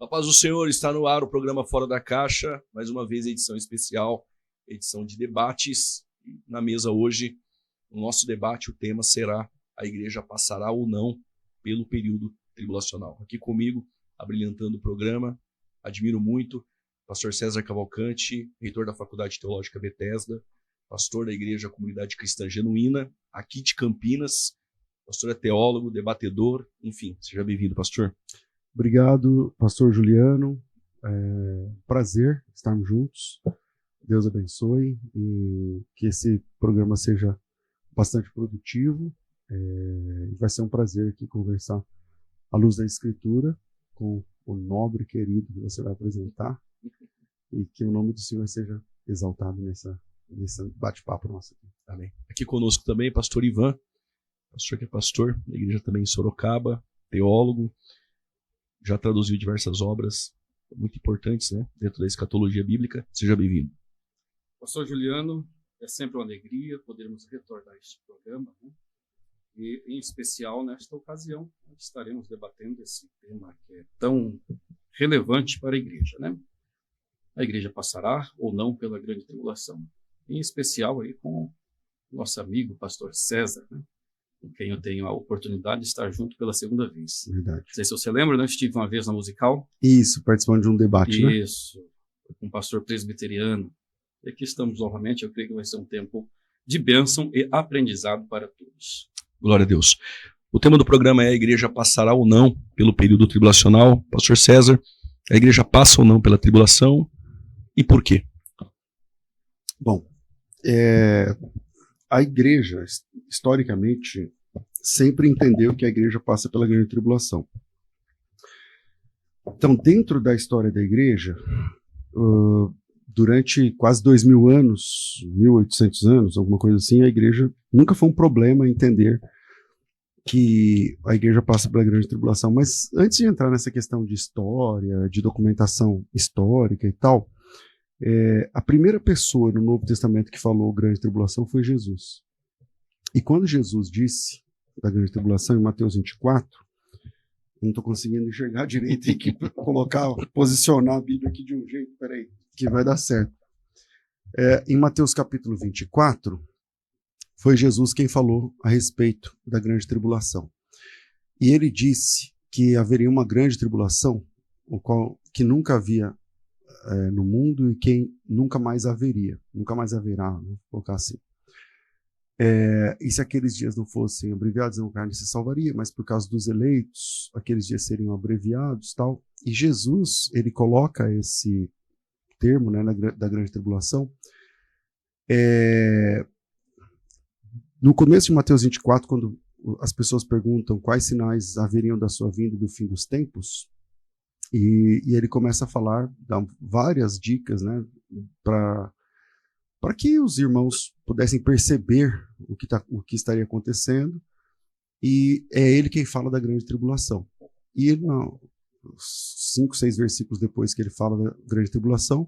A paz do Senhor, está no ar o programa Fora da Caixa, mais uma vez edição especial, edição de debates. Na mesa hoje, o nosso debate, o tema será: a igreja passará ou não pelo período tribulacional. Aqui comigo, abrilhantando o programa, admiro muito, pastor César Cavalcante, reitor da Faculdade Teológica Bethesda, pastor da Igreja Comunidade Cristã Genuína, aqui de Campinas. Pastor é teólogo, debatedor, enfim, seja bem-vindo, pastor. Obrigado, pastor Juliano. Prazer estarmos juntos. Deus abençoe e que esse programa seja bastante produtivo. Vai ser um prazer aqui conversar à luz da Escritura com o nobre querido que você vai apresentar e que o nome do Senhor seja exaltado nesse bate-papo nosso aqui. Amém. Aqui conosco também, pastor Ivan, pastor que é pastor da igreja também em Sorocaba, teólogo, já traduziu diversas obras muito importantes, né, dentro da escatologia bíblica. Seja bem-vindo. Pastor Juliano, é sempre uma alegria podermos retornar a este programa, né? E, em especial, nesta ocasião, estaremos debatendo esse tema que é tão relevante para a igreja, né? A igreja passará ou não pela grande tribulação? Em especial aí com o nosso amigo, pastor César, né? Com quem eu tenho a oportunidade de estar junto pela segunda vez. Verdade. Não sei se você lembra, né? Eu estive uma vez na Musical. Isso, participando de um debate, né? Isso, com um pastor presbiteriano. E aqui estamos novamente. Eu creio que vai ser um tempo de bênção e aprendizado para todos. Glória a Deus. O tema do programa é: a igreja passará ou não pelo período tribulacional? Pastor César, a igreja passa ou não pela tribulação e por quê? Bom, a igreja, historicamente, sempre entendeu que a igreja passa pela grande tribulação. Então, dentro da história da igreja, durante quase 2000 anos, 1800 anos, alguma coisa assim, a igreja nunca foi um problema entender que a igreja passa pela grande tribulação. Mas antes de entrar nessa questão de história, de documentação histórica e tal, a primeira pessoa no Novo Testamento que falou grande tribulação foi Jesus. E quando Jesus disse da grande tribulação, em Mateus 24, não estou conseguindo enxergar direito, tem que posicionar a Bíblia aqui de um jeito, peraí, que vai dar certo. Em Mateus capítulo 24, foi Jesus quem falou a respeito da grande tribulação. E ele disse que haveria uma grande tribulação, que nunca havia no mundo e quem nunca mais haveria, nunca mais haverá, vou colocar assim. E se aqueles dias não fossem abreviados, não carne se salvaria, mas por causa dos eleitos, aqueles dias seriam abreviados, tal. E Jesus, ele coloca esse termo, né, da grande tribulação, no começo de Mateus 24, quando as pessoas perguntam quais sinais haveriam da sua vinda e do fim dos tempos, e ele começa a falar, dá várias dicas, né, para que os irmãos pudessem perceber o que estaria acontecendo, e é ele quem fala da grande tribulação. E ele, 5, 6 versículos depois que ele fala da grande tribulação,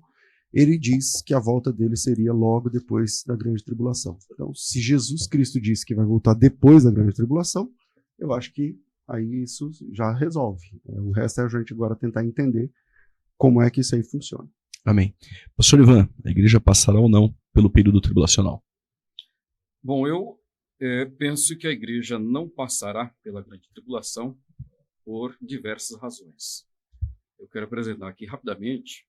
ele diz que a volta dele seria logo depois da grande tribulação. Então, se Jesus Cristo disse que vai voltar depois da grande tribulação, eu acho que aí isso já resolve. O resto é a gente agora tentar entender como é que isso aí funciona. Amém. Pastor Ivan, a igreja passará ou não pelo período tribulacional? Bom, eu penso que a igreja não passará pela grande tribulação por diversas razões. Eu quero apresentar aqui rapidamente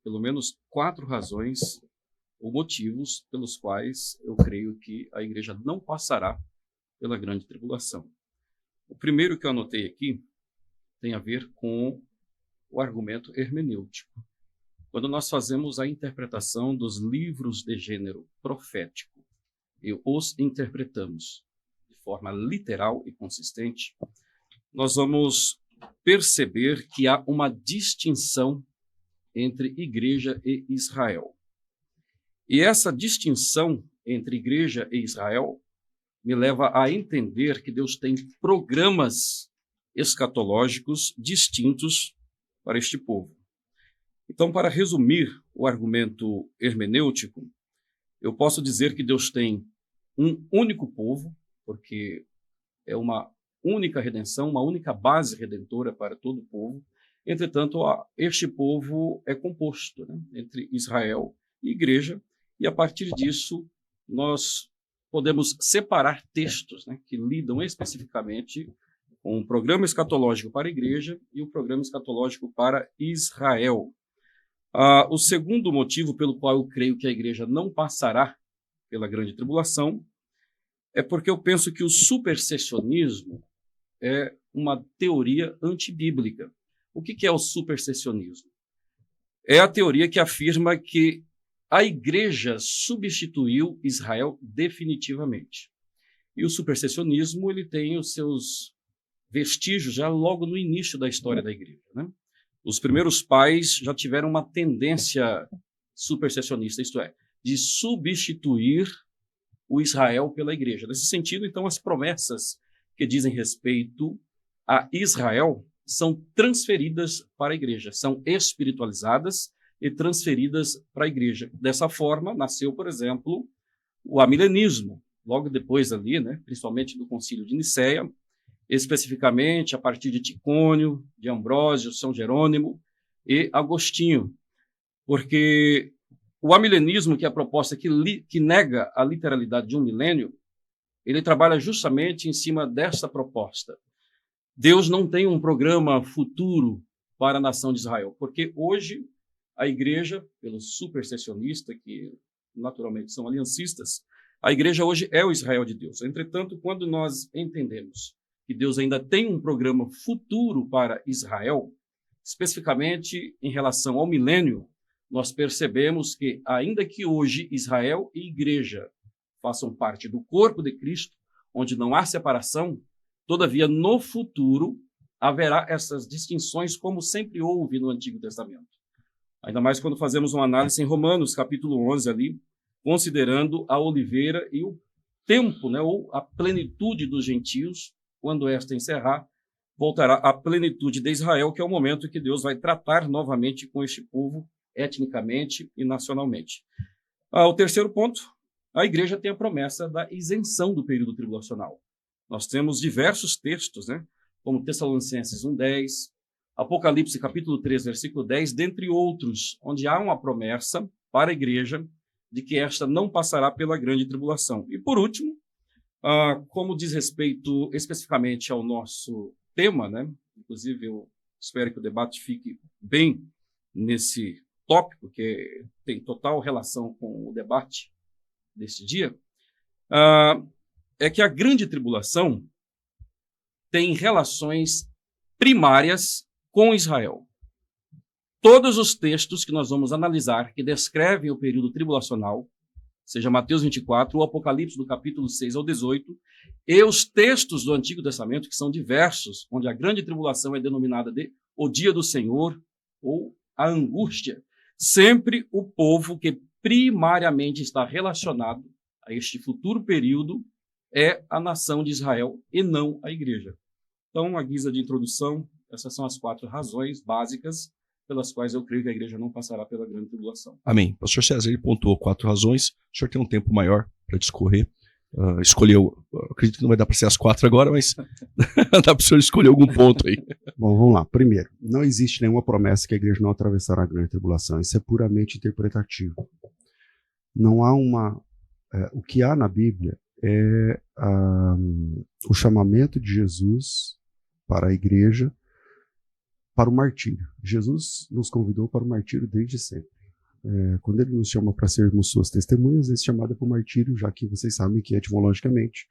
pelo menos 4 razões ou motivos pelos quais eu creio que a igreja não passará pela grande tribulação. O primeiro que eu anotei aqui tem a ver com o argumento hermenêutico. Quando nós fazemos a interpretação dos livros de gênero profético e os interpretamos de forma literal e consistente, nós vamos perceber que há uma distinção entre igreja e Israel. E essa distinção entre igreja e Israel me leva a entender que Deus tem programas escatológicos distintos para este povo. Então, para resumir o argumento hermenêutico, eu posso dizer que Deus tem um único povo, porque é uma única redenção, uma única base redentora para todo o povo. Entretanto, este povo é composto, né, entre Israel e igreja, e a partir disso nós podemos separar textos, né, que lidam especificamente com o programa escatológico para a igreja e o programa escatológico para Israel. O segundo motivo pelo qual eu creio que a igreja não passará pela grande tribulação é porque eu penso que o supersessionismo é uma teoria antibíblica. O que é o supersessionismo? É a teoria que afirma que a igreja substituiu Israel definitivamente. E o supersessionismo ele tem os seus vestígios já logo no início da história da igreja, né? Os primeiros pais já tiveram uma tendência supersessionista, isto é, de substituir o Israel pela igreja. Nesse sentido, então, as promessas que dizem respeito a Israel são transferidas para a igreja, são espiritualizadas e transferidas para a igreja. Dessa forma, nasceu, por exemplo, o amilenismo, logo depois ali, né, principalmente do Concílio de Nicéia, especificamente a partir de Ticônio, de Ambrósio, São Jerônimo e Agostinho, porque o amilenismo, que é a proposta que nega a literalidade de um milênio, ele trabalha justamente em cima dessa proposta. Deus não tem um programa futuro para a nação de Israel, porque hoje a igreja, pelos supersessionistas, que naturalmente são aliancistas, a igreja hoje é o Israel de Deus. Entretanto, quando nós entendemos que Deus ainda tem um programa futuro para Israel, especificamente em relação ao milênio, nós percebemos que, ainda que hoje Israel e igreja façam parte do corpo de Cristo, onde não há separação, todavia, no futuro, haverá essas distinções como sempre houve no Antigo Testamento. Ainda mais quando fazemos uma análise em Romanos, capítulo 11, ali, considerando a oliveira e o tempo, né, ou a plenitude dos gentios, quando esta encerrar, voltará à plenitude de Israel, que é o momento que Deus vai tratar novamente com este povo, etnicamente e nacionalmente. O terceiro ponto, a igreja tem a promessa da isenção do período tribulacional. Nós temos diversos textos, né, como Tessalonicenses 1:10, Apocalipse capítulo 3, versículo 10, dentre outros, onde há uma promessa para a igreja de que esta não passará pela grande tribulação. E por último, como diz respeito especificamente ao nosso tema, né? Inclusive eu espero que o debate fique bem nesse tópico, que tem total relação com o debate deste dia, é que a grande tribulação tem relações primárias com Israel. Todos os textos que nós vamos analisar que descrevem o período tribulacional, seja Mateus 24, o Apocalipse do capítulo 6 ao 18, e os textos do Antigo Testamento, que são diversos, onde a grande tribulação é denominada de o dia do Senhor ou a angústia. Sempre o povo que primariamente está relacionado a este futuro período é a nação de Israel e não a igreja. Então, à guisa de introdução, essas são as 4 razões básicas pelas quais eu creio que a igreja não passará pela grande tribulação. Amém. O pastor César ele pontuou 4 razões. O senhor tem um tempo maior para discorrer. Escolheu, acredito que não vai dar para ser as 4 agora, mas dá para o senhor escolher algum ponto aí. Bom, vamos lá. Primeiro, não existe nenhuma promessa que a igreja não atravessará a grande tribulação. Isso é puramente interpretativo. Não há uma... o que há na Bíblia é o chamamento de Jesus para a igreja, para o martírio. Jesus nos convidou para o martírio desde sempre. Quando ele nos chama para sermos suas testemunhas, esse chamado é para o martírio, já que vocês sabem que etimologicamente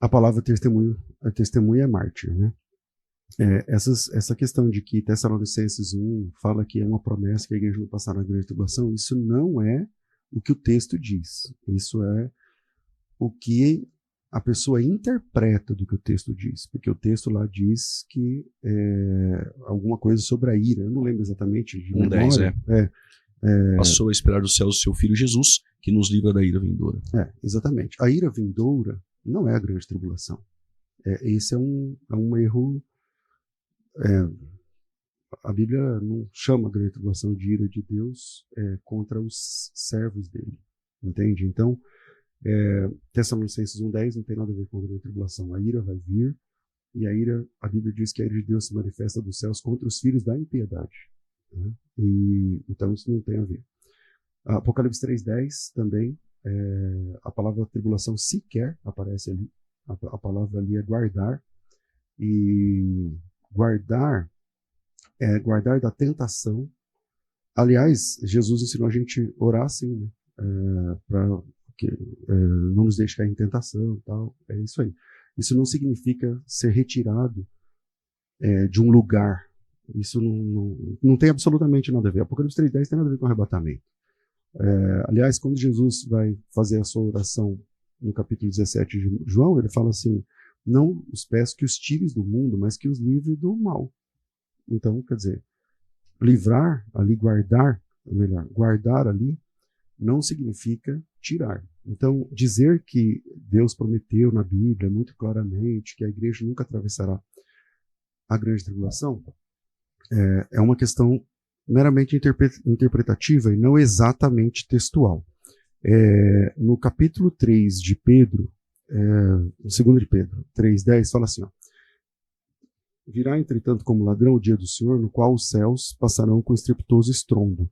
a palavra testemunha é mártir, né? Essa questão de que Tessalonicenses 1 fala que é uma promessa que a igreja não passará na grande tribulação, isso não é o que o texto diz. Isso é o que a pessoa interpreta do que o texto diz, porque o texto lá diz que alguma coisa sobre a ira, eu não lembro exatamente de memória. 10, passou a esperar do céu o seu Filho Jesus, que nos livra da ira vindoura. Exatamente. A ira vindoura não é a grande tribulação. Esse é um erro. A Bíblia não chama a grande tribulação de ira de Deus contra os servos dele, entende? Então, Tessalonicenses 1:10 não tem nada a ver com a grande tribulação. A ira vai vir, E a ira, a Bíblia diz que a ira de Deus se manifesta dos céus contra os filhos da impiedade. Né? E, então isso não tem a ver. Apocalipse 3:10 também, a palavra tribulação sequer aparece ali. A palavra ali é guardar. E guardar é guardar da tentação. Aliás, Jesus ensinou a gente orar assim, né? Para que não nos deixe cair em tentação e tal. É isso aí. Isso não significa ser retirado de um lugar. Isso não tem absolutamente nada a ver. Apocalipse 3:10 tem nada a ver com arrebatamento. Aliás, quando Jesus vai fazer a sua oração no capítulo 17 de João, ele fala assim: não os peço que os tires do mundo, mas que os livre do mal. Então, quer dizer, livrar ali, guardar, ou melhor, guardar ali, não significa tirar. Então, dizer que Deus prometeu na Bíblia muito claramente que a igreja nunca atravessará a grande tribulação é uma questão meramente interpretativa e não exatamente textual. No capítulo 3 de Pedro, no 2 de Pedro 3:10, fala assim, ó: virá, entretanto, como ladrão o dia do Senhor, no qual os céus passarão com estrepitoso estrondo.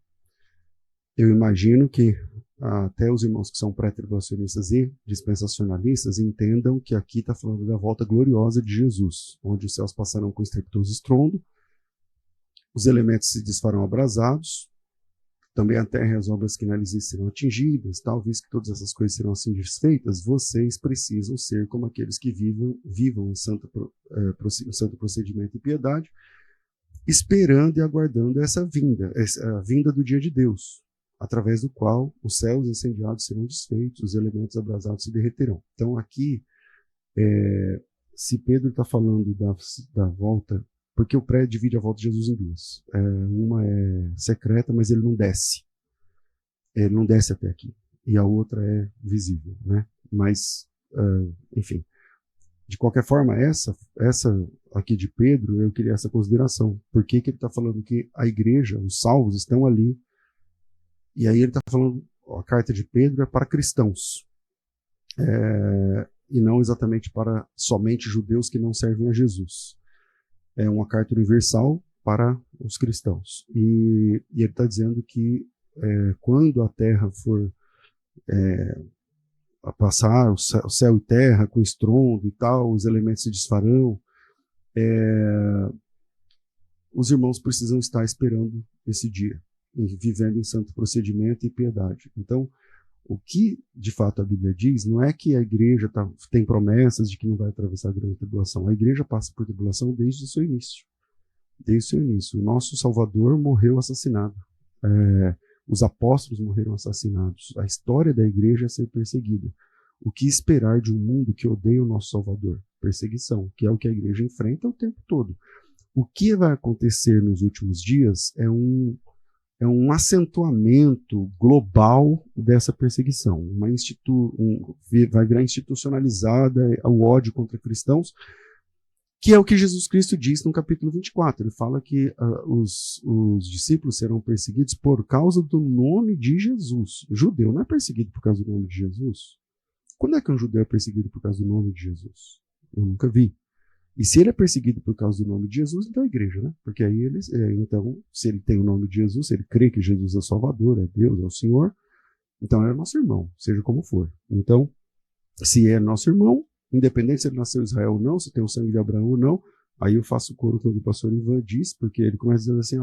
Eu imagino que até os irmãos que são pré-tribulacionistas e dispensacionalistas entendam que aqui está falando da volta gloriosa de Jesus, onde os céus passarão com estrepitoso estrondo, os elementos se desfarão abrasados, também a terra e as obras que nela existem serão atingidas, tal, visto que todas essas coisas serão assim desfeitas, vocês precisam ser como aqueles que vivam em santo procedimento e piedade, esperando e aguardando essa a vinda do dia de Deus, através do qual os céus incendiados serão desfeitos, os elementos abrasados se derreterão. Então aqui, se Pedro está falando da volta, porque o pré divide a volta de Jesus em duas. Uma é secreta, mas ele não desce. Ele não desce até aqui. E a outra é visível, né? Mas, enfim. De qualquer forma, essa aqui de Pedro, eu queria essa consideração. Por que ele está falando que a igreja, os salvos, estão ali? E aí ele está falando, a carta de Pedro é para cristãos. E não exatamente para somente judeus que não servem a Jesus. É uma carta universal para os cristãos. E ele está dizendo que quando a terra for a passar, o céu e terra com estrondo e tal, os elementos se desfarão, os irmãos precisam estar esperando esse dia, vivendo em santo procedimento e piedade. Então, o que de fato a Bíblia diz não é que a igreja tem promessas de que não vai atravessar a grande tribulação. A igreja passa por tribulação desde o seu início. Desde o seu início. O nosso Salvador morreu assassinado. Os apóstolos morreram assassinados. A história da igreja é ser perseguida. O que esperar de um mundo que odeia o nosso Salvador? Perseguição, que é o que a igreja enfrenta o tempo todo. O que vai acontecer nos últimos dias é um acentuamento global dessa perseguição. Vai virar institucionalizada o ódio contra cristãos, que é o que Jesus Cristo diz no capítulo 24. Ele fala que os discípulos serão perseguidos por causa do nome de Jesus. O judeu não é perseguido por causa do nome de Jesus. Quando é que um judeu é perseguido por causa do nome de Jesus? Eu nunca vi. E se ele é perseguido por causa do nome de Jesus, então é a igreja, né? Porque aí então, se ele tem o nome de Jesus, se ele crê que Jesus é Salvador, é Deus, é o Senhor, então é nosso irmão, seja como for. Então, se é nosso irmão, independente se ele nasceu em Israel ou não, se tem o sangue de Abraão ou não, aí eu faço o coro que o pastor Ivan diz, porque ele começa dizendo assim,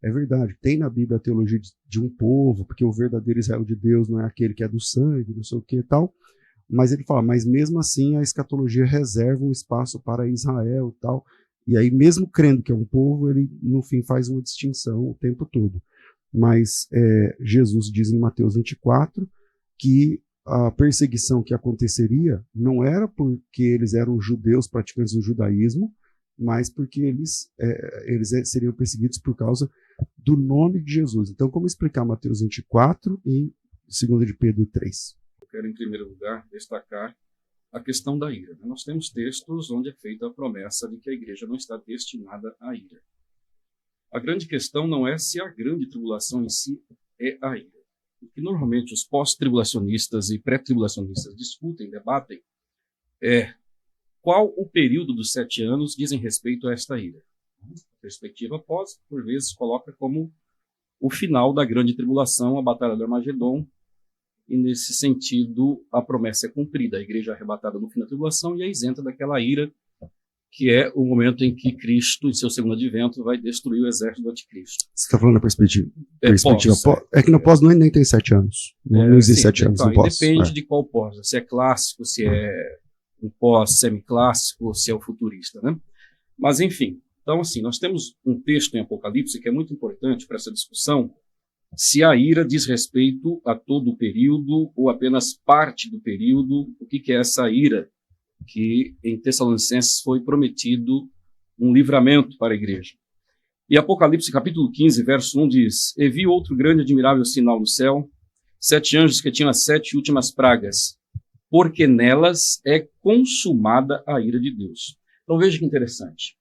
é verdade, tem na Bíblia a teologia de um povo, porque o verdadeiro Israel de Deus não é aquele que é do sangue, não sei o que e tal. Mas ele fala, mas mesmo assim a escatologia reserva um espaço para Israel e tal. E aí, mesmo crendo que é um povo, ele no fim faz uma distinção o tempo todo. Mas Jesus diz em Mateus 24 que a perseguição que aconteceria não era porque eles eram judeus praticantes do judaísmo, mas porque eles seriam perseguidos por causa do nome de Jesus. Então, como explicar Mateus 24 e 2 de Pedro 3? Quero, em primeiro lugar, destacar a questão da ira. Nós temos textos onde é feita a promessa de que a igreja não está destinada à ira. A grande questão não é se a grande tribulação em si é a ira. O que normalmente os pós-tribulacionistas e pré-tribulacionistas discutem, debatem, é qual o período dos 7 anos dizem respeito a esta ira. A perspectiva após, por vezes, coloca como o final da grande tribulação, a batalha do Armagedon, e nesse sentido a promessa é cumprida, a igreja é arrebatada no fim da tribulação e é isenta daquela ira, que é o momento em que Cristo, em seu segundo advento, vai destruir o exército do anticristo. Você está falando da perspectiva Pós, pós. É que no pós nem tem 7 anos. Não existe 7 anos no pós. Depende de qual pós. Se é clássico, se é um pós semiclássico, se é o futurista, né? Mas, enfim. Então, assim, nós temos um texto em Apocalipse que é muito importante para essa discussão, se a ira diz respeito a todo o período ou apenas parte do período, o que é essa ira, que em Tessalonicenses foi prometido um livramento para a igreja. E Apocalipse capítulo 15, verso 1 diz: E vi outro grande e admirável sinal no céu, 7 anjos que tinham as 7 últimas pragas, porque nelas é consumada a ira de Deus. Então veja que interessante.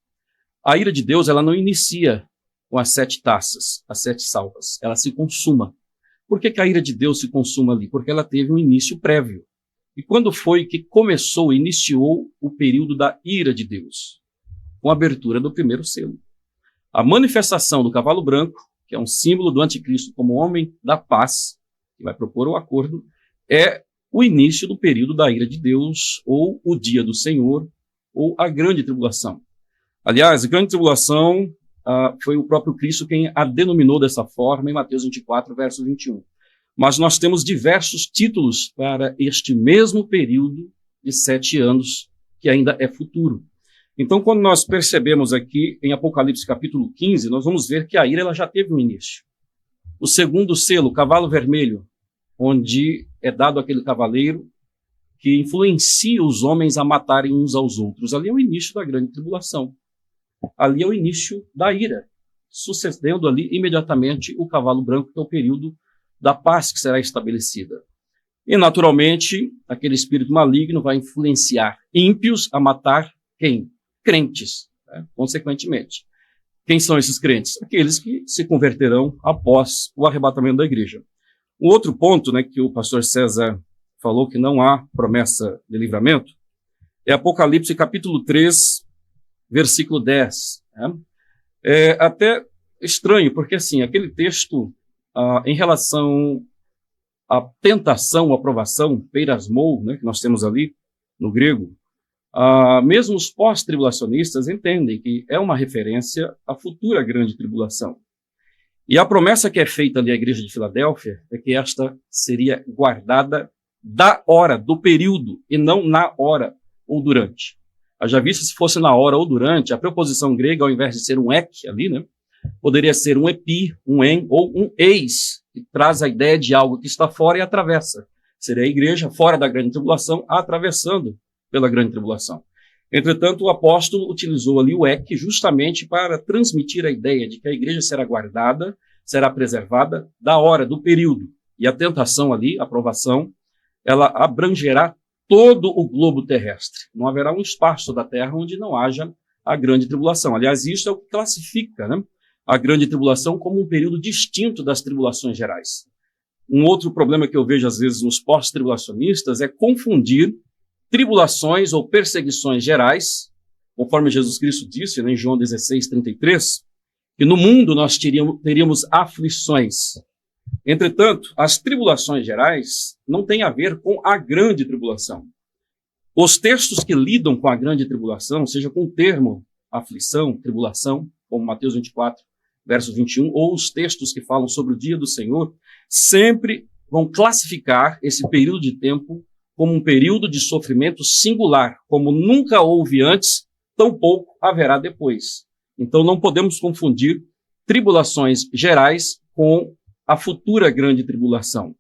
A ira de Deus, ela não inicia com as 7 taças, as 7 salvas, ela se consuma. Por que a ira de Deus se consuma ali? Porque ela teve um início prévio. E quando foi que iniciou o período da ira de Deus? Com a abertura do primeiro selo. A manifestação do cavalo branco, que é um símbolo do anticristo como homem da paz, que vai propor o acordo, é o início do período da ira de Deus, ou o dia do Senhor, ou a grande tribulação. Aliás, a grande tribulação foi o próprio Cristo quem a denominou dessa forma em Mateus 24, verso 21. Mas nós temos diversos títulos para este mesmo período de 7 anos, que ainda é futuro. Então, quando nós percebemos aqui em Apocalipse capítulo 15, nós vamos ver que a ira ela já teve um início. O segundo selo, o cavalo vermelho, onde é dado aquele cavaleiro que influencia os homens a matarem uns aos outros. Ali é o início da grande tribulação. Ali é o início da ira, sucedendo ali imediatamente o cavalo branco, que é o período da paz que será estabelecida. E, naturalmente, aquele espírito maligno vai influenciar ímpios a matar quem? Crentes, né? Consequentemente. Quem são esses crentes? Aqueles que se converterão após o arrebatamento da igreja. Um outro ponto, né, que o pastor César falou que não há promessa de livramento, é Apocalipse capítulo 3, versículo 10. Né? É até estranho, porque assim, aquele texto, em relação à tentação, à provação, peirasmou, né, que nós temos ali no grego, mesmo os pós-tribulacionistas entendem que é uma referência à futura grande tribulação. E a promessa que é feita ali à igreja de Filadélfia é que esta seria guardada da hora, do período, e não na hora ou durante. Já visto se fosse na hora ou durante, a preposição grega, ao invés de ser um ek ali, né, poderia ser um epi, um en ou um eis, que traz a ideia de algo que está fora e atravessa. Seria a igreja fora da grande tribulação, atravessando pela grande tribulação. Entretanto, o apóstolo utilizou ali o ek justamente para transmitir a ideia de que a igreja será guardada, será preservada da hora, do período. E a tentação ali, a provação, ela abrangerá todo o globo terrestre. Não haverá um espaço da terra onde não haja a grande tribulação. Aliás, isso é o que classifica, né, a grande tribulação como um período distinto das tribulações gerais. Um outro problema que eu vejo às vezes nos pós-tribulacionistas é confundir tribulações ou perseguições gerais, conforme Jesus Cristo disse, né, em João 16:33, que no mundo nós teríamos aflições. Entretanto, as tribulações gerais não têm a ver com a grande tribulação. Os textos que lidam com a grande tribulação, seja com o termo aflição, tribulação, como Mateus 24, verso 21, ou os textos que falam sobre o dia do Senhor, sempre vão classificar esse período de tempo como um período de sofrimento singular, como nunca houve antes, tampouco haverá depois. Então não podemos confundir tribulações gerais com a futura grande tribulação.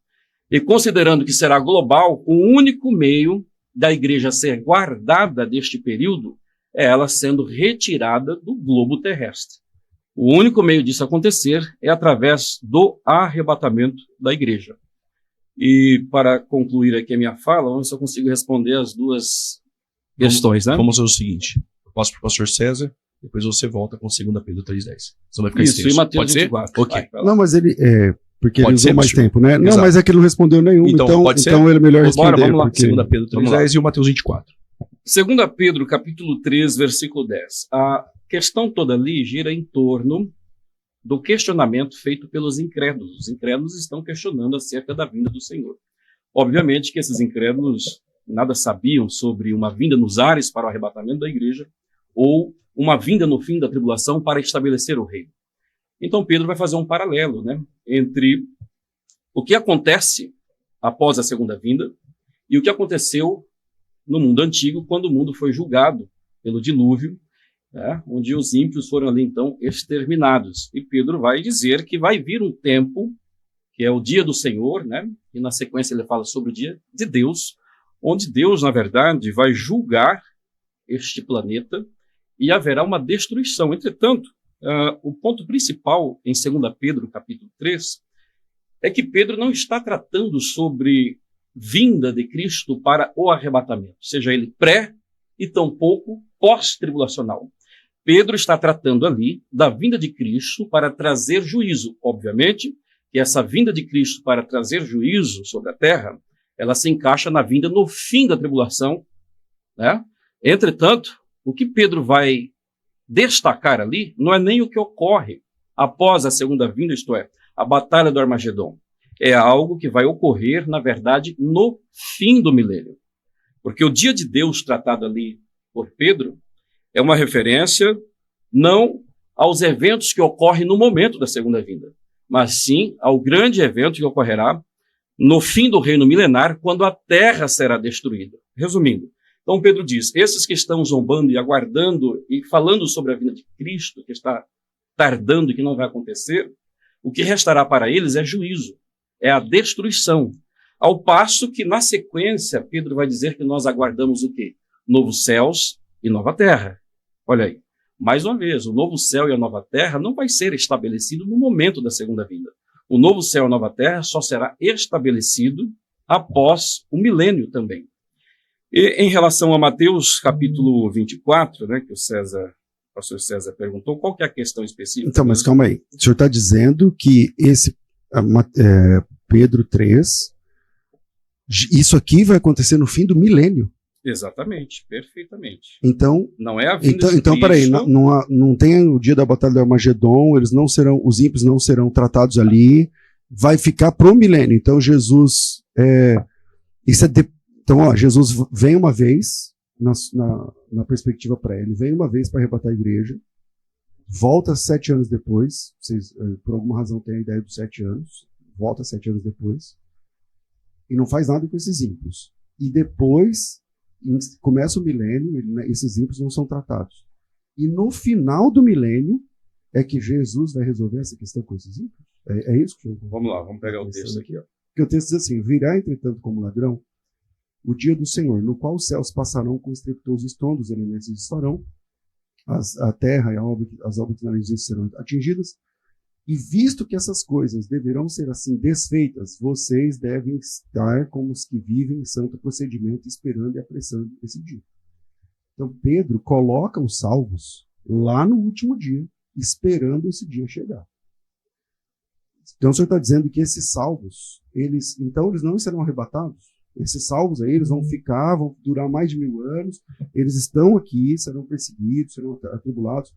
E considerando que será global, o único meio da igreja ser guardada deste período é ela sendo retirada do globo terrestre. O único meio disso acontecer é através do arrebatamento da igreja. E para concluir aqui a minha fala, vamos ver se eu consigo responder as duas questões, né? Vamos fazer o seguinte, eu passo para o pastor César, depois você volta com 2 Pedro 3:10. Você vai ficar Isso, extenso. e Mateus Pode ser? 24. Ok. Não, mas ele... porque Pode ele usou ser, mais pastor. tempo, né? Não, Exato. mas é que ele não respondeu nenhum, Então, pode ser? então ele é melhor Bora, responder. vamos lá. Porque... 2 Pedro 3:10 e o Mateus 24. 2 Pedro, capítulo 3, versículo 10. A questão toda ali gira em torno do questionamento feito pelos incrédulos. Os incrédulos estão questionando acerca da vinda do Senhor. Obviamente que esses incrédulos nada sabiam sobre uma vinda nos ares para o arrebatamento da igreja ou uma vinda no fim da tribulação para estabelecer o reino. Então Pedro vai fazer um paralelo, né, entre o que acontece após a segunda vinda e o que aconteceu no mundo antigo, quando o mundo foi julgado pelo dilúvio, né, onde os ímpios foram ali então exterminados. E Pedro vai dizer que vai vir um tempo, que é o dia do Senhor, né, e na sequência ele fala sobre o dia de Deus, onde Deus, na verdade, vai julgar este planeta e haverá uma destruição. Entretanto, o ponto principal em 2 Pedro, capítulo 3, é que Pedro não está tratando sobre vinda de Cristo para o arrebatamento, seja ele pré e tampouco pós-tribulacional. Pedro está tratando ali da vinda de Cristo para trazer juízo. Obviamente que essa vinda de Cristo para trazer juízo sobre a terra, ela se encaixa na vinda no fim da tribulação, né? Entretanto, o que Pedro vai destacar ali não é nem o que ocorre após a segunda vinda, isto é, a batalha do Armagedon. É algo que vai ocorrer, na verdade, no fim do milênio. Porque o dia de Deus tratado ali por Pedro é uma referência não aos eventos que ocorrem no momento da segunda vinda, mas sim ao grande evento que ocorrerá no fim do reino milenar, quando a terra será destruída. Resumindo, então Pedro diz, esses que estão zombando e aguardando e falando sobre a vinda de Cristo, que está tardando e que não vai acontecer, o que restará para eles é juízo, é a destruição. Ao passo que, na sequência, Pedro vai dizer que nós aguardamos o quê? Novos céus e nova terra. Olha aí, mais uma vez, o novo céu e a nova terra não vai ser estabelecido no momento da segunda vinda. O novo céu e a nova terra só será estabelecido após o milênio também. E em relação a Mateus, capítulo 24, né, que o pastor César perguntou, qual que é a questão específica? Então, mas calma aí. O senhor está dizendo que Pedro 3, isso aqui vai acontecer no fim do milênio. Exatamente, perfeitamente. Então, não é a vinda então de peraí, Cristo. não tem o dia da batalha do Armagedon, os ímpios não serão tratados ali, vai ficar pro milênio. Então Jesus, então Jesus vem uma vez na perspectiva pré, ele vem uma vez para arrebatar a igreja, volta 7 anos depois, vocês por alguma razão têm a ideia dos 7 anos, volta 7 anos depois e não faz nada com esses ímpios. E depois começa o milênio, esses ímpios não são tratados. E no final do milênio é que Jesus vai resolver essa questão com esses ímpios? É isso que eu... Vamos lá, vamos pegar o texto aqui. Ó. Porque o texto diz assim, virá entretanto como ladrão o dia do Senhor, no qual os céus passarão com estrepitoso estrondo, os elementos estarão, a terra e as obras que nela existem serão atingidas, e visto que essas coisas deverão ser assim desfeitas, vocês devem estar como os que vivem em santo procedimento, esperando e apressando esse dia. Então Pedro coloca os salvos lá no último dia, esperando esse dia chegar. Então o senhor está dizendo que esses salvos, eles não serão arrebatados? Esses salvos aí, eles vão durar mais de 1000 anos, eles estão aqui, serão perseguidos, serão atribulados,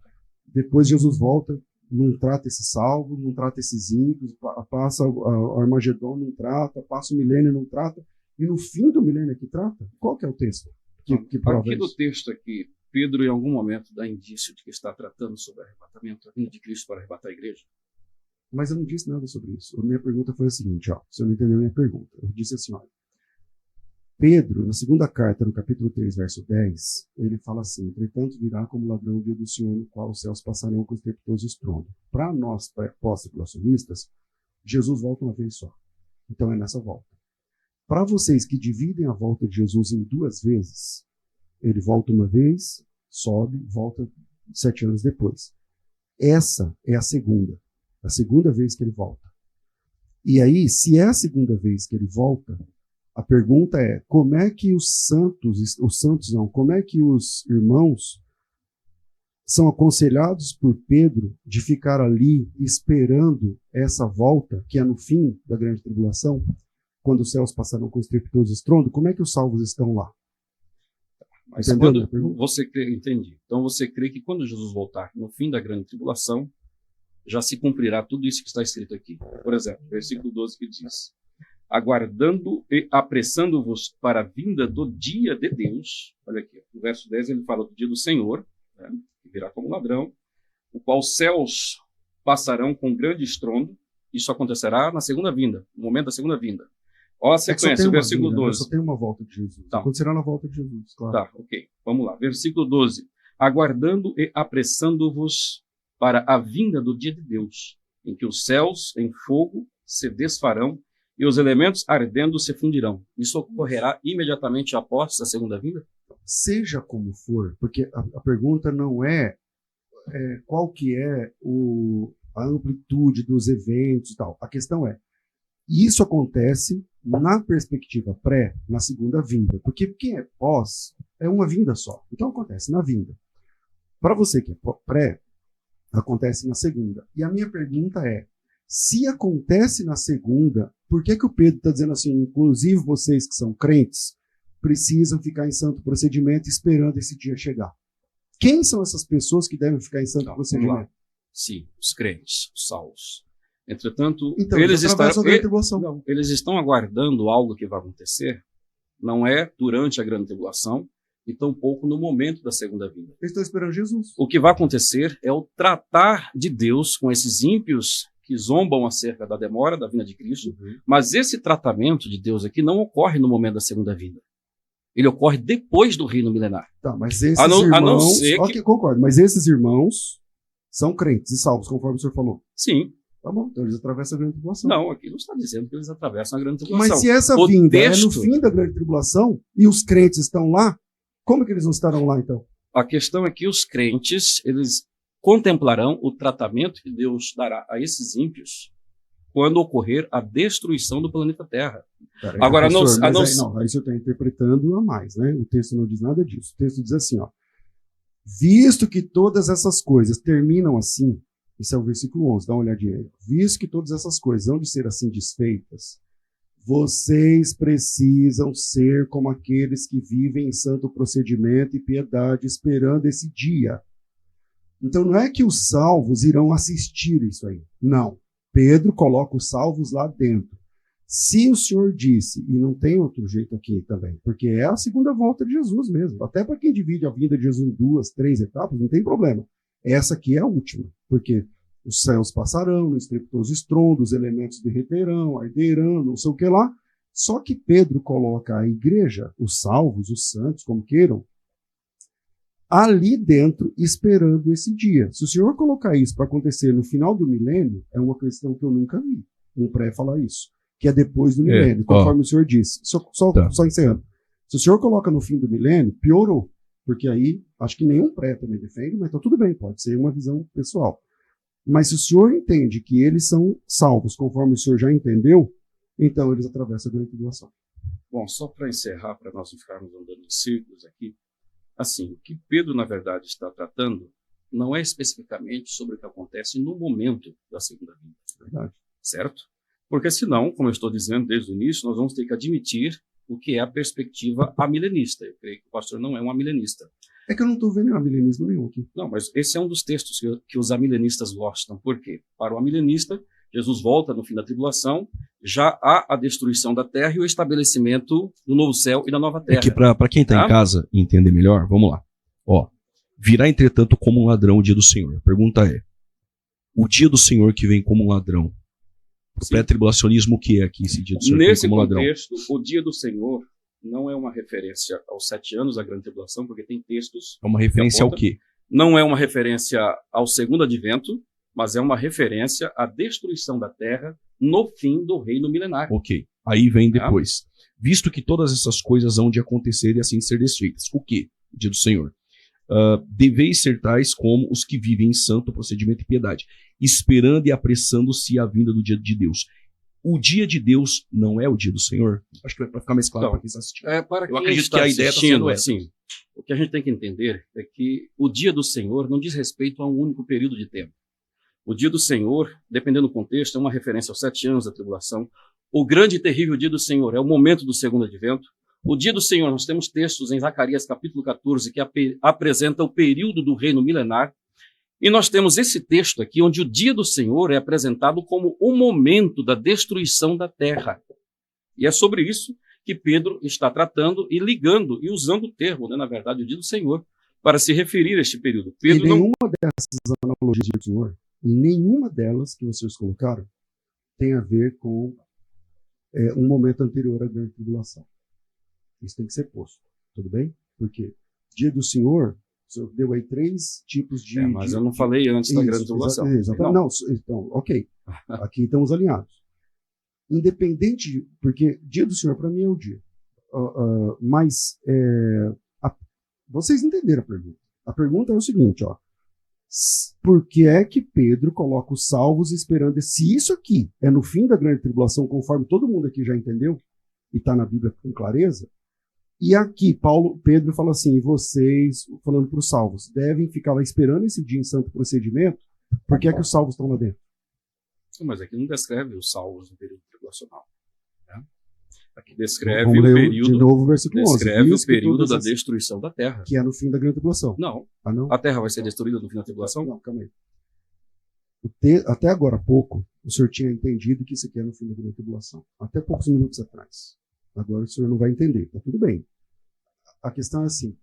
depois Jesus volta, não trata esses salvos, não trata esses ímpios, passa o Armagedon, não trata, passa o milênio, não trata, e no fim do milênio é que trata? Qual que é o texto que prova aqui isso? No texto aqui, Pedro em algum momento dá indício de que está tratando sobre arrebatamento, a vinda de Cristo para arrebatar a igreja. Mas eu não disse nada sobre isso. A minha pergunta foi a seguinte, você não entendeu a minha pergunta. Eu disse assim, olha, Pedro, na segunda carta, no capítulo 3, verso 10, ele fala assim, entretanto virá como ladrão o dia do Senhor, no qual os céus passarão com estrepitoso estrondo. Para nós, pós-tribulacionistas, Jesus volta uma vez só. Então é nessa volta. Para vocês que dividem a volta de Jesus em 2 vezes, ele volta uma vez, sobe, volta 7 anos depois. Essa é a segunda vez que ele volta. E aí, se é a segunda vez que ele volta, a pergunta é, como é que como é que os irmãos são aconselhados por Pedro de ficar ali esperando essa volta, que é no fim da grande tribulação, quando os céus passarão com estrepitoso estrondo? Como é que os salvos estão lá? Mas Entendeu? quando você crê, entendi. Então você crê que quando Jesus voltar no fim da grande tribulação, já se cumprirá tudo isso que está escrito aqui. Por exemplo, versículo 12 que diz: aguardando e apressando-vos para a vinda do dia de Deus. Olha aqui, no verso 10 ele fala do dia do Senhor, né, que virá como ladrão, o qual os céus passarão com grande estrondo. Isso acontecerá na segunda vinda, no momento da segunda vinda. Olha a sequência, o versículo 12. Só tem uma volta de Jesus. Tá. Acontecerá na volta de Jesus, claro. Tá, ok. Vamos lá. Versículo 12. Aguardando e apressando-vos para a vinda do dia de Deus, em que os céus em fogo se desfarão e os elementos ardendo se fundirão. Isso ocorrerá imediatamente após a segunda vinda? Seja como for, porque a pergunta não é, qual que é a amplitude dos eventos e tal. A questão é, isso acontece na perspectiva pré, na segunda vinda. Porque quem é pós é uma vinda só. Então acontece na vinda. Para você que é pré, acontece na segunda. E a minha pergunta é, se acontece na segunda, por que o Pedro está dizendo assim, inclusive vocês que são crentes, precisam ficar em santo procedimento esperando esse dia chegar? Quem são essas pessoas que devem ficar em santo procedimento? Sim, os crentes, os salvos. Entretanto, Então, eles estão aguardando algo que vai acontecer, não é durante a grande tribulação, e tampouco no momento da segunda vinda. Eles estão esperando Jesus. O que vai acontecer é o tratar de Deus com esses ímpios que zombam acerca da demora da vinda de Cristo, mas esse tratamento de Deus aqui não ocorre no momento da segunda vinda. Ele ocorre depois do reino milenar. Tá, mas esses irmãos... Ok, concordo, mas esses irmãos são crentes e salvos, conforme o senhor falou. Sim. Tá bom, então eles atravessam a grande tribulação. Não, aqui não está dizendo que eles atravessam a grande tribulação. Mas se essa vinda é no fim da grande tribulação e os crentes estão lá, como que eles não estarão lá, então? A questão é que os crentes, eles contemplarão o tratamento que Deus dará a esses ímpios quando ocorrer a destruição do planeta Terra. Agora, aí o senhor está interpretando a mais, né? O texto não diz nada disso. O texto diz assim, ó, visto que todas essas coisas terminam assim, isso é o versículo 11, dá uma olhadinha aí. Visto que todas essas coisas vão de ser assim desfeitas, vocês precisam ser como aqueles que vivem em santo procedimento e piedade, esperando esse dia. Então não é que os salvos irão assistir isso aí. Não. Pedro coloca os salvos lá dentro. Se o senhor disse, e não tem outro jeito aqui também, porque é a segunda volta de Jesus mesmo. Até para quem divide a vinda de Jesus em 2, 3 etapas, não tem problema. Essa aqui é a última, porque os céus passarão, no estrepitoso estrondo, os elementos derreterão, arderão, não sei o que lá. Só que Pedro coloca a igreja, os salvos, os santos, como queiram, ali dentro, esperando esse dia. Se o senhor colocar isso para acontecer no final do milênio, é uma questão que eu nunca vi um pré falar isso, que é depois do milênio, conforme o senhor disse. Só encerrando. Se o senhor coloca no fim do milênio, piorou, porque aí, acho que nenhum pré também defende, mas tá tudo bem, pode ser uma visão pessoal. Mas se o senhor entende que eles são salvos, conforme o senhor já entendeu, então eles atravessam a grande tribulação. Bom, só para encerrar, para nós não ficarmos andando em círculos aqui, assim, o que Pedro, na verdade, está tratando não é especificamente sobre o que acontece no momento da segunda vinda. Verdade. Certo? Porque senão, como eu estou dizendo desde o início, nós vamos ter que admitir o que é a perspectiva amilenista. Eu creio que o pastor não é um amilenista. É que eu não estou vendo amilenismo nenhum aqui. Não, mas esse é um dos textos que os amilenistas gostam. Por quê? Para o amilenista, Jesus volta no fim da tribulação, já há a destruição da terra e o estabelecimento do novo céu e da nova terra. É que para quem está em casa entender melhor, vamos lá. Ó, virá entretanto como um ladrão o dia do Senhor. A pergunta é, o dia do Senhor que vem como um ladrão, o pré-tribulacionismo, o que é aqui esse dia do Senhor que vem como um ladrão? Nesse contexto, o dia do Senhor não é uma referência aos 7 anos da grande tribulação, porque tem textos... É uma referência ao quê? Não é uma referência ao segundo advento, mas é uma referência à destruição da terra no fim do reino milenar. Ok, aí vem depois. Visto que todas essas coisas hão de acontecer e assim ser desfeitas. O quê? O dia do Senhor. Deveis ser tais como os que vivem em santo procedimento e piedade, esperando e apressando-se a vinda do dia de Deus. O dia de Deus não é o dia do Senhor? Acho que vai ficar mais claro para quem está assistindo. Eu acredito que a ideia está sendo essa. O que a gente tem que entender é que o dia do Senhor não diz respeito a um único período de tempo. O dia do Senhor, dependendo do contexto, é uma referência aos 7 anos da tribulação. O grande e terrível dia do Senhor é o momento do segundo advento. O dia do Senhor, nós temos textos em Zacarias capítulo 14 que apresenta o período do reino milenar. E nós temos esse texto aqui, onde o dia do Senhor é apresentado como o momento da destruição da terra. E é sobre isso que Pedro está tratando e ligando e usando o termo, né, na verdade, o dia do Senhor, para se referir a este período. Pedro e nenhuma dessas analogias do Senhor, nenhuma delas que vocês colocaram, tem a ver com um momento anterior à grande tribulação. Isso tem que ser posto, tudo bem? Porque dia do Senhor, o Senhor deu aí 3 tipos de... mas eu não falei antes da grande tribulação. Exatamente. Não, então, ok. Aqui estamos alinhados. Independente, porque dia do Senhor para mim é o dia. Mas vocês entenderam a pergunta. A pergunta é o seguinte, ó. Por que é que Pedro coloca os salvos esperando? Se isso aqui é no fim da grande tribulação, conforme todo mundo aqui já entendeu, e está na Bíblia com clareza, e aqui Pedro fala assim, vocês, falando para os salvos, devem ficar lá esperando esse dia em santo procedimento, por que é que os salvos estão lá dentro? Mas aqui não descreve os salvos no período tribulacional. Né? Aqui descreve Vamos o ler período, de novo o versículo 11. descreve o período da destruição da terra. Que é no fim da grande tribulação. Não. Não. A terra vai ser destruída no fim da tribulação? Não, calma aí. Até agora há pouco, o senhor tinha entendido que isso aqui é no fim da grande tribulação. Até poucos minutos atrás. Agora o senhor não vai entender. Tá tudo bem. A questão é assim.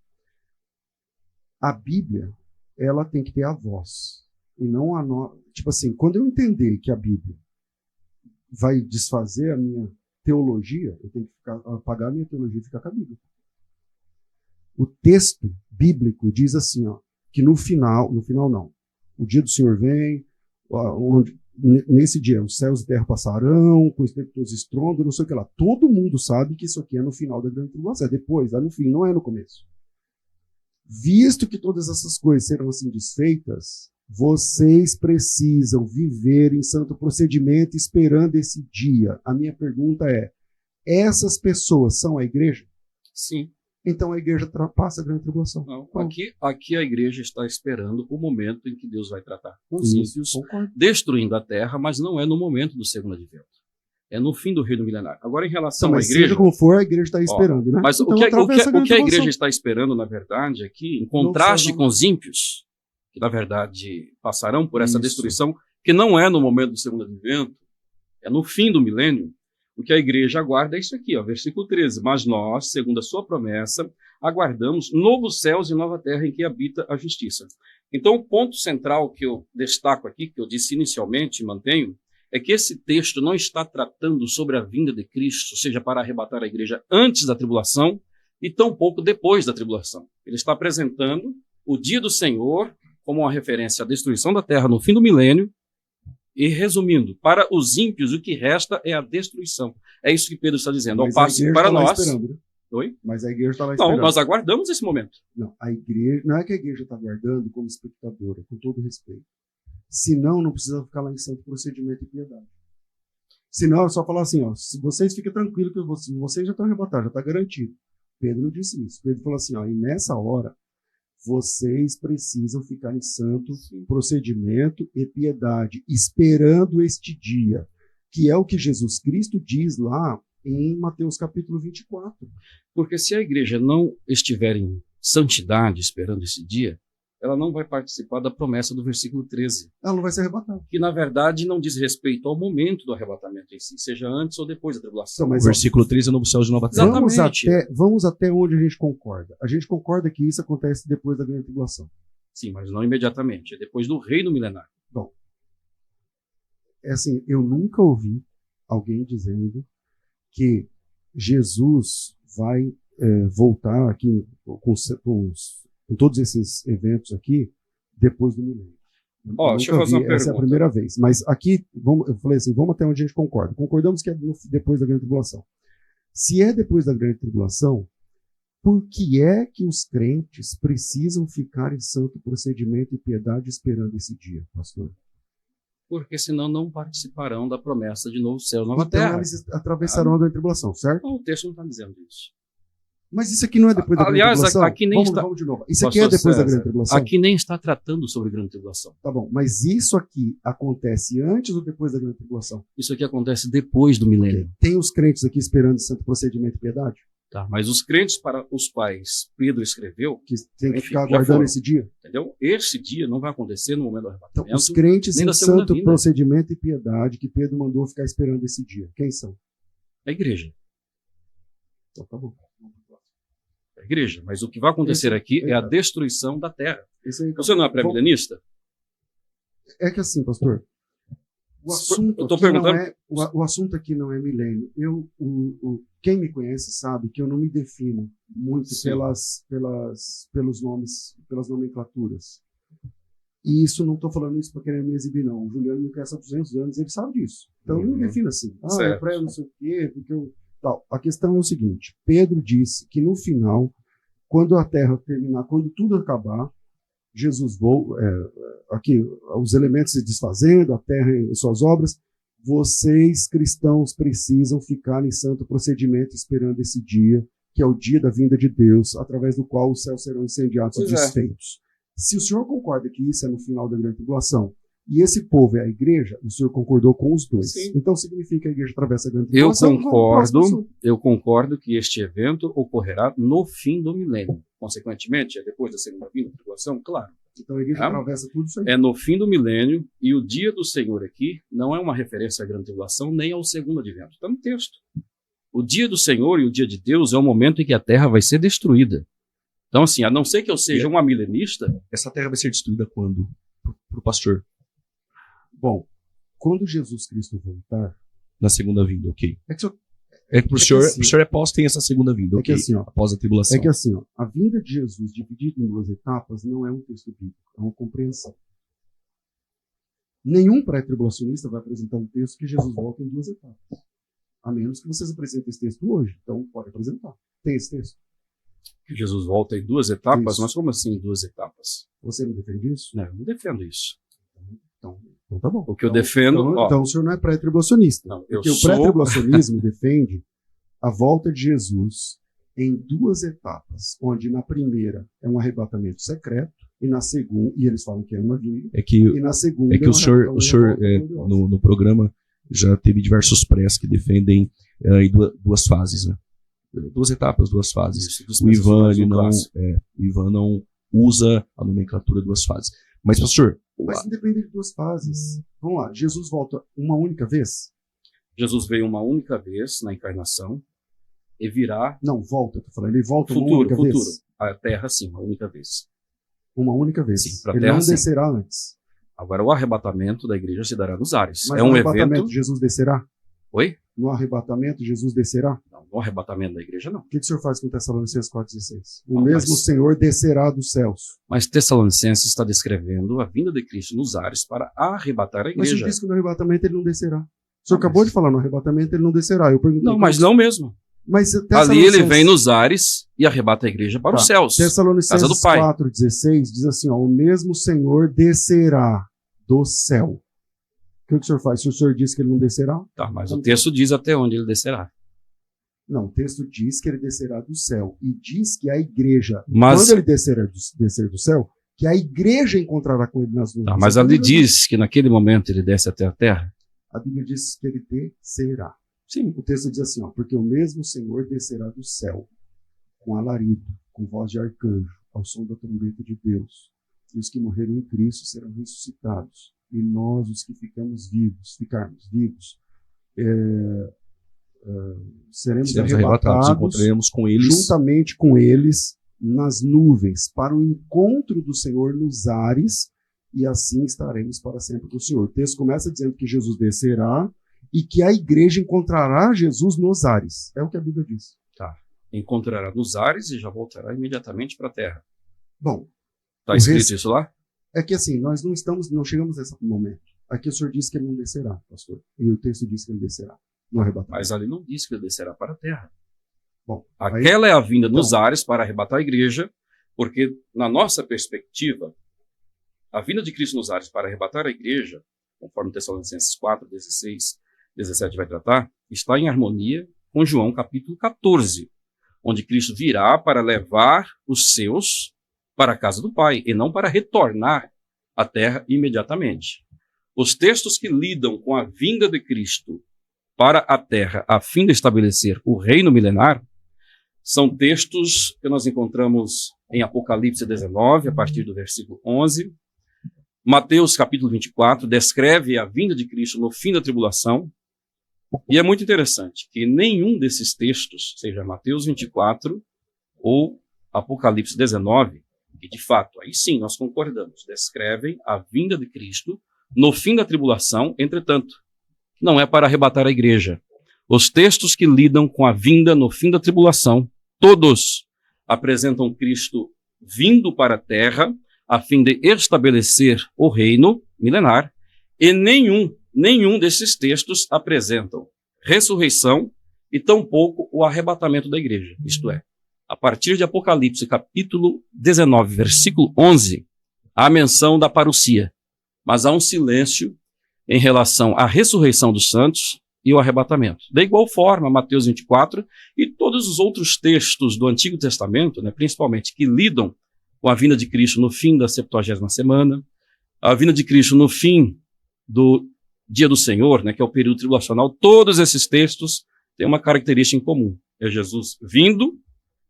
A Bíblia, ela tem que ter a voz. E não a nossa. Tipo assim, quando eu entender que a Bíblia vai desfazer a minha teologia, eu tenho que apagar a minha teologia e ficar com a Bíblia. O texto bíblico diz assim, ó, que no final não, o dia do Senhor vem, onde, nesse dia os céus e a terra passarão, com estrepitoso estrondo, não sei o que lá. Todo mundo sabe que isso aqui é no final da grande tribulação, é depois, é no fim, não é no começo. Visto que todas essas coisas serão assim desfeitas, vocês precisam viver em santo procedimento esperando esse dia. A minha pergunta é, essas pessoas são a igreja? Sim. Então a igreja passa a grande tribulação. Não, aqui a igreja está esperando o momento em que Deus vai tratar com os ímpios, destruindo a terra, mas não é no momento do segundo advento. É no fim do reino milenar. Agora, em relação à igreja... Seja como for, a igreja está esperando, né? Mas então, o que a igreja está esperando, na verdade, aqui, em contraste com os ímpios, que, na verdade, passarão por essa destruição, que não é no momento do segundo advento, é no fim do milênio, o que a igreja aguarda é isso aqui, ó, versículo 13. Mas nós, segundo a sua promessa, aguardamos novos céus e nova terra em que habita a justiça. Então, o ponto central que eu destaco aqui, que eu disse inicialmente e mantenho, é que esse texto não está tratando sobre a vinda de Cristo, seja para arrebatar a igreja antes da tribulação e tampouco depois da tribulação. Ele está apresentando o dia do Senhor como uma referência à destruição da terra no fim do milênio e, resumindo, para os ímpios o que resta é a destruição. É isso que Pedro está dizendo. Ao passo que para nós... Né? Oi? Mas a igreja está lá esperando. Não, nós aguardamos esse momento. Não, a igreja, não é que a igreja está aguardando como espectadora, com todo respeito. Senão, não precisa ficar lá em santo procedimento e piedade. Senão, é só falar assim, ó, se vocês fiquem tranquilos que vocês já estão arrebatados, já está garantido. Pedro não disse isso. Pedro falou assim, ó, e nessa hora, vocês precisam ficar em santo procedimento e piedade, esperando este dia, que é o que Jesus Cristo diz lá em Mateus capítulo 24. Porque se a igreja não estiver em santidade esperando esse dia, ela não vai participar da promessa do versículo 13. Ela não vai ser arrebatada. Que, na verdade, não diz respeito ao momento do arrebatamento em si, seja antes ou depois da tribulação. Então, o versículo 13 é novo céu e nova terra. Vamos até onde a gente concorda. A gente concorda que isso acontece depois da grande tribulação. Sim, mas não imediatamente. É depois do reino milenar. Bom, é assim, eu nunca ouvi alguém dizendo que Jesus vai voltar aqui com todos esses eventos aqui depois do milênio. Deixa eu fazer uma pergunta. Essa é a primeira vez. Mas aqui, eu falei assim, vamos até onde a gente concorda. Concordamos que é depois da grande tribulação. Se é depois da grande tribulação, por que é que os crentes precisam ficar em santo procedimento e piedade esperando esse dia, pastor? Porque senão não participarão da promessa de novo céu e nova terra. Então eles atravessarão a grande tribulação, certo? Não, o texto não está dizendo isso. Mas isso aqui não é depois da grande tribulação? Aqui nem vamos de novo. Isso aqui é depois da grande tribulação? Aqui nem está tratando sobre grande tribulação. Tá bom, mas isso aqui acontece antes ou depois da grande tribulação? Isso aqui acontece depois do milênio. Tem os crentes aqui esperando santo procedimento e piedade? Tá, mas os crentes para os quais Pedro escreveu, Que tem que enfim, ficar já aguardando foram. esse dia. Entendeu? Esse dia não vai acontecer no momento do Então, arrebatamento. os crentes nem em da segunda santo vinda. procedimento e piedade que Pedro mandou ficar esperando esse dia. Quem são? A igreja. Então, tá bom. A igreja. Mas o que vai acontecer aqui é a destruição da terra. Esse aí, Você não é pré-milenista? É que assim, pastor, o assunto, Eu tô aqui não perguntando- é, o assunto aqui não é milênio. Quem me conhece sabe que eu não me defino muito Sim. pelos nomes, pelas nomenclaturas. E isso não estou falando isso para querer me exibir, não. O Juliano me conhece há 200 anos, ele sabe disso. Então eu não me defino assim. É Certo. pré não sei o quê, porque eu... Tal. A questão é o seguinte, Pedro disse que no final, quando a terra terminar, quando tudo acabar, Jesus aqui, os elementos se desfazendo, a terra e suas obras, vocês, cristãos, precisam ficar em santo procedimento esperando esse dia, que é o dia da vinda de Deus, através do qual os céus serão incendiados e Pois é. desfeitos. Se o senhor concorda que isso é no final da grande tribulação, e esse povo é a igreja, o senhor concordou com os dois. Sim. Então significa que a igreja atravessa a grande Eu tribulação. eu concordo que este evento ocorrerá no fim do milênio. Consequentemente, é depois da segunda vinda da tribulação? Claro. Então a igreja Ah, atravessa tudo isso aí. É no fim do milênio, e o dia do Senhor aqui não é uma referência à grande tribulação, nem ao segundo advento. Está no texto. O dia do Senhor e o dia de Deus é o momento em que a terra vai ser destruída. Então, assim, a não ser que eu seja um amilenista, Essa terra vai ser destruída quando? Para o pastor. Bom, quando Jesus Cristo voltar, Na segunda vinda, ok. é que, É que pro que senhor, assim- pro senhor é pós tem essa segunda vinda, é que ok. assim, ó, Após a tribulação. é que assim, ó, a vinda de Jesus dividida em duas etapas não é um texto bíblico, é uma compreensão. Nenhum pré-tribulacionista vai apresentar um texto que Jesus volta em duas etapas. A menos que vocês apresentem esse texto hoje. Então, pode apresentar. Tem esse texto? que Jesus volta em duas etapas, Isso. mas como assim em duas etapas? Você não defende isso? Não, eu não defendo isso. Então tá bom. O que eu Então- defendo... ó, Então o senhor não é pré-tribulacionista. não, eu Porque o sou... pré-tribulacionismo defende a volta de Jesus em duas etapas, onde na primeira é um arrebatamento secreto, e na segunda, e eles falam que é uma vinda, É que, e na segunda é que o senhor, uma o senhor volta gloriosa. no programa já teve diversos prés que defendem em duas fases, né? Duas etapas, duas fases. Isso, dos O Ivan, personagens ele do não, clássico. o Ivan não usa a nomenclatura duas fases. Mas, pastor, Mas independe de duas fases. Vamos lá, Jesus volta uma única vez? Jesus veio uma única vez na encarnação e virá Não, volta, tô falando. Ele volta uma futuro, única futuro. vez? A terra, sim, uma única vez. Uma única vez. Sim, pra ele terra, não sim. descerá antes. Agora, o arrebatamento da igreja se dará nos ares. Mas É no um arrebatamento evento... Jesus descerá? Oi? No arrebatamento Jesus descerá? Não, no arrebatamento da igreja, não. O que o senhor faz com Tessalonicenses 4,16? O Ah, mesmo mas- Senhor descerá dos céus. Mas Tessalonicenses está descrevendo a vinda de Cristo nos ares para arrebatar a Mas o senhor igreja. disse que no arrebatamento ele não descerá. O senhor Ah, acabou mas- de falar, no arrebatamento ele não descerá. Eu perguntei. Não, mas não mesmo. Mas Ali ele vem nos ares e arrebata a igreja para Tá. os céus. Casa Tessalonicenses do Pai. 4,16 diz assim, ó, o mesmo Senhor descerá do céu. O que o senhor faz? Se o senhor disse que ele não descerá? Tá, mas o texto diz até onde ele descerá. Não, o texto diz que ele descerá do céu. E diz que a igreja, Mas, quando ele descer do céu, que a igreja encontrará com ele nas nuvens. tá, mas ali diz que naquele momento ele desce até a terra. A Bíblia diz que ele descerá. Sim. O texto diz assim, ó, porque o mesmo Senhor descerá do céu, com alarido, com voz de arcanjo, ao som da trombeta de Deus. E os que morreram em Cristo serão ressuscitados. E nós, os que ficarmos vivos, seremos seremos arrebatados, arrebatados encontraremos com eles. juntamente com eles nas nuvens, para o encontro do Senhor nos ares, e assim estaremos para sempre com o Senhor. O texto começa dizendo que Jesus descerá e que a igreja encontrará Jesus nos ares. É o que a Bíblia diz. Encontrará nos ares e já voltará imediatamente para a terra. Bom, Está O escrito res- isso lá? é que assim, nós não chegamos a esse momento. Aqui o Senhor disse que ele não descerá, pastor. E o texto diz que ele descerá no arrebatamento. Mas ali não diz que ele descerá para a terra. Bom, Aquela é a vinda nos Então- ares para arrebatar a igreja, porque, na nossa perspectiva, a vinda de Cristo nos ares para arrebatar a igreja, conforme Tessalonicenses 4, 16, 17 vai tratar, está em harmonia com João capítulo 14, onde Cristo virá para levar os seus para a casa do Pai, e não para retornar à terra imediatamente. Os textos que lidam com a vinda de Cristo para a terra, a fim de estabelecer o reino milenar, São textos que nós encontramos em Apocalipse 19, a partir do versículo 11. Mateus, capítulo 24, descreve a vinda de Cristo no fim da tribulação. E é muito interessante que nenhum desses textos, seja Mateus 24 ou Apocalipse 19, que de fato, aí sim nós concordamos, descrevem a vinda de Cristo no fim da tribulação, entretanto, não é para arrebatar a igreja. Os textos que lidam com a vinda no fim da tribulação, todos apresentam Cristo vindo para a terra a fim de estabelecer o reino milenar, e nenhum desses textos apresentam ressurreição e tampouco o arrebatamento da igreja. Isto é, a partir de Apocalipse, capítulo 19, versículo 11, há menção da parousia, mas há um silêncio em relação à ressurreição dos santos e o arrebatamento. Da igual forma, Mateus 24 e todos os outros textos do Antigo Testamento, principalmente que lidam com a vinda de Cristo no fim da 70ª semana, a vinda de Cristo no fim do dia do Senhor, que é o período tribulacional, todos esses textos têm uma característica em comum. É Jesus vindo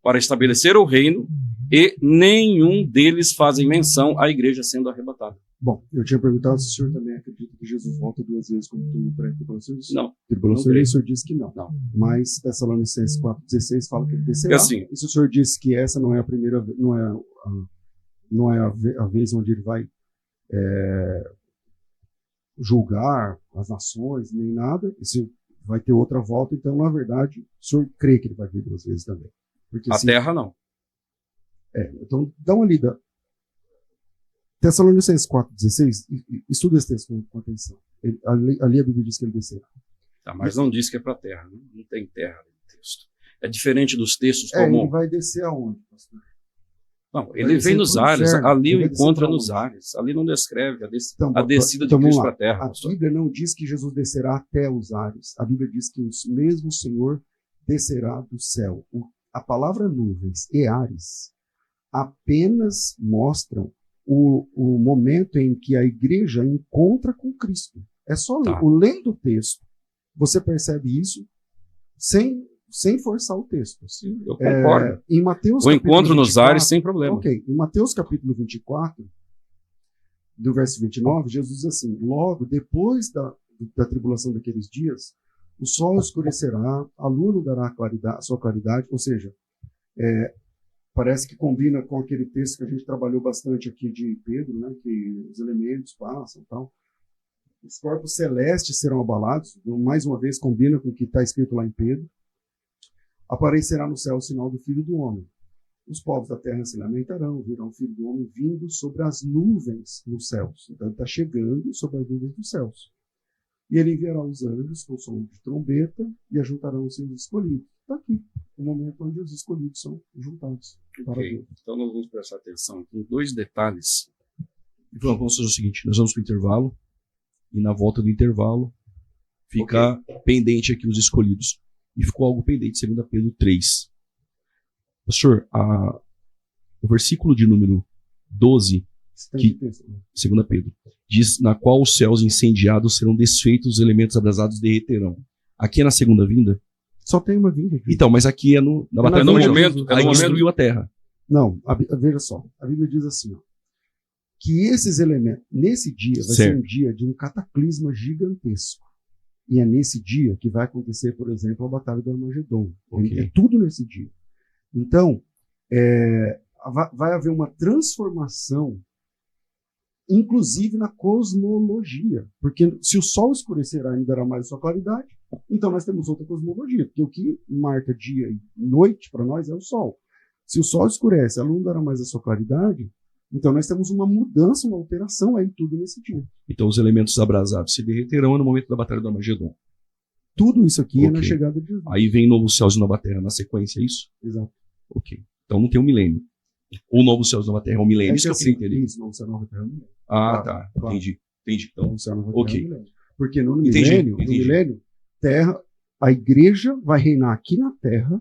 para estabelecer o reino e nenhum deles fazem menção à igreja sendo arrebatada. Bom, eu tinha perguntado se o senhor também acredita que Jesus volta 2 vezes como tudo para a tribulação. Não. Tribulação, o senhor disse que não. Mas Tessalonicenses 4,16 fala que ele descerá. Assim, e se o senhor disse que essa não é a primeira, não é a vez onde ele vai julgar as nações, nem nada, e se vai ter outra volta, então, na verdade, o senhor crê que ele vai vir 2 vezes também. Porque, a terra não. Então, dá uma lida. Tessalonicenses 4,16, estuda esse texto com atenção. Ali a Bíblia diz que ele descerá. Tá, mas não diz que é para a terra, não tem terra no texto. É diferente dos textos como... Ele vai descer aonde, pastor? Não, ele vem nos ares, ali o encontra nos ares. Ali não descreve a descida de Cristo para a terra. A Bíblia não diz que Jesus descerá até os ares. A Bíblia diz que o mesmo Senhor descerá do céu. A palavra nuvens e ares apenas mostram o momento em que a igreja encontra com Cristo. É só lendo o texto. Você percebe isso sem forçar o texto. Sim, eu concordo. Em Mateus, o encontro 24, nos ares sem problema. Ok. Em Mateus capítulo 24, do verso 29, Jesus diz assim: logo depois da tribulação daqueles dias, o sol escurecerá, a lua não dará a sua claridade, ou seja, parece que combina com aquele texto que a gente trabalhou bastante aqui de Pedro, que os elementos passam e tal. Os corpos celestes serão abalados, mais uma vez combina com o que está escrito lá em Pedro. Aparecerá no céu o sinal do Filho do Homem. Os povos da terra se lamentarão, virão o Filho do Homem vindo sobre as nuvens nos céus. Então ele está chegando sobre as nuvens dos céus. E ele enviará os anjos com som de trombeta e ajuntarão os seus escolhidos. Está aqui, o momento onde os escolhidos são juntados. Okay. Então nós vamos prestar atenção em 2 detalhes. Vamos fazer o seguinte, nós vamos para o intervalo, e na volta do intervalo fica pendente aqui os escolhidos. E ficou algo pendente, 2 Pedro 3. Pastor, o versículo de número 12, 2 Pedro, diz: na qual os céus incendiados serão desfeitos, os elementos abrasados derreterão. Aqui é na segunda vinda? Só tem uma vinda. Aqui. Então, mas aqui é na batalha do momento, aí destruiu a terra. Não, veja só, a Bíblia diz assim, que esses elementos, nesse dia, vai ser um dia de um cataclisma gigantesco. E é nesse dia que vai acontecer, por exemplo, a Batalha do Armagedon. É tudo nesse dia. Então, vai haver uma transformação, inclusive na cosmologia. Porque se o sol escurecerá e dará mais a sua claridade, então nós temos outra cosmologia. Porque o que marca dia e noite para nós é o sol. Se o sol escurece, a lua não dará mais a sua claridade, então nós temos uma mudança, uma alteração aí tudo nesse dia. Então os elementos abrasados se derreterão no momento da Batalha do Armagedon. Tudo isso aqui é na chegada de Jesus. Aí vem novos céus e nova terra na sequência, é isso? Exato. Ok. Então não tem um milênio. Ou novos céus e nova terra é um milênio. Isso que eu queria entender. Isso, novo céu e nova terra é um milênio. Tá. Claro. Entendi. Então, novo céu e nova terra é um milênio. Porque no milênio, terra, a igreja vai reinar aqui na terra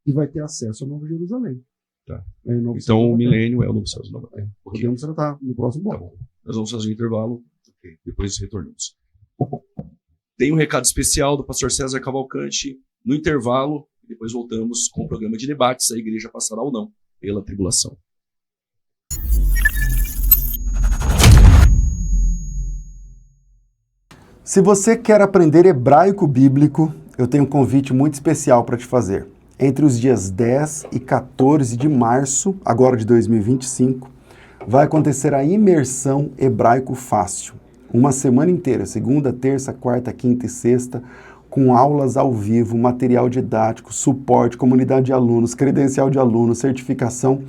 e vai ter acesso à Nova Jerusalém. Tá. Então o milênio é o novo céu e nova terra. Podemos tratar no próximo bloco. Tá bom. Nós vamos fazer um intervalo. Depois retornamos. Tem um recado especial do pastor César Cavalcante. No intervalo, Depois voltamos com o programa de debates, a igreja passará ou não pela tribulação. Se você quer aprender hebraico bíblico, eu tenho um convite muito especial para te fazer. Entre os dias 10 e 14 de março, agora de 2025, vai acontecer a imersão Hebraico Fácil. Uma semana inteira, segunda, terça, quarta, quinta e sexta, com aulas ao vivo, material didático, suporte, comunidade de alunos, credencial de aluno, certificação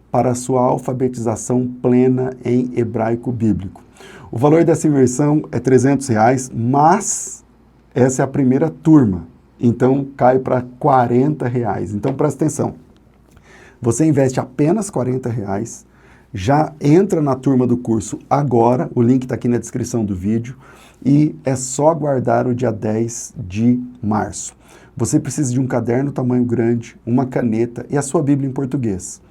para a sua alfabetização plena em hebraico bíblico. O valor dessa imersão é R$300, mas essa é a primeira turma, então cai para R$40. Então presta atenção, você investe apenas R$40, já entra na turma do curso agora, o link está aqui na descrição do vídeo, e é só aguardar o dia 10 de março. Você precisa de um caderno tamanho grande, uma caneta e a sua Bíblia em português.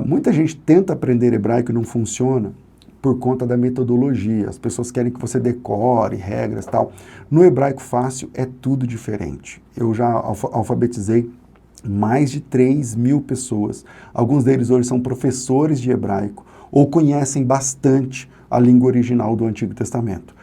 Muita gente tenta aprender hebraico e não funciona por conta da metodologia. As pessoas querem que você decore regras e tal. No Hebraico Fácil é tudo diferente. Eu já alfabetizei mais de 3.000 pessoas. Alguns deles hoje são professores de hebraico ou conhecem bastante a língua original do Antigo Testamento.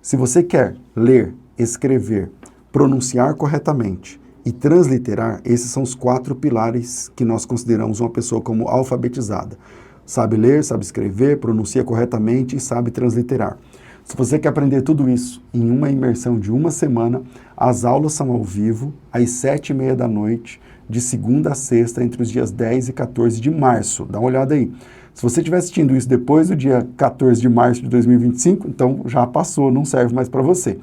Se você quer ler, escrever, pronunciar corretamente e transliterar, esses são os 4 pilares que nós consideramos uma pessoa como alfabetizada. Sabe ler, sabe escrever, pronuncia corretamente e sabe transliterar. Se você quer aprender tudo isso em uma imersão de uma semana, as aulas são ao vivo, às 7h30 da noite, de segunda a sexta, entre os dias 10 e 14 de março. Dá uma olhada aí. Se você estiver assistindo isso depois do dia 14 de março de 2025, então já passou, não serve mais para você.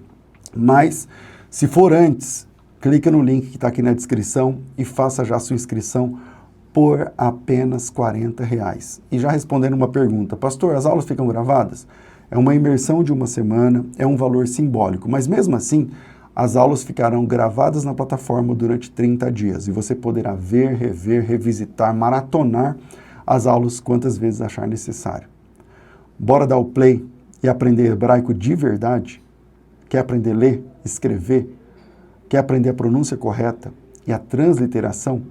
Mas, se for antes, clica no link que está aqui na descrição e faça já a sua inscrição por apenas R$40. E já respondendo uma pergunta, pastor, as aulas ficam gravadas? É uma imersão de uma semana, é um valor simbólico, mas mesmo assim, as aulas ficarão gravadas na plataforma durante 30 dias e você poderá ver, rever, revisitar, maratonar as aulas quantas vezes achar necessário. Bora dar o play e aprender hebraico de verdade? Quer aprender a ler, escrever? Quer aprender a pronúncia correta e a transliteração?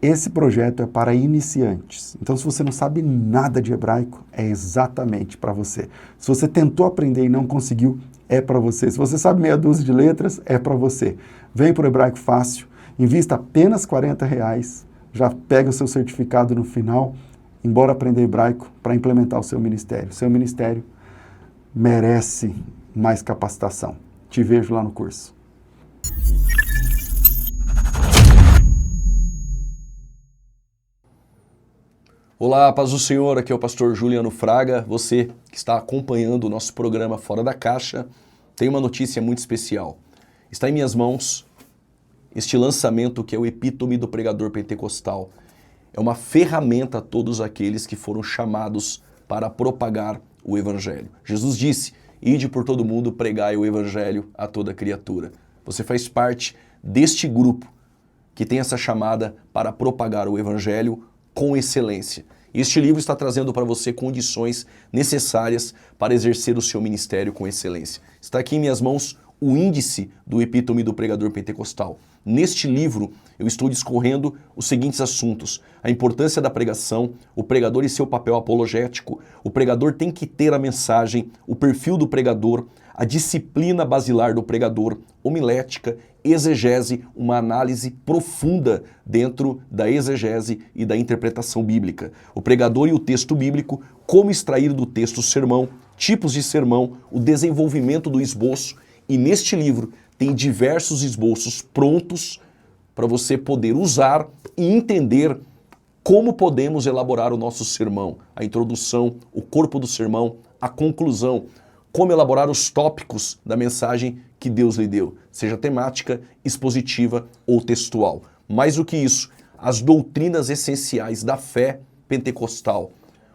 Esse projeto é para iniciantes. Então, se você não sabe nada de hebraico, é exatamente para você. Se você tentou aprender e não conseguiu, é para você. Se você sabe meia dúzia de letras, é para você. Vem para o Hebraico Fácil, invista apenas R$40, já pega o seu certificado no final, embora aprender hebraico para implementar o seu ministério. Seu ministério merece mais capacitação. Te vejo lá no curso. Olá, paz do Senhor, aqui é o pastor Juliano Fraga. Você que está acompanhando o nosso programa Fora da Caixa, tem uma notícia muito especial. Está em minhas mãos este lançamento que é o Epítome do Pregador Pentecostal. É uma ferramenta a todos aqueles que foram chamados para propagar o Evangelho. Jesus disse, ide por todo mundo, pregai o Evangelho a toda criatura. Você faz parte deste grupo que tem essa chamada para propagar o Evangelho com excelência. Este livro está trazendo para você condições necessárias para exercer o seu ministério com excelência. Está aqui em minhas mãos o índice do Epítome do Pregador Pentecostal. Neste livro, eu estou discorrendo os seguintes assuntos: a importância da pregação, o pregador e seu papel apologético, o pregador tem que ter a mensagem, o perfil do pregador, a disciplina basilar do pregador, homilética, exegese, uma análise profunda dentro da exegese e da interpretação bíblica. O pregador e o texto bíblico, como extrair do texto o sermão, tipos de sermão, o desenvolvimento do esboço. E neste livro tem diversos esboços prontos para você poder usar e entender como podemos elaborar o nosso sermão, a introdução, o corpo do sermão, a conclusão, como elaborar os tópicos da mensagem que Deus lhe deu, seja temática, expositiva ou textual. Mais do que isso, as doutrinas essenciais da fé pentecostal,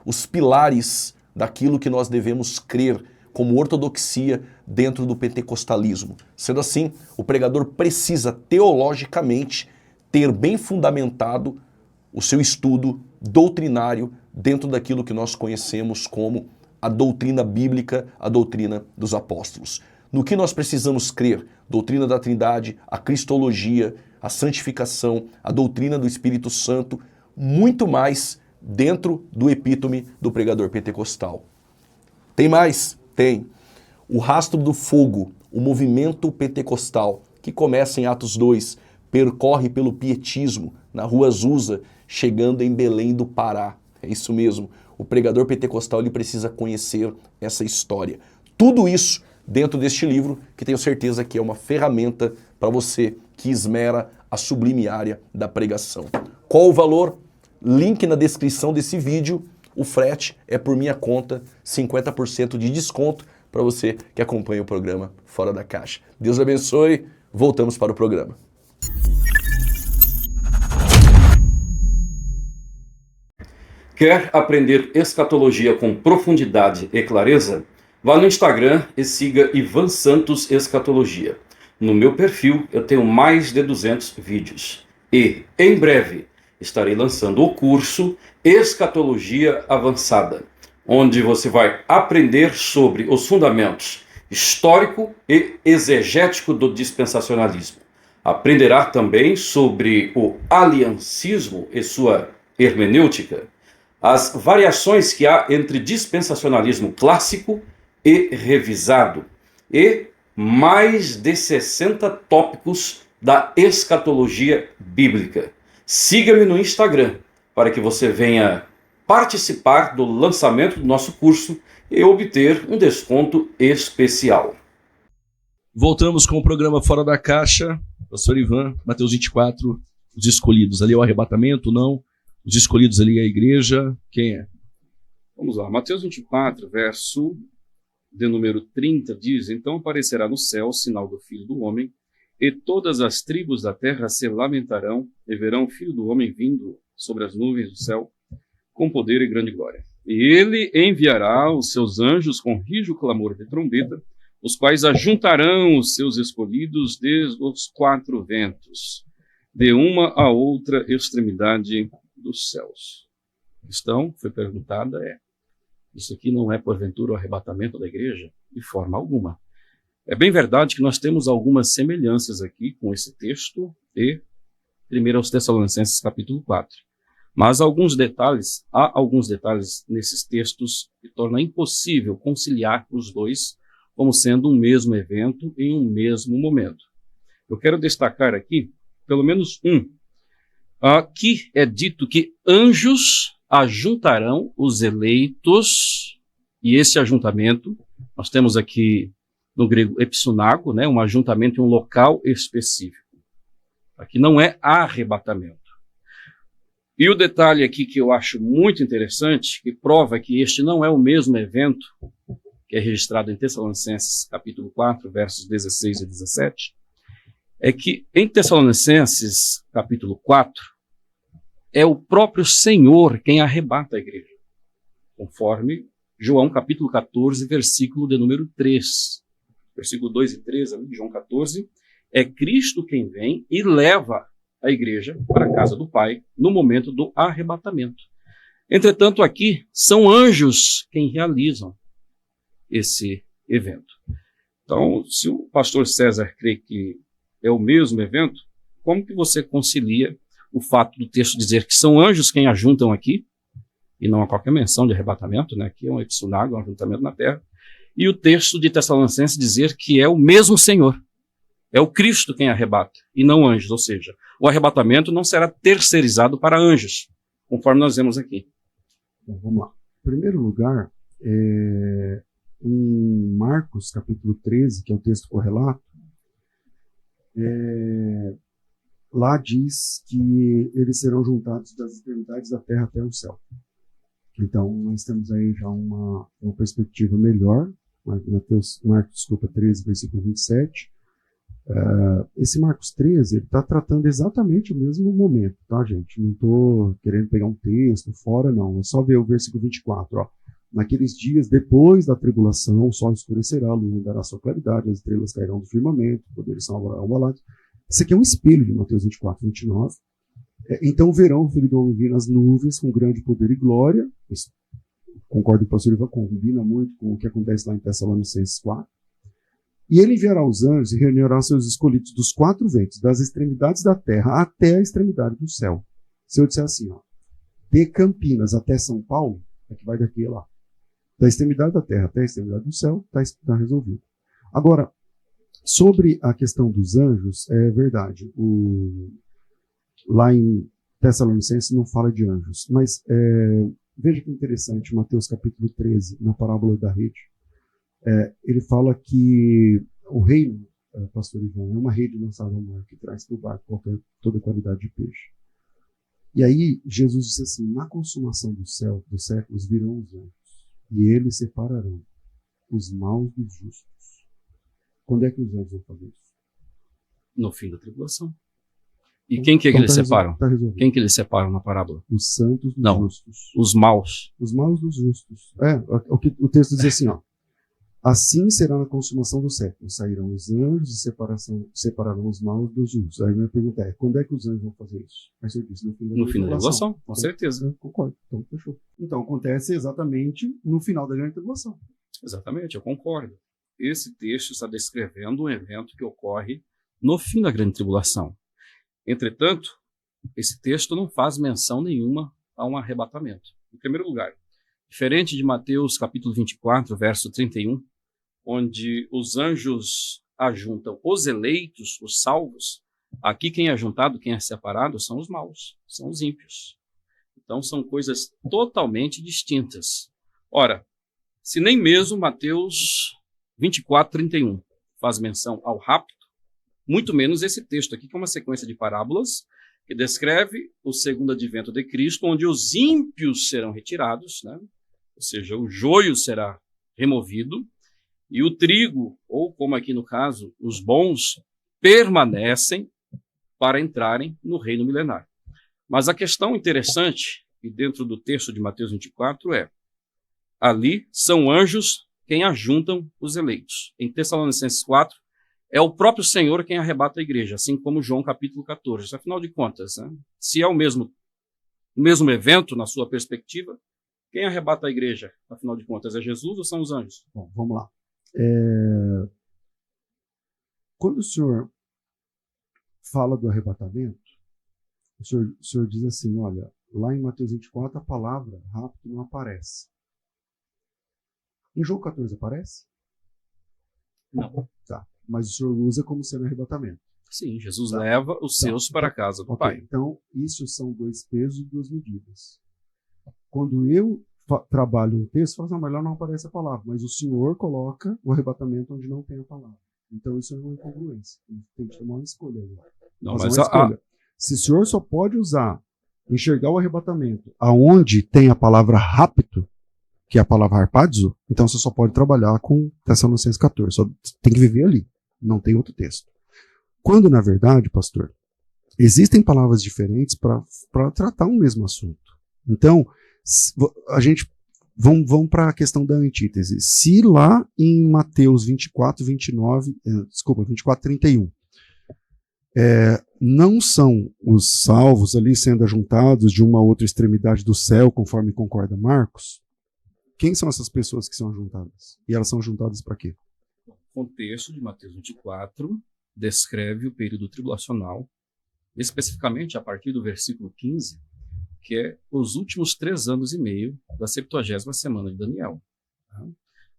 os pilares daquilo que nós devemos crer como ortodoxia dentro do pentecostalismo. Sendo assim, o pregador precisa teologicamente ter bem fundamentado o seu estudo doutrinário dentro daquilo que nós conhecemos como a doutrina bíblica, a doutrina dos apóstolos. No que nós precisamos crer? Doutrina da Trindade, a cristologia, a santificação, a doutrina do Espírito Santo, muito mais dentro do epítome do pregador pentecostal. Tem mais? Tem. O rastro do fogo, o movimento pentecostal, que começa em Atos 2, percorre pelo pietismo, na rua Azusa, chegando em Belém do Pará. É isso mesmo. O pregador pentecostal ele precisa conhecer essa história. Tudo isso dentro deste livro, que tenho certeza que é uma ferramenta para você que esmera a sublime área da pregação. Qual o valor? Link na descrição desse vídeo. O frete é por minha conta, 50% de desconto para você que acompanha o programa Fora da Caixa. Deus abençoe. Voltamos para o programa. Quer aprender escatologia com profundidade e clareza? Vá no Instagram e siga Ivan Santos Escatologia. No meu perfil eu tenho mais de 200 vídeos. E, em breve, estarei lançando o curso Escatologia Avançada, onde você vai aprender sobre os fundamentos histórico e exegético do dispensacionalismo. Aprenderá também sobre o aliancismo e sua hermenêutica, as variações que há entre dispensacionalismo clássico e revisado, e mais de 60 tópicos da escatologia bíblica. Siga-me no Instagram para que você venha participar do lançamento do nosso curso e obter um desconto especial. Voltamos com o programa Fora da Caixa. Pastor Ivan, Mateus 24, os escolhidos. Ali é o arrebatamento, não? Os escolhidos ali é a igreja. Quem é? Vamos lá. Mateus 24, verso de número 30, diz: Então aparecerá no céu o sinal do Filho do Homem, e todas as tribos da terra se lamentarão, e verão o Filho do Homem vindo sobre as nuvens do céu, com poder e grande glória. E ele enviará os seus anjos com rijo clamor de trombeta, os quais ajuntarão os seus escolhidos desde os quatro ventos, de uma a outra extremidade dos céus. A questão foi perguntada isso aqui não é porventura o arrebatamento da igreja? De forma alguma. É bem verdade que nós temos algumas semelhanças aqui com esse texto e 1 aos Tessalonicenses capítulo 4. Mas há alguns detalhes nesses textos que tornam impossível conciliar os dois como sendo um mesmo evento em um mesmo momento. Eu quero destacar aqui pelo menos um. Aqui é dito que anjos ajuntarão os eleitos, e esse ajuntamento, nós temos aqui no grego episunago, um ajuntamento em um local específico. Aqui não é arrebatamento. E o detalhe aqui que eu acho muito interessante, que prova que este não é o mesmo evento que é registrado em Tessalonicenses capítulo 4, versos 16 e 17, é que em Tessalonicenses capítulo 4, é o próprio Senhor quem arrebata a igreja, conforme João capítulo 14, versículo de número 3. Versículo 2 e 3, ali de João 14, é Cristo quem vem e leva a igreja para a casa do Pai no momento do arrebatamento. Entretanto, aqui são anjos quem realizam esse evento. Então, se o pastor César crê que é o mesmo evento, como que você concilia o fato do texto dizer que são anjos quem ajuntam aqui, e não há qualquer menção de arrebatamento, aqui é um episunago, um ajuntamento na terra, e o texto de Tessalonicenses dizer que é o mesmo Senhor, é o Cristo quem arrebata, e não anjos, ou seja, o arrebatamento não será terceirizado para anjos, conforme nós vemos aqui. Então, vamos lá. Em primeiro lugar, em Marcos, capítulo 13, que é o texto correlato, lá diz que eles serão juntados das extremidades da terra até o céu. Então, nós temos aí já uma perspectiva melhor. Marcos 13, versículo 27. Esse Marcos 13 está tratando exatamente o mesmo momento, tá, gente? Não estou querendo pegar um texto fora, não. É só ver o versículo 24. Ó. Naqueles dias, depois da tribulação, o sol escurecerá, a lua dará sua claridade, as estrelas cairão do firmamento, os poderes são abalados. Isso aqui é um espelho de Mateus 24, 29. Então verão o Filho do Homem vir nas nuvens com grande poder e glória. Isso, concordo com o pastor Ivan, combina muito com o que acontece lá em Tessalonicenses 4. E ele enviará os anjos e reunirá seus escolhidos dos 4 ventos, das extremidades da terra até a extremidade do céu. Se eu disser assim, ó, de Campinas até São Paulo, é que vai daqui a lá. Da extremidade da terra até a extremidade do céu, está resolvido. Agora, sobre a questão dos anjos, é verdade. Lá em Tessalonicenses não fala de anjos, mas veja que interessante, Mateus capítulo 13, na parábola da rede, ele fala que o reino, pastor Ivan, é uma rede lançada ao mar que traz para o barco toda qualidade de peixe. E aí Jesus disse assim, na consumação dos séculos virão os anjos, e eles separarão os maus dos justos. Quando é que os anjos vão fazer isso? No fim da tribulação. E quem que eles separam? Quem que eles separam na parábola? Os santos dos justos. Os maus. Os maus dos justos. O texto diz assim, ó. Assim será na consumação do século. Sairão os anjos e separarão os maus dos justos. Aí a minha pergunta é, quando é que os anjos vão fazer isso? Aí você disse, no fim da tribulação, com certeza. Eu concordo. Então, fechou. Então, acontece exatamente no final da grande tribulação. Exatamente, eu concordo. Esse texto está descrevendo um evento que ocorre no fim da grande tribulação. Entretanto, esse texto não faz menção nenhuma a um arrebatamento. Em primeiro lugar, diferente de Mateus capítulo 24, verso 31, onde os anjos ajuntam os eleitos, os salvos, aqui quem é ajuntado, quem é separado, são os maus, são os ímpios. Então são coisas totalmente distintas. Ora, se nem mesmo Mateus 24, 31 faz menção ao rapto, muito menos esse texto aqui, que é uma sequência de parábolas que descreve o segundo advento de Cristo, onde os ímpios serão retirados, né? Ou seja, o joio será removido e o trigo, ou como aqui no caso, os bons, permanecem para entrarem no reino milenar. Mas a questão interessante, e dentro do texto de Mateus 24, ali são anjos quem ajuntam os eleitos. Em Tessalonicenses 4, é o próprio Senhor quem arrebata a igreja, assim como João capítulo 14. Afinal de contas, né? Se é o mesmo evento, na sua perspectiva, quem arrebata a igreja, afinal de contas, é Jesus ou são os anjos? Bom, vamos lá. Quando o senhor fala do arrebatamento, o senhor diz assim, olha, lá em Mateus 24 a palavra rapto não aparece. Em João 14 aparece? Não. Tá. Mas o senhor usa como sendo arrebatamento. Sim, Jesus leva os seus para a casa do Pai. Então, isso são 2 pesos e 2 medidas. Quando eu trabalho um texto, eu falo, mas lá não aparece a palavra, mas o senhor coloca o arrebatamento onde não tem a palavra. Então isso é uma incongruência. Tem que tomar uma escolha. Se o senhor só pode enxergar o arrebatamento aonde tem a palavra rapto, que é a palavra harpazo, então você só pode trabalhar com Tessalonicenses 14. Só tem que viver ali. Não tem outro texto. Quando, na verdade, pastor, existem palavras diferentes para tratar um mesmo assunto. Então, a gente vamos para a questão da antítese. Se lá em Mateus 24, 31, não são os salvos ali sendo ajuntados de uma outra extremidade do céu, conforme concorda Marcos, quem são essas pessoas que são ajuntadas? E elas são juntadas para quê? O contexto de Mateus 24 descreve o período tribulacional, especificamente a partir do versículo 15, que é os últimos 3 anos e meio da 70ª semana de Daniel.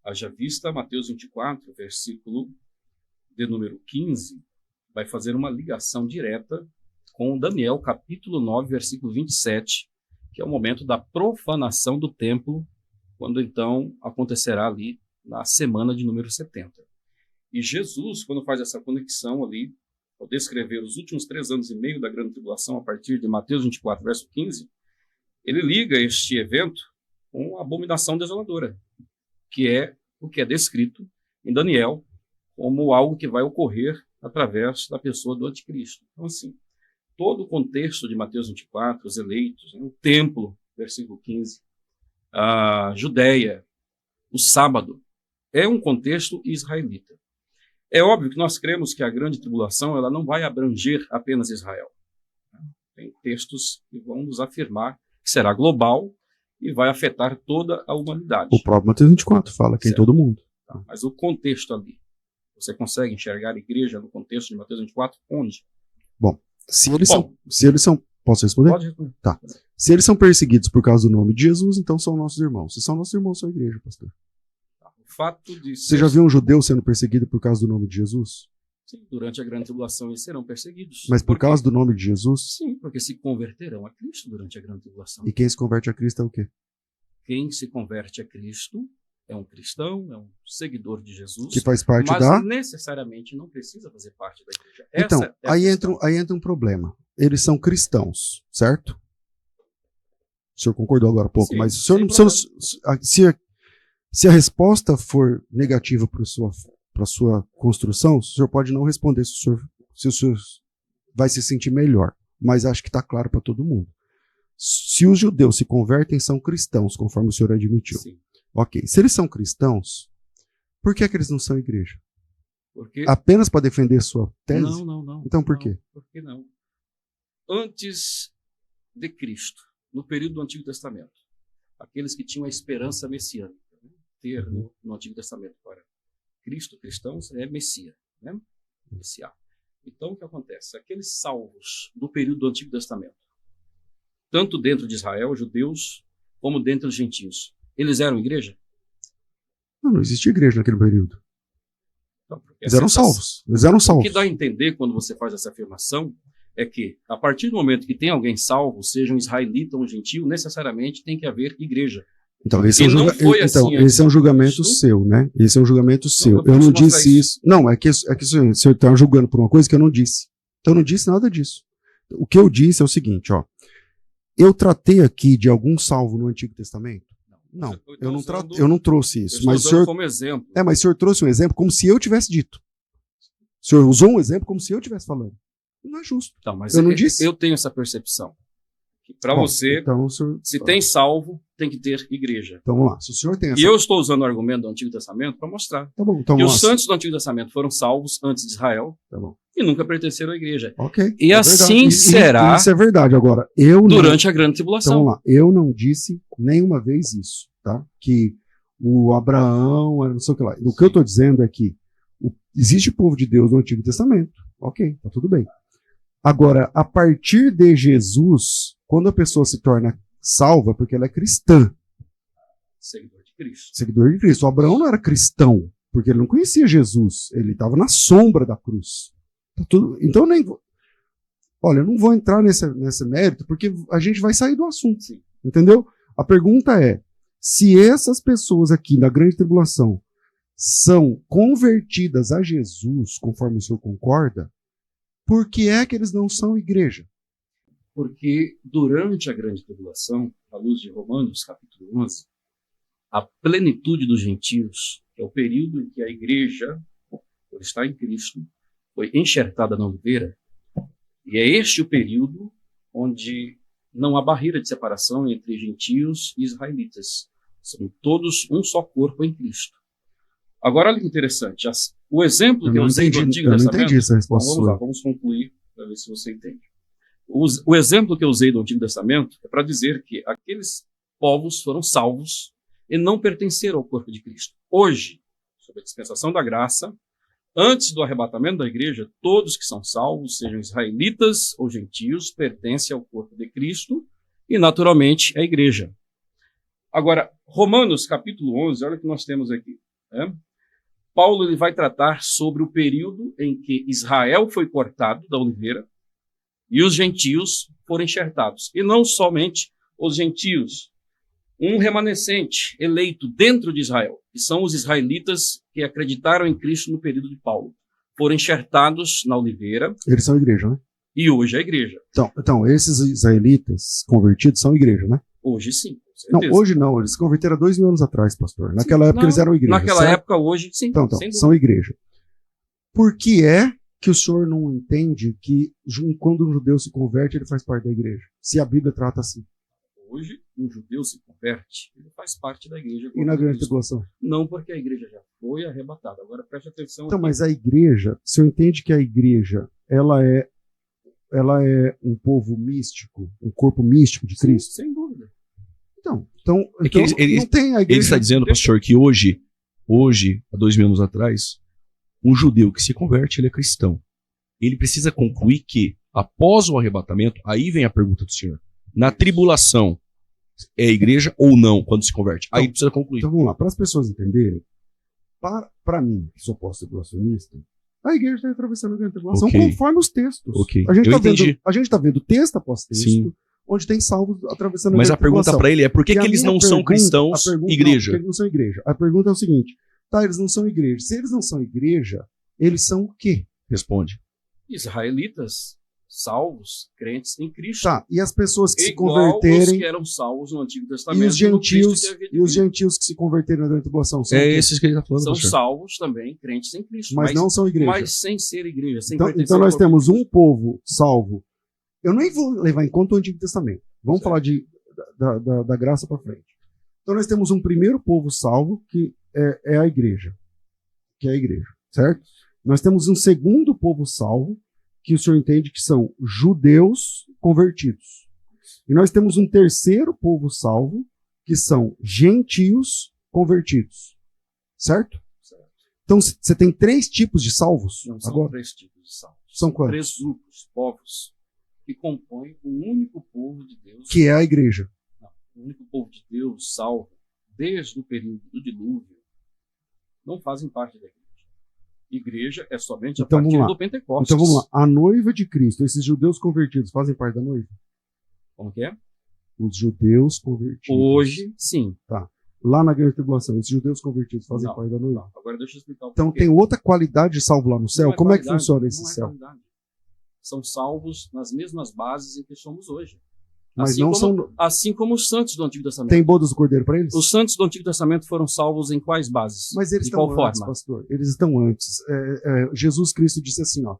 Haja vista Mateus 24, versículo de número 15, vai fazer uma ligação direta com Daniel, capítulo 9, versículo 27, que é o momento da profanação do templo, quando então acontecerá ali na semana de número 70. E Jesus, quando faz essa conexão ali, ao descrever os últimos 3 anos e meio da grande tribulação, a partir de Mateus 24, verso 15, ele liga este evento com a abominação desoladora, que é o que é descrito em Daniel como algo que vai ocorrer através da pessoa do anticristo. Então, assim, todo o contexto de Mateus 24, os eleitos, o templo, versículo 15, a Judéia, o sábado, é um contexto israelita. É óbvio que nós cremos que a grande tribulação ela não vai abranger apenas Israel. Tem textos que vão nos afirmar que será global e vai afetar toda a humanidade. O próprio Mateus 24 fala que é em todo mundo. Mas o contexto ali Você consegue enxergar a igreja no contexto de Mateus 24? Onde? Se eles são, posso responder? Pode responder. Tá. Se eles são perseguidos por causa do nome de Jesus, então são nossos irmãos. Se são nossos irmãos, são a igreja, pastor. O fato de Você já viu um judeu sendo perseguido por causa do nome de Jesus? Sim, durante a grande tribulação eles serão perseguidos. Mas por causa do nome de Jesus? Sim, porque se converterão a Cristo durante a grande tribulação. E quem se converte a Cristo é o quê? Quem se converte a Cristo é um cristão, é um seguidor de Jesus, Que faz parte mas da... necessariamente não precisa fazer parte da igreja. Então, Essa é a questão. aí entra um problema. Eles são cristãos, certo? O senhor concordou agora há pouco, Sim, mas o senhor sem não precisa... Se a resposta for negativa para a sua construção, o senhor pode não responder se o senhor vai se sentir melhor. Mas acho que está claro para todo mundo. Se os judeus se convertem, são cristãos, conforme o senhor admitiu. Sim, Ok. Se eles são cristãos, por que é que eles não são igreja? porque... Apenas para defender sua tese? Não. Então por Não, quê? por que não? Antes de Cristo, no período do Antigo Testamento, aqueles que tinham a esperança messiânica, né? Ter no Antigo Testamento para Cristo, cristãos, é Messias, né? Messiá. Então, o que acontece? Aqueles salvos do período do Antigo Testamento, tanto dentro de Israel, judeus, como dentro dos gentios, eles eram igreja? Não existia igreja naquele período. Não, porque Eles eram salvos. Eles eram O salvos. que dá a entender quando você faz essa afirmação é que, a partir do momento que tem alguém salvo, seja um israelita ou um gentio, necessariamente tem que haver igreja. Então, esse é um julgamento Cristo. seu, né? Esse é um julgamento seu. eu Eu não posso mostrar disse isso. Não, é que o senhor está julgando por uma coisa que eu não disse. Então, eu não disse nada disso. O que eu disse é o seguinte, ó. Eu tratei aqui de algum salvo no Antigo Testamento? Não, eu não trouxe isso. Mas o senhor, como exemplo. mas o senhor trouxe um exemplo como se eu tivesse dito. O senhor usou um exemplo como se eu estivesse falando. Não é justo. Então, mas eu não disse. Eu tenho essa percepção. Para você, então, senhor, se tem salvo, tem que ter igreja. Então vamos lá. Se o senhor tem essa... E eu estou usando o argumento do Antigo Testamento para mostrar Tá bom, então que vamos os lá. santos do Antigo Testamento foram salvos antes de Israel Tá bom. e nunca pertenceram à igreja. Ok. E assim será Isso é verdade. Agora, durante a grande tribulação. Então vamos lá. Eu não disse nenhuma vez isso, tá? Que o Abraão, não sei o que lá. O que eu estou dizendo é que existe o povo de Deus no Antigo Testamento. Ok, tá tudo bem. Agora, a partir de Jesus, quando a pessoa se torna salva, porque ela é cristã. Seguidor de Cristo. Seguidor de Cristo. O Abraão não era cristão, porque ele não conhecia Jesus. Ele estava na sombra da cruz. Então, olha, eu não vou entrar nesse mérito, porque a gente vai sair do assunto. Sim. Entendeu? A pergunta é, se essas pessoas aqui na grande tribulação são convertidas a Jesus, conforme o senhor concorda, por que é que eles não são igreja? Porque durante a grande tribulação, à luz de Romanos, capítulo 11, a plenitude dos gentios, que é o período em que a igreja, por estar em Cristo, foi enxertada na oliveira, e é este o período onde não há barreira de separação entre gentios e israelitas. São todos um só corpo em Cristo. Agora, olha que interessante. O exemplo que eu usei do Antigo Testamento... Eu não entendi essa resposta. Vamos lá, vamos concluir para ver se você entende. O exemplo que eu usei do Antigo Testamento é para dizer que aqueles povos foram salvos e não pertenceram ao corpo de Cristo. Hoje, sob a dispensação da graça, antes do arrebatamento da igreja, todos que são salvos, sejam israelitas ou gentios, pertencem ao corpo de Cristo e, naturalmente, à igreja. Agora, Romanos, capítulo 11, olha o que nós temos aqui. Né? Paulo ele vai tratar sobre o período em que Israel foi cortado da oliveira e os gentios foram enxertados. E não somente os gentios, um remanescente eleito dentro de Israel, que são os israelitas que acreditaram em Cristo no período de Paulo, foram enxertados na oliveira. Eles são igreja, né? E hoje é a igreja. Então esses israelitas convertidos são igreja, né? Hoje sim. Não, hoje não, eles se converteram há 2000 anos atrás, pastor. Naquela época eles eram igreja. Naquela certo? época, hoje, sim. Então, são igreja. Por que é que o senhor não entende que quando um judeu se converte, ele faz parte da igreja? Se a Bíblia trata assim. Hoje, um judeu se converte, ele faz parte da igreja. E na grande tribulação? Não, porque a igreja já foi arrebatada. Agora preste atenção. Então, aqui. mas a igreja, se eu entende que a igreja, ela é um povo místico, um corpo místico de Cristo? Sim, sem dúvida. Então não tem a igreja. Ele está dizendo, pastor, que hoje, há 2000 anos atrás, um judeu que se converte, ele é cristão. Ele precisa concluir que, após o arrebatamento, aí vem a pergunta do senhor, na tribulação, é a igreja ou não quando se converte? Aí precisa concluir. Então vamos lá, para as pessoas entenderem, para mim, que sou pós-tribulacionista, a igreja está atravessando a grande tribulação conforme os textos. Okay. A gente está vendo texto após texto, sim, onde tem salvos atravessando a grande tribulação. Mas a pergunta para ele é por que eles não são cristãos igreja? Não, eles não são igreja. A pergunta é o seguinte, tá, eles não são igreja. Se eles não são igreja, eles são o quê? Responde. Israelitas, salvos, crentes em Cristo. Tá, e as pessoas que se converterem... que eram salvos no Antigo Testamento. E os gentios que se converteram na grande tribulação são esses que ele está falando. São salvos também, crentes em Cristo. Mas não são igreja. Mas sem ser igreja. Sem então nós temos um povo salvo. Eu nem vou levar em conta o Antigo Testamento. Vamos falar da graça para frente. Então nós temos um primeiro povo salvo, que é a igreja. Que é a igreja, certo? Nós temos um segundo povo salvo, que o senhor entende que são judeus convertidos. E nós temos um terceiro povo salvo, que são gentios convertidos. Certo? Então você tem 3 tipos de salvos? Não, são agora? 3 tipos de salvos. São quantos? 3 grupos, povos, que compõem um único povo de Deus. Que é a igreja. Não, o único povo de Deus salvo, desde o período do dilúvio, não fazem parte da igreja. Igreja é somente a partir do Pentecostes. Então vamos lá. A noiva de Cristo, esses judeus convertidos, fazem parte da noiva? Como que é? Os judeus convertidos. Hoje, sim. Tá. Lá na grande tribulação, esses judeus convertidos fazem parte da noiva? Não. Agora deixa eu explicar o Então tem outra qualidade de salvo lá no céu? Como é que funciona esse céu? São salvos nas mesmas bases em que somos hoje. Mas assim como os santos do Antigo Testamento. Tem bodas do Cordeiro para eles? Os santos do Antigo Testamento foram salvos em quais bases? Mas eles estão antes, pastor. Eles estão antes. Jesus Cristo disse assim, ó,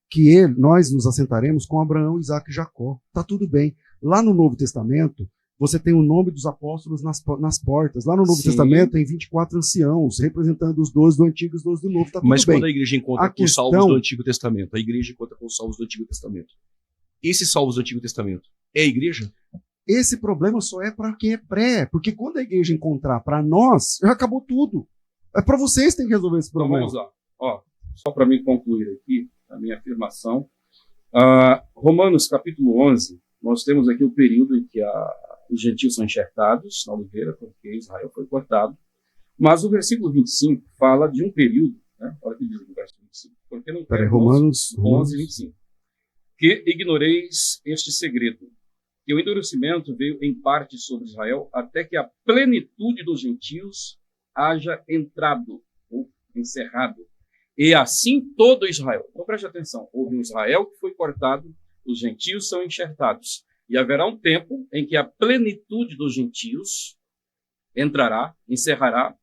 que nós nos assentaremos com Abraão, Isaac e Jacó. Tá tudo bem. Lá no Novo Testamento, você tem o nome dos apóstolos nas portas. Lá no Novo Testamento tem 24 anciãos, representando os 12 do Antigo e os 12 do Novo. Tá tudo Mas bem. Quando a igreja encontra com os salvos do Antigo Testamento, a igreja encontra com os salvos do Antigo Testamento. Esses salvos do Antigo Testamento é a igreja? Esse problema só é para quem é pré, porque quando a igreja encontrar para nós, já acabou tudo. É para vocês que tem que resolver esse problema. Então, vamos lá. Ó, só para me concluir aqui a minha afirmação. Romanos capítulo 11, nós temos aqui o período em que os gentios são enxertados na oliveira, porque Israel foi cortado. Mas o versículo 25 fala de um período, né? Olha o que diz no versículo 25. Porque não tem Romanos 11, 25. Que ignoreis este segredo, que o endurecimento veio em parte sobre Israel, até que a plenitude dos gentios haja entrado, ou encerrado. E assim todo Israel. Então preste atenção, houve um Israel que foi cortado, os gentios são enxertados. E haverá um tempo em que a plenitude dos gentios entrará, encerrará,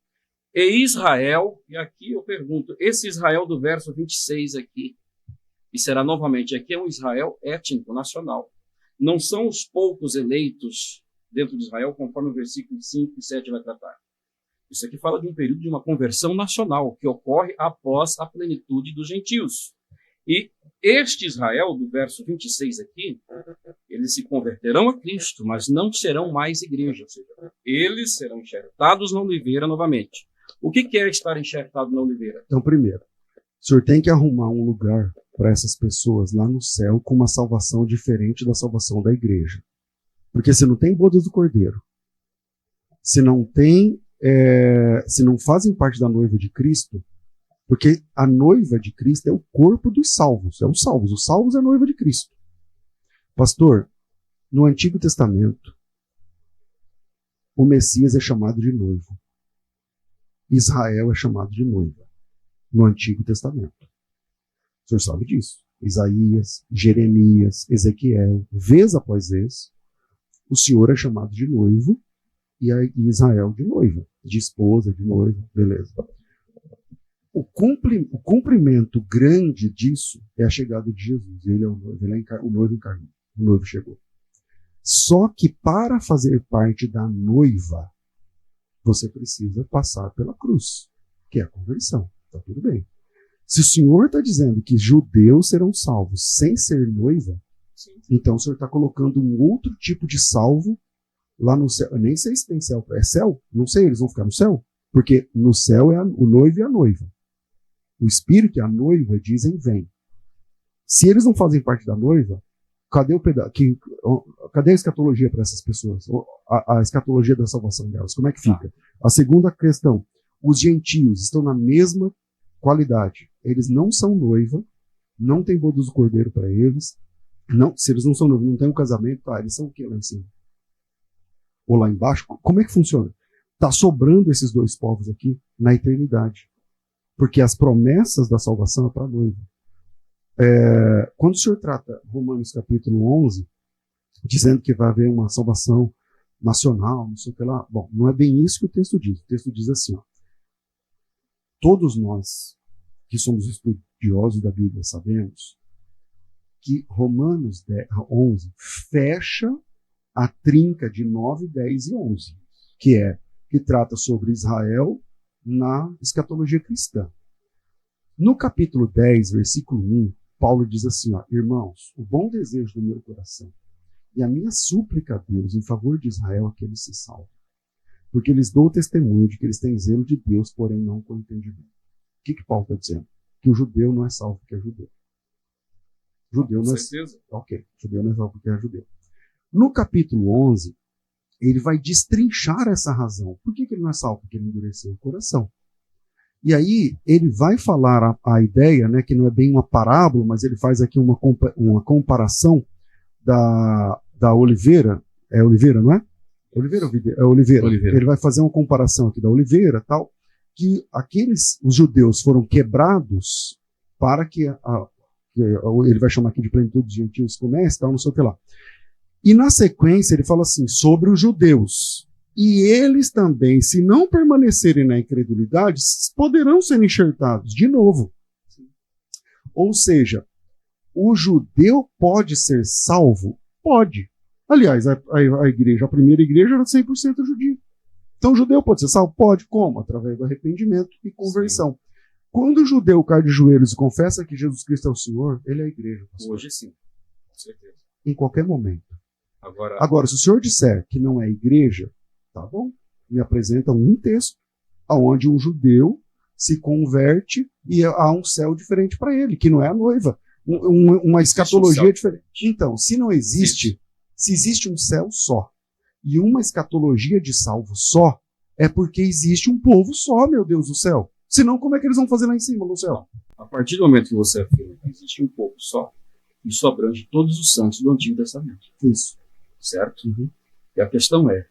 e Israel, e aqui eu pergunto, esse Israel do verso 26 aqui, e será novamente, aqui é um Israel étnico, nacional. Não são os poucos eleitos dentro de Israel, conforme o versículo 5 e 7 vai tratar. Isso aqui fala de um período de uma conversão nacional, que ocorre após a plenitude dos gentios. E este Israel, do verso 26 aqui, eles se converterão a Cristo, mas não serão mais igreja. Ou seja, eles serão enxertados na oliveira novamente. O que é estar enxertado na oliveira? Então, primeiro, o senhor tem que arrumar um lugar para essas pessoas lá no céu com uma salvação diferente da salvação da igreja. Porque se não tem bodas do Cordeiro, se não fazem parte da noiva de Cristo, porque a noiva de Cristo é o corpo dos salvos, os salvos é a noiva de Cristo. Pastor, no Antigo Testamento, o Messias é chamado de noivo. Israel é chamado de noiva no Antigo Testamento. O senhor sabe disso. Isaías, Jeremias, Ezequiel, vez após vez, o Senhor é chamado de noivo e Israel de noiva, de esposa, de noiva, beleza. O cumprimento grande disso é a chegada de Jesus. Ele é o noivo, o noivo encarnou, o noivo chegou. Só que para fazer parte da noiva, você precisa passar pela cruz, que é a conversão. Tá tudo bem. Se o senhor está dizendo que judeus serão salvos sem ser noiva, sim, então o senhor está colocando um outro tipo de salvo lá no céu. Eu nem sei se tem céu. É céu? Não sei, eles vão ficar no céu? Porque no céu é o noivo e a noiva. O Espírito e a noiva dizem vem. Se eles não fazem parte da noiva, cadê cadê a escatologia para essas pessoas? A escatologia da salvação delas, como é que fica? A segunda questão, os gentios estão na mesma qualidade. Eles não são noiva, não tem bodas do cordeiro para eles. Não, se eles não são noivos, não tem um casamento, tá, eles são o que lá em cima? Ou lá embaixo? Como é que funciona? Está sobrando esses dois povos aqui na eternidade. Porque as promessas da salvação é para a noiva. Quando o Senhor trata Romanos capítulo 11, dizendo que vai haver uma salvação nacional, não sei o que lá, bom, não é bem isso que o texto diz. O texto diz assim, ó, todos nós que somos estudiosos da Bíblia sabemos que Romanos 11 fecha a trinca de 9, 10 e 11, que trata sobre Israel na escatologia cristã. No capítulo 10, versículo 1, Paulo diz assim, ó, irmãos, o bom desejo do meu coração e a minha súplica a Deus em favor de Israel é que eles se salvem, porque eles dão testemunho de que eles têm zelo de Deus, porém não com entendimento. O que Paulo está dizendo? Que o judeu não é salvo porque é judeu. Judeu não é salvo. Ok, judeu não é salvo porque é judeu. No capítulo 11, ele vai destrinchar essa razão. Por que ele não é salvo? Porque ele endureceu o coração. E aí ele vai falar a ideia, né, que não é bem uma parábola, mas ele faz aqui uma comparação da oliveira. É oliveira, não é? Oliveira ou videira? É oliveira. Ele vai fazer uma comparação aqui da oliveira, tal, que os judeus foram quebrados para que ele vai chamar aqui de plenitude dos gentios comece, tal, não sei o que lá. E na sequência ele fala assim, sobre os judeus. E eles também, se não permanecerem na incredulidade, poderão ser enxertados de novo. Ou seja, o judeu pode ser salvo? Pode. Aliás, a primeira igreja era 100% judia. Então o judeu pode ser salvo? Pode. Como? Através do arrependimento e conversão. Sim. Quando o judeu cai de joelhos e confessa que Jesus Cristo é o Senhor, ele é a igreja. Pastor. Hoje sim, com certeza. Em qualquer momento. Agora, se o senhor disser que não é igreja, tá bom, me apresenta um texto onde um judeu se converte e há um céu diferente para ele, que não é a noiva. Uma escatologia diferente. Então, se não existe, se existe um céu só e uma escatologia de salvo só, é porque existe um povo só, meu Deus do céu. Senão, como é que eles vão fazer lá em cima, no céu? A partir do momento que você afirma que existe um povo só, isso abrange todos os santos do Antigo Testamento. Isso. Certo? Uhum. E a questão é,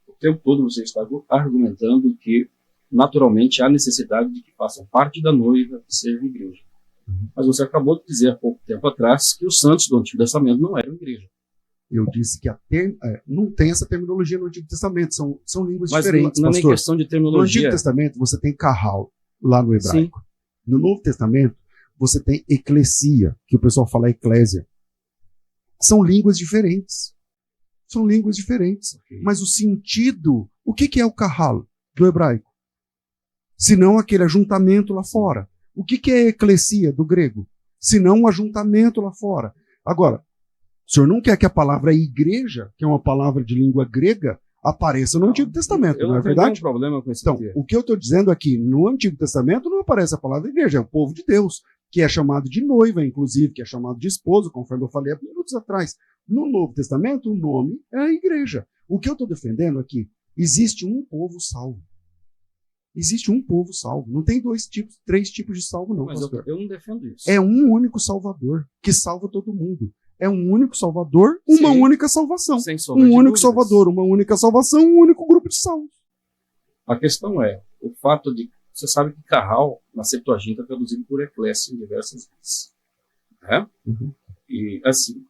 o tempo todo você está argumentando que, naturalmente, há necessidade de que façam parte da noiva e sejam igreja. Uhum. Mas você acabou de dizer há pouco tempo atrás que os santos do Antigo Testamento não eram igreja. Eu disse que não tem essa terminologia no Antigo Testamento, são línguas mas diferentes, não é pastor. Nem questão de terminologia. No Antigo Testamento você tem kahal, lá no hebraico. Sim. No Novo Testamento você tem eclesia, que o pessoal fala eclésia. São línguas diferentes. São línguas diferentes. Okay. Mas o sentido, o que é o kahal do hebraico? Se não aquele ajuntamento lá fora. O que é eclesia do grego? Se não um ajuntamento lá fora. Agora, o senhor não quer que a palavra igreja, que é uma palavra de língua grega, apareça no Antigo Testamento, não é verdade? Eu não tenho problema com esse Então, o que eu estou dizendo aqui, no Antigo Testamento não aparece a palavra igreja, é o povo de Deus, que é chamado de noiva, inclusive, que é chamado de esposo, conforme eu falei há minutos atrás. No Novo Testamento, o nome é a igreja. O que eu estou defendendo aqui, existe um povo salvo. Existe um povo salvo. Não tem três tipos de salvo, não, pastor. Eu não defendo isso. É um único Salvador, que salva todo mundo. É um único Salvador, uma única salvação. Sem sombra de dúvidas. Único Salvador, uma única salvação, um único grupo de salvos. A questão é o fato de... Você sabe que Carral, na Septuaginta, é traduzido por eclésia em diversas vezes. Né? Uhum. E, assim,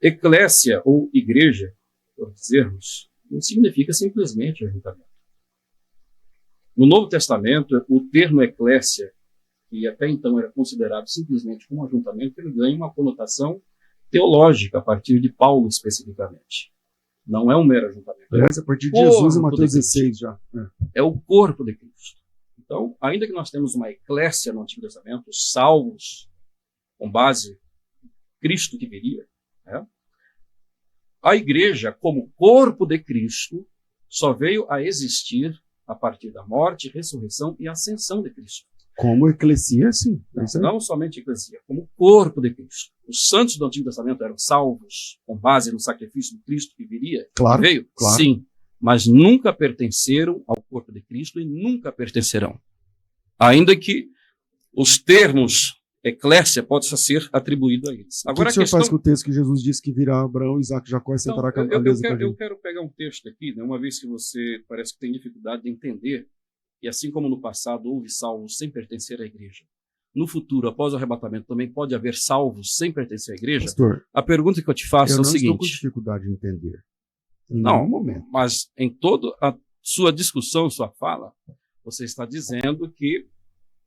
eclésia ou igreja, por dizermos, não significa simplesmente ajuntamento. No Novo Testamento, o termo eclésia, que até então era considerado simplesmente como ajuntamento, ele ganha uma conotação teológica a partir de Paulo especificamente. Não é um mero ajuntamento. É a partir de Jesus em Mateus 16 já. É o corpo de Cristo. Então, ainda que nós temos uma eclésia no Antigo Testamento, salvos com base em Cristo que viria, né? A igreja, como corpo de Cristo, só veio a existir a partir da morte, ressurreição e ascensão de Cristo. Como eclesia, sim. Não somente a eclesia, como corpo de Cristo. Os santos do Antigo Testamento eram salvos com base no sacrifício de Cristo que viria, Claro, que veio? claro. Sim, mas nunca pertenceram ao corpo de Cristo e nunca pertencerão. Ainda que os termos eclésia possam ser atribuídos a eles. Agora, o que o senhor faz com o texto que Jesus disse que virá Abraão, Isaac, Jacó e sentará com a mesa com a gente? Eu quero pegar um texto aqui, né, uma vez que você parece que tem dificuldade de entender, e assim como no passado houve salvos sem pertencer à igreja, no futuro, após o arrebatamento, também pode haver salvos sem pertencer à igreja. Pastor, a pergunta que eu te faço é o seguinte... Eu não estou com dificuldade de entender. Não, momento. Mas em toda a sua discussão, sua fala, você está dizendo que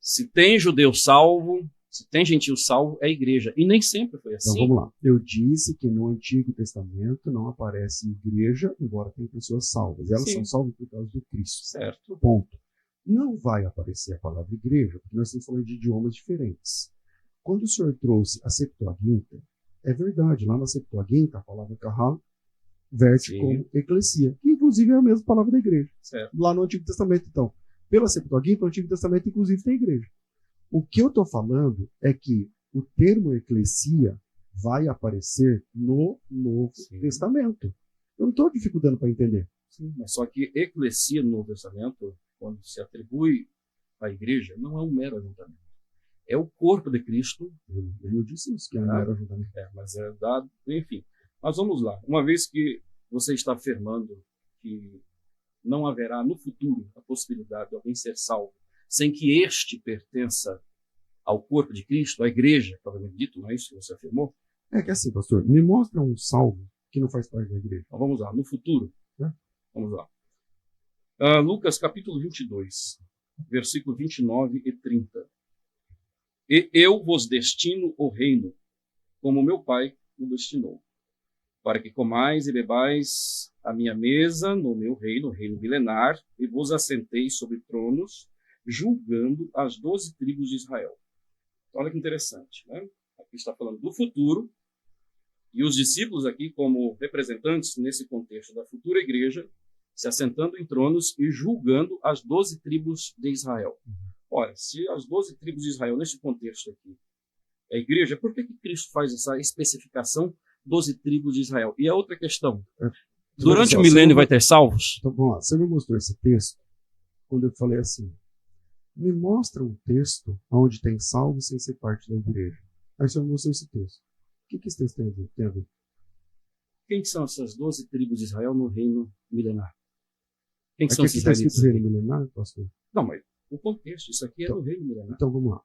se tem judeu salvo, se tem gentil salvo, é a igreja. E nem sempre foi assim. Então vamos lá. Eu disse que no Antigo Testamento não aparece igreja, embora tenha pessoas salvas. Elas são salvas por causa de Cristo. Certo. Ponto. Não vai aparecer a palavra igreja, porque nós estamos falando de idiomas diferentes. Quando o senhor trouxe a Septuaginta, é verdade, lá na Septuaginta, a palavra kahal verte como eclesia, que inclusive é a mesma palavra da igreja. Certo. Lá no Antigo Testamento, então. Pela Septuaginta, o Antigo Testamento inclusive tem igreja. O que eu estou falando é que o termo eclesia vai aparecer no Novo Testamento. Eu não estou dificultando para entender. Sim, mas só que eclesia no Novo Testamento, quando se atribui à igreja, não é um mero ajuntamento. É o corpo de Cristo. Eu disse isso, que é um mero ajuntamento. Mas é dado, enfim. Mas vamos lá. Uma vez que você está afirmando que não haverá no futuro a possibilidade de alguém ser salvo sem que este pertença ao corpo de Cristo, à igreja, provavelmente dito, não é isso que você afirmou? É que assim, pastor, me mostra um salvo que não faz parte da igreja. Então vamos lá, no futuro. Vamos lá. Lucas capítulo 22, versículo 29 e 30. E eu vos destino o reino, como meu Pai o destinou, para que comais e bebais a minha mesa no meu reino, o reino milenar, e vos assenteis sobre tronos, julgando as 12 tribos de Israel. Olha que interessante, né? Aqui está falando do futuro, e os discípulos aqui, como representantes nesse contexto da futura igreja, se assentando em tronos e julgando as 12 tribos de Israel. Ora, se as 12 tribos de Israel, nesse contexto aqui, é a igreja, por que Cristo faz essa especificação 12 tribos de Israel? E a outra questão, durante o milênio vai ter salvos? Então vamos lá, você me mostrou esse texto, quando eu falei assim, me mostra um texto onde tem salvos sem ser parte da igreja. Aí você me mostrou esse texto. O que esse texto tem a ver? Quem são essas 12 tribos de Israel no reino milenar? Quem Aqui são esses israelitas? Reino milenar, pastor? Não, mas o contexto, isso aqui é no reino milenar. Então vamos lá.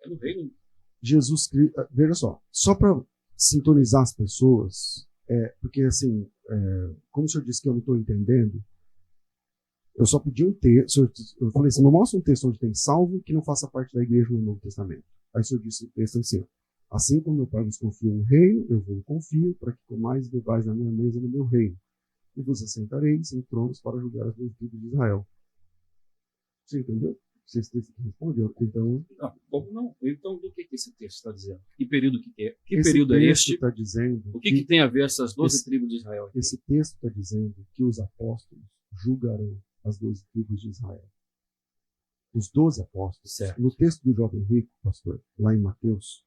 É no reino. Jesus Cristo, veja só para sintonizar as pessoas, porque assim, como o senhor disse que eu não estou entendendo, eu só pedi um texto, eu falei assim, me mostra um texto onde tem salvo que não faça parte da igreja no Novo Testamento. Aí o senhor disse o texto assim, assim como meu Pai vos confia um reino, eu vos confio, para que comais e bebais na minha mesa no meu reino. E vos assentareis em tronos para julgar as 12 tribos de Israel. Você entendeu? Você respondeu. Então, como não? Então, do que esse texto está dizendo? Que período que é? Que esse período é este? Tá dizendo o que tem a ver essas 12 tribos de Israel aqui? Esse texto está dizendo que os apóstolos julgarão as 12 tribos de Israel. Os 12 apóstolos. Certo. No texto do jovem rico, pastor, lá em Mateus,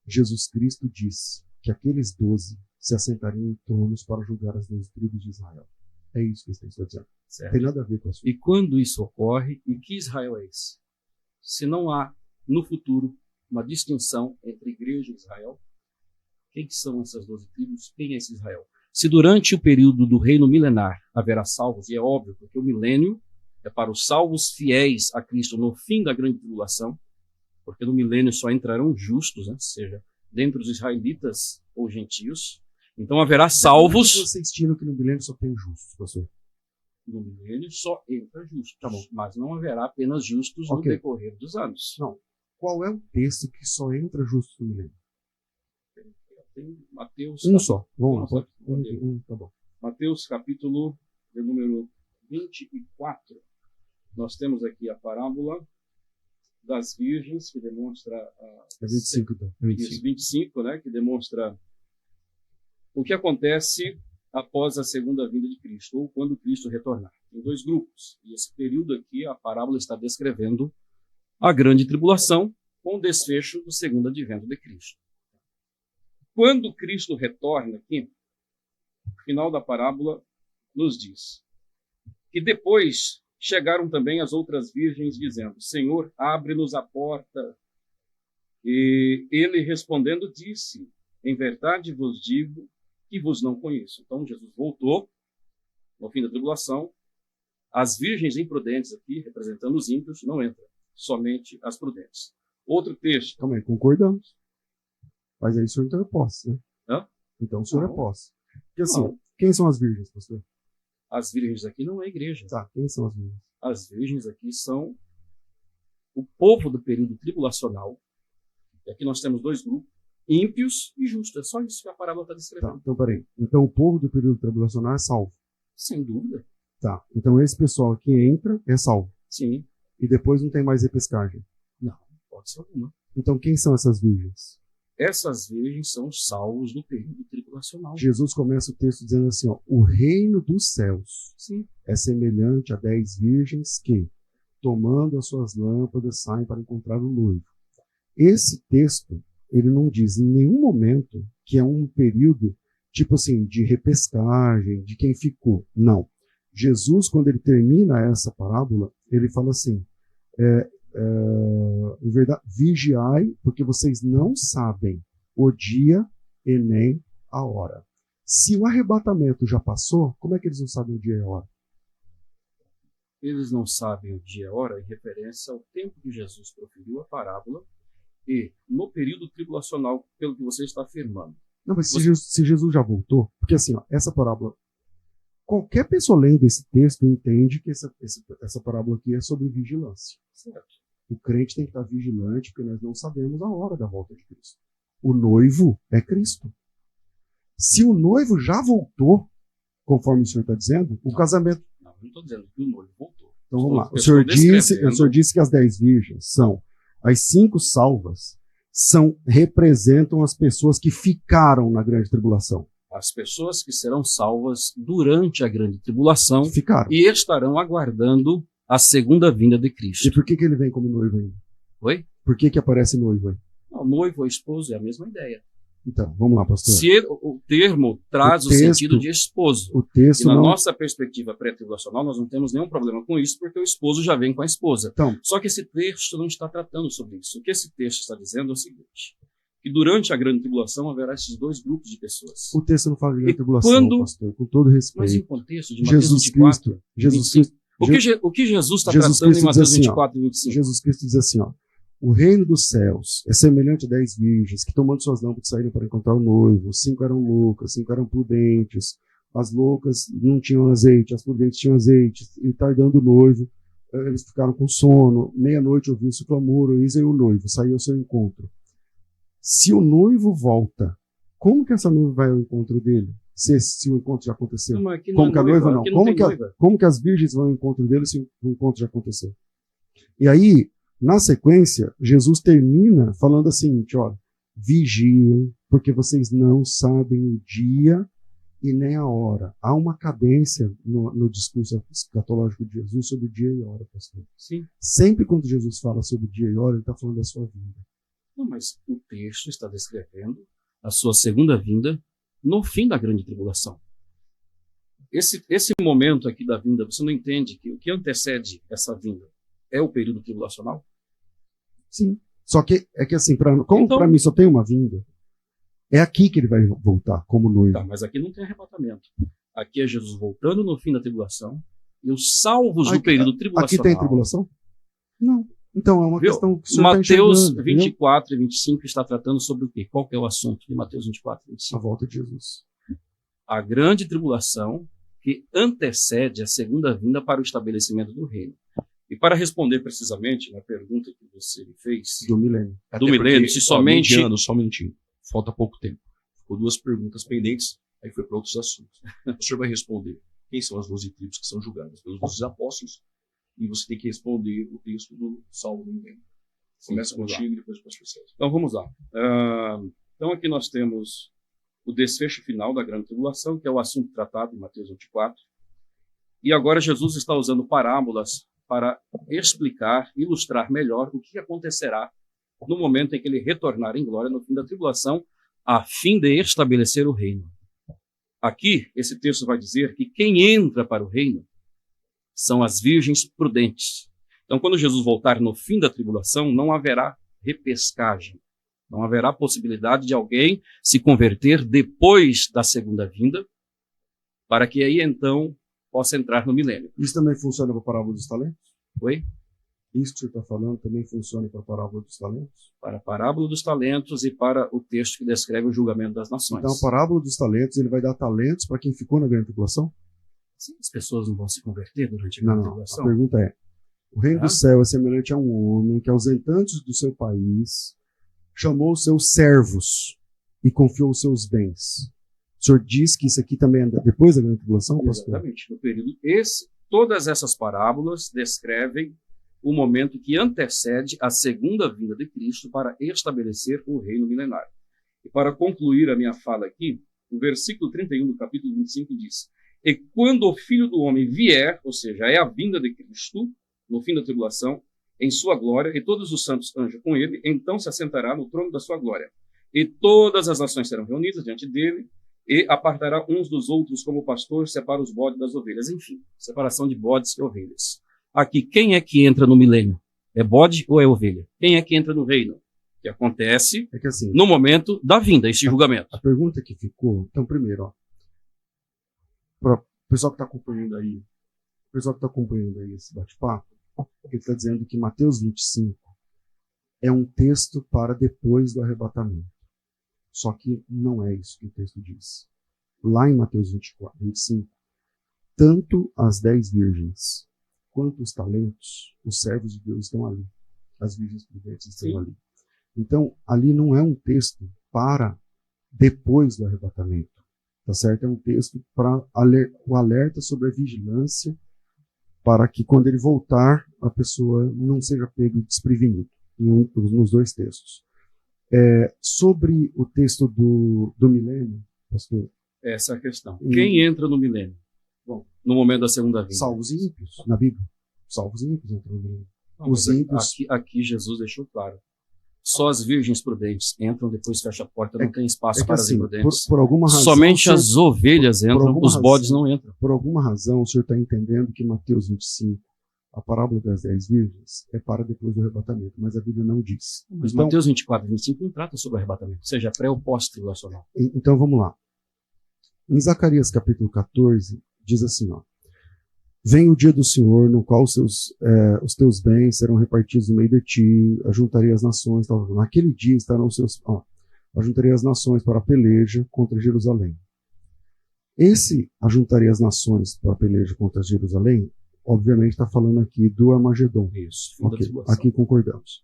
Jesus Cristo disse que aqueles 12 se assentariam em tronos para julgar as 12 tribos de Israel. É isso que está dizendo. Certo. Tem nada a ver com a sua. E quando isso ocorre, e que Israel é esse? Se não há, no futuro, uma distinção entre igreja e Israel, quem são essas 12 tribos? Quem é esse Israel? Se durante o período do reino milenar haverá salvos, e é óbvio, porque o milênio é para os salvos fiéis a Cristo no fim da grande tribulação, porque no milênio só entrarão justos, né? Seja dentre os israelitas ou gentios. Então haverá salvos. Vocês tiram que no milênio só tem justos, pastor? No milênio só entra justos, tá bom, mas não haverá apenas justos no decorrer dos anos. Não. Qual é o texto que só entra justos no milênio? Tem Mateus. Só. Vamos lá. Tá bom. Mateus capítulo de número 24. Nós temos aqui a parábola das virgens, que demonstra... É 25, então. 25, né? Que demonstra o que acontece após a segunda vinda de Cristo, ou quando Cristo retornar. Tem dois grupos. E esse período aqui, a parábola está descrevendo a grande tribulação com o desfecho do segundo advento de Cristo. Quando Cristo retorna aqui, o final da parábola nos diz que depois chegaram também as outras virgens dizendo: Senhor, abre-nos a porta. E ele respondendo disse: em verdade vos digo que vos não conheço. Então Jesus voltou no fim da tribulação. As virgens imprudentes aqui, representando os ímpios, não entram, somente as prudentes. Outro texto. Também concordamos. Mas aí o senhor então é posse, né? Hã? Então o senhor Não. é posse. Porque assim, Não. quem são as virgens, pastor? As virgens aqui não é a igreja. Tá, quem são as virgens? As virgens aqui são o povo do período tribulacional. E aqui nós temos dois grupos, ímpios e justos. É só isso que a parábola está Tá, descrevendo. então peraí. Então o povo do período tribulacional é salvo. Sem dúvida. Tá, então esse pessoal que entra é salvo. Sim. E depois não tem mais repescagem. Não, pode ser alguma. Então quem são essas virgens? Essas virgens são salvos do período tribulacional. Jesus começa o texto dizendo assim, ó, o reino dos céus Sim. é semelhante a 10 virgens que, tomando as suas lâmpadas, saem para encontrar o noivo. Esse texto, ele não diz em nenhum momento que é um período, tipo assim, de repescagem, de quem ficou. Não. Jesus, quando ele termina essa parábola, ele fala assim, em verdade, vigiai, porque vocês não sabem o dia e nem a hora. Se o arrebatamento já passou, como é que eles não sabem o dia e a hora? Eles não sabem o dia e a hora em referência ao tempo que Jesus proferiu a parábola e no período tribulacional, pelo que você está afirmando. Não, mas se Jesus já voltou, porque assim, ó, essa parábola, qualquer pessoa lendo esse texto entende que essa parábola aqui é sobre vigilância. Certo. O crente tem que estar vigilante, porque nós não sabemos a hora da volta de Cristo. O noivo é Cristo. Se o noivo já voltou, conforme o senhor está dizendo, o casamento... Não, não estou dizendo que o noivo voltou. Então vamos lá. Eu O senhor descrevendo- disse que as 10 virgens são as 5 salvas, representam as pessoas que ficaram na grande tribulação. As pessoas que serão salvas durante a grande tribulação Ficaram. e estarão aguardando a segunda vinda de E Cristo. por que ele vem como noivo ainda? Oi? Por que aparece noivo aí? Não, noivo ou esposo é a mesma ideia. Então, vamos lá, pastor. Se o termo traz o texto- sentido de esposo. O texto E na não... nossa perspectiva pré-tribulacional, nós não temos nenhum problema com isso, porque o esposo já vem com a esposa. Então, Só que esse texto não está tratando sobre isso. O que esse texto está dizendo é o seguinte, que durante a grande tribulação haverá esses dois grupos de pessoas. o texto não fala de grande E tribulação, quando- pastor, com todo Mas em respeito. contexto de Mateus Jesus 24, Cristo, Jesus 25. Cristo, O que Jesus está Jesus tratando Cristo em Mateus diz assim, ó, 24 e 25? Jesus Cristo diz assim, ó, o reino dos céus é semelhante a 10 virgens que, tomando suas lâmpadas, saíram para encontrar o noivo. 5 eram loucas, 5 eram prudentes. As loucas não tinham azeite, as prudentes tinham azeite. E tardando o noivo, eles ficaram com sono. Meia-noite ouviu-se o clamor, eis aí o noivo, saiu ao seu encontro. Se o noivo volta, como que essa noiva vai ao encontro dele? Se o encontro já aconteceu? Não, mas aqui não Como é que a noiva não? aqui Como tem que, noiva. como que as virgens vão ao encontro dele se o encontro já aconteceu? E aí, na sequência, Jesus termina falando o seguinte, ó, vigiem, porque vocês não sabem o dia e nem a hora. Há uma cadência no discurso escatológico de Jesus sobre o dia e a hora, pastor. Sim. Sempre quando Jesus fala sobre o dia e a hora, ele está falando da sua vida. Não, mas o texto está descrevendo a sua segunda vinda no fim da grande tribulação. Esse momento aqui da vinda, você não entende que o que antecede essa vinda é o período tribulacional? Sim. Só que é que assim, como Então- para mim só tem uma vinda, é aqui que ele vai voltar como noivo. Tá, mas aqui não tem arrebatamento. Aqui é Jesus voltando no fim da tribulação e os salvos do Aqui- período Aqui tribulacional. tem tribulação? Não. Então é uma Viu? questão que o senhor está Mateus enxergando, entendeu? 24 e 25 está tratando sobre o quê? Qual que é o assunto de Mateus 24 e A 25? volta de Jesus. A grande tribulação que antecede a segunda vinda para o estabelecimento do reino. E para responder precisamente na pergunta que você me fez, Do milênio. Até milênio, porque, se ó, somente- mediano, só um minutinho. Falta pouco tempo. Ficou 2 perguntas pendentes, aí foi para outros assuntos. O senhor vai responder quem são as 12 tribos que são julgadas pelos 12 apóstolos, e você tem que responder o texto do Salmo do Milênio. Começa vamos lá. contigo e depois com o pastor César. Então vamos lá. Então aqui nós temos o desfecho final da grande tribulação, que é o assunto tratado em Mateus 24. E agora Jesus está usando parábolas para explicar, ilustrar melhor o que acontecerá no momento em que ele retornar em glória no fim da tribulação, a fim de estabelecer o reino. Aqui, esse texto vai dizer que quem entra para o reino são as virgens prudentes. Então, quando Jesus voltar no fim da tribulação, não haverá repescagem. Não haverá possibilidade de alguém se converter depois da segunda vinda, para que aí então possa entrar no milênio. Isso também funciona para a parábola dos talentos? Oi? Isso que você está falando também funciona para a parábola dos talentos? Para a parábola dos talentos e para o texto que descreve o julgamento das nações. Então, a parábola dos talentos, ele vai dar talentos para quem ficou na grande tribulação? Sim, as pessoas não vão se converter durante a grande tribulação. A pergunta é, o reino do céu é semelhante a um homem que, ausentando-se do seu país, chamou os seus servos e confiou os seus bens. O senhor diz que isso aqui também é depois da grande tribulação, pastor? Exatamente. No período todas essas parábolas descrevem o momento que antecede a segunda vinda de Cristo para estabelecer o reino milenário. E para concluir a minha fala aqui, o versículo 31 do capítulo 25 diz: e quando o Filho do Homem vier, ou seja, é a vinda de Cristo, no fim da tribulação, em sua glória, e todos os santos anjos com ele, então se assentará no trono da sua glória. E todas as nações serão reunidas diante dele, e apartará uns dos outros, como o pastor separa os bodes das ovelhas. Enfim, separação de bodes e ovelhas. Aqui, quem é que entra no milênio? É bode ou é ovelha? Quem é que entra no reino? Que acontece assim, no momento da vinda, este julgamento. A pergunta que ficou, então, primeiro, para o pessoal que está acompanhando aí, esse bate-papo, ele está dizendo que Mateus 25 é um texto para depois do arrebatamento. Só que não é isso que o texto diz. Lá em Mateus 25, tanto as 10 virgens quanto os talentos, os servos de Deus estão ali. As virgens prudentes estão ali. Então, ali não é um texto para depois do arrebatamento. Tá certo? É um texto para o alerta sobre a vigilância, para que quando ele voltar, a pessoa não seja pego desprevenido, nos dois textos. Sobre o texto do milênio, pastor? Essa é a questão. Quem entra no milênio? Bom, no momento da segunda vinda. Salvos e ímpios, na Bíblia. Salvos e ímpios entram no milênio. Os ímpios... Aqui Jesus deixou claro. Só as virgens prudentes entram, depois fecha a porta, não tem espaço para as imprudentes. Por alguma razão, somente as ovelhas entram, os bodes não entram. Por alguma razão, o senhor está entendendo que Mateus 25, a parábola das 10 virgens, é para depois do arrebatamento, mas a Bíblia não diz. Mas então, Mateus 24 e 25 não trata sobre o arrebatamento, seja pré ou pós-tribulacional. Então vamos lá. Em Zacarias capítulo 14, diz assim, ó: vem o dia do Senhor, no qual os teus bens serão repartidos no meio de ti, ajuntarei as nações. Tal. Naquele dia estarão ajuntarei as nações para a peleja contra Jerusalém. Esse ajuntarei as nações para a peleja contra Jerusalém, obviamente está falando aqui do Armagedon. Isso, aqui concordamos.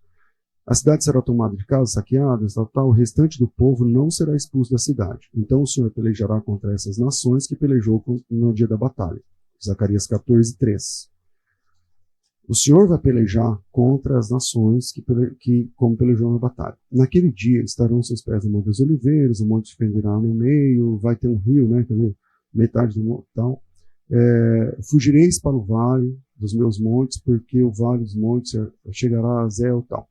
A cidade será tomada de casas saqueadas, o restante do povo não será expulso da cidade. Então o Senhor pelejará contra essas nações que pelejou no dia da batalha. Zacarias 14, 3. O Senhor vai pelejar contra as nações como pelejou na batalha. Naquele dia estarão seus pés no Monte das Oliveiras, o monte se fenderá no meio, vai ter um rio, né? Metade do monte tal. Fugireis para o vale dos meus montes, porque o vale dos montes chegará a Zel tal.